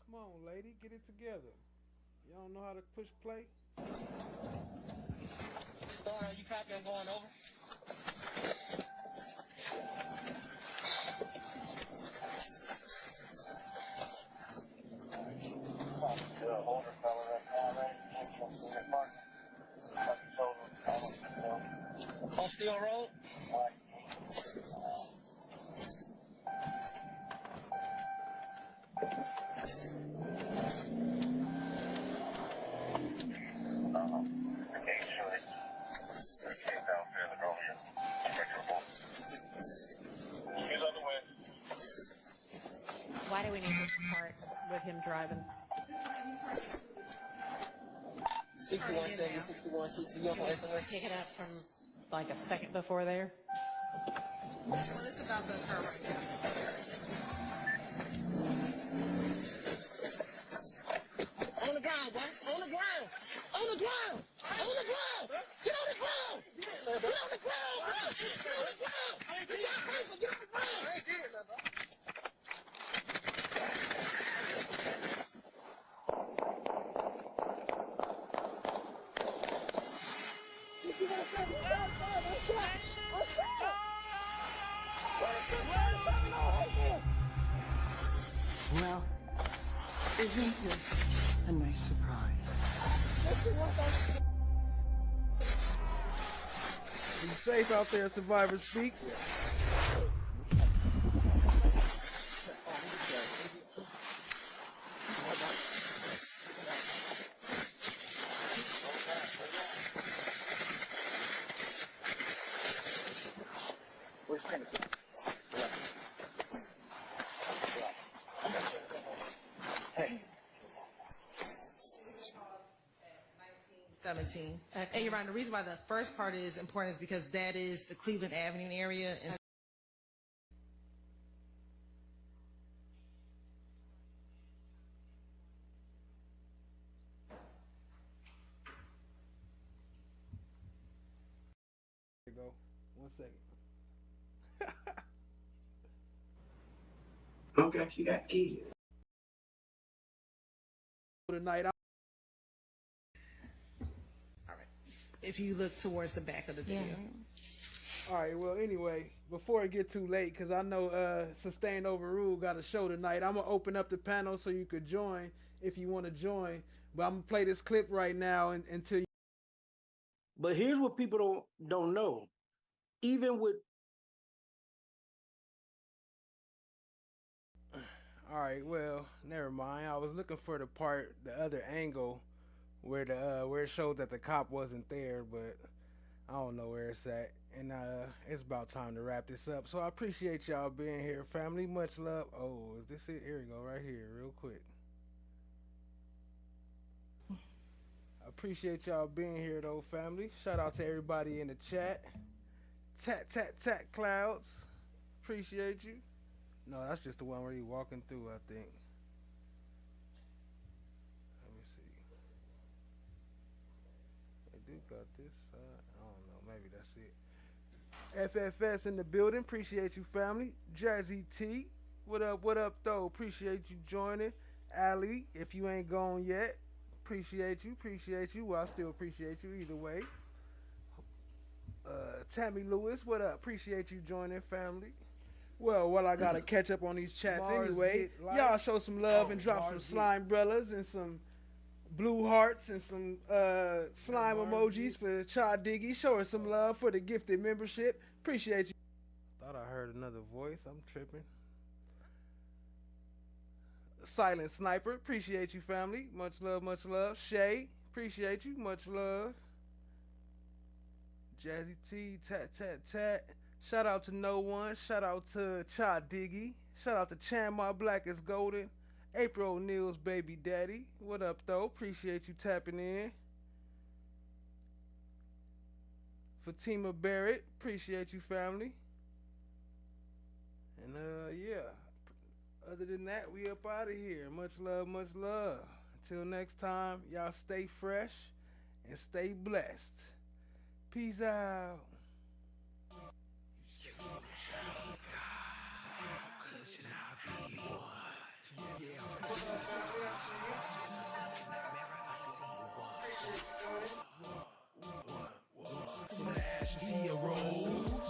Come on, lady, get it together. Y'all don't know how to push play? Star, are you copy? I'm going over. On Steel Road? Why do we need this part with him driving? 6170, 6160 on SOS. Pick it up from like a second before there. Well, it's about to occur right now. On the ground, boy. On the ground. On the ground. On the ground. Get on the ground. Get on the ground, bro. Get on the ground. Get on the ground. I ain't did nothing, bro. Well, isn't this a nice surprise? Be safe out there, Survivor Speak. Okay. And you're right. The reason why the first part is important is because that is the Cleveland Avenue area. And There you go. 1 second. Okay, she got keys. Tonight. if you look towards the back of the video. All right, well, anyway, before it get too late, because I know Sustained Overruled got a show tonight, I'm going to open up the panel so you could join if you want to join. But I'm going to play this clip right now until you... But here's what people don't know. Even with... All right, well, never mind. I was looking for the other angle where it showed that the cop wasn't there, but I don't know where it's at. And it's about time to wrap this up. So I appreciate y'all being here, family. Much love. Oh, is this it? Here we go, right here, real quick. I appreciate y'all being here, though, family. Shout out to everybody in the chat. Tat Clouds. Appreciate you. No, that's just the one where you walking through, I think. Let me see. They do got this side. I don't know. Maybe that's it. FFS in the building. Appreciate you, family. Jazzy T. What up, though? Appreciate you joining. Ali, if you ain't gone yet, appreciate you. Well, I still appreciate you either way. Tammy Lewis, what up? Appreciate you joining, family. Well, I gotta catch up on these chats anyway. Y'all show some love and drop some slime brellas and some blue hearts and some slime emojis for Cha Diggy. Show her some love for the gifted membership. Appreciate you. Thought I heard another voice. I'm tripping. Silent Sniper, appreciate you, family. Much love, much love. Shay, appreciate you. Much love. Jazzy T, tat. Shout out to No One. Shout out to Cha Diggy. Shout out to Chan My Black is Golden. April O'Neill's baby daddy. What up, though? Appreciate you tapping in. Fatima Barrett, appreciate you, family. And yeah. Other than that, we up out of here. Much love, much love. Until next time, y'all stay fresh and stay blessed. Peace out.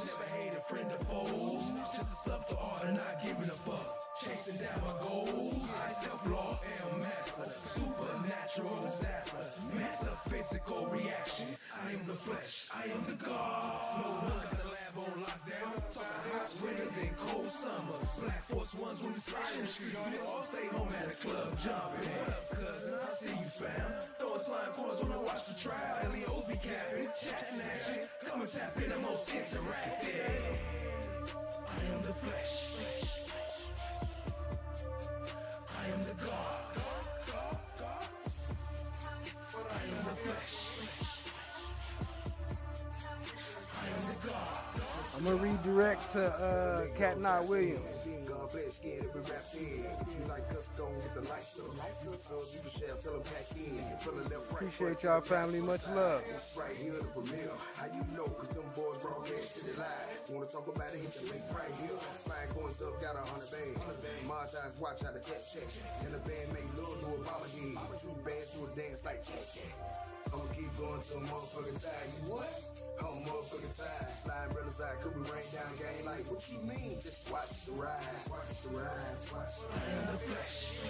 Never hated friend or foes. Just a sub to order, not giving a fuck. Chasing down my goals. I self-law am master. Supernatural disaster. Metaphysical reaction. I am the flesh. I am the God. No one got the lab on lockdown. Talking hot winters and cold summers. Black Force Ones when we slide in the streets. We all stay home at the club jumping. What up, cousin? I see you, fam. Throwing slime corns when I watch the trial. LEOs be capping. Chatting action. Come and tap in the most interactive. I am the flesh. I am the God. I am the flesh. I am the God. I'm gonna redirect to Cat Knot Williams. If you like us, go get the lights up. You can sub, you can share, tell them pack in. Appreciate y'all, family. Much love. It's right here, the premiere. How you know? Cause them boys broadcast to the live. Wanna talk about it? Hit the link right here. Slide coins up, got 100 bands. Mars eyes, watch how the check. And the band made love to Obama did. 2 bands do a dance like check. I'ma keep going till I'm motherfucking tired. You what? I'm motherfucking tired. Slide brother side, could we rain down game? Like, what you mean? Just watch the rise. Watch the rise. I am the flesh.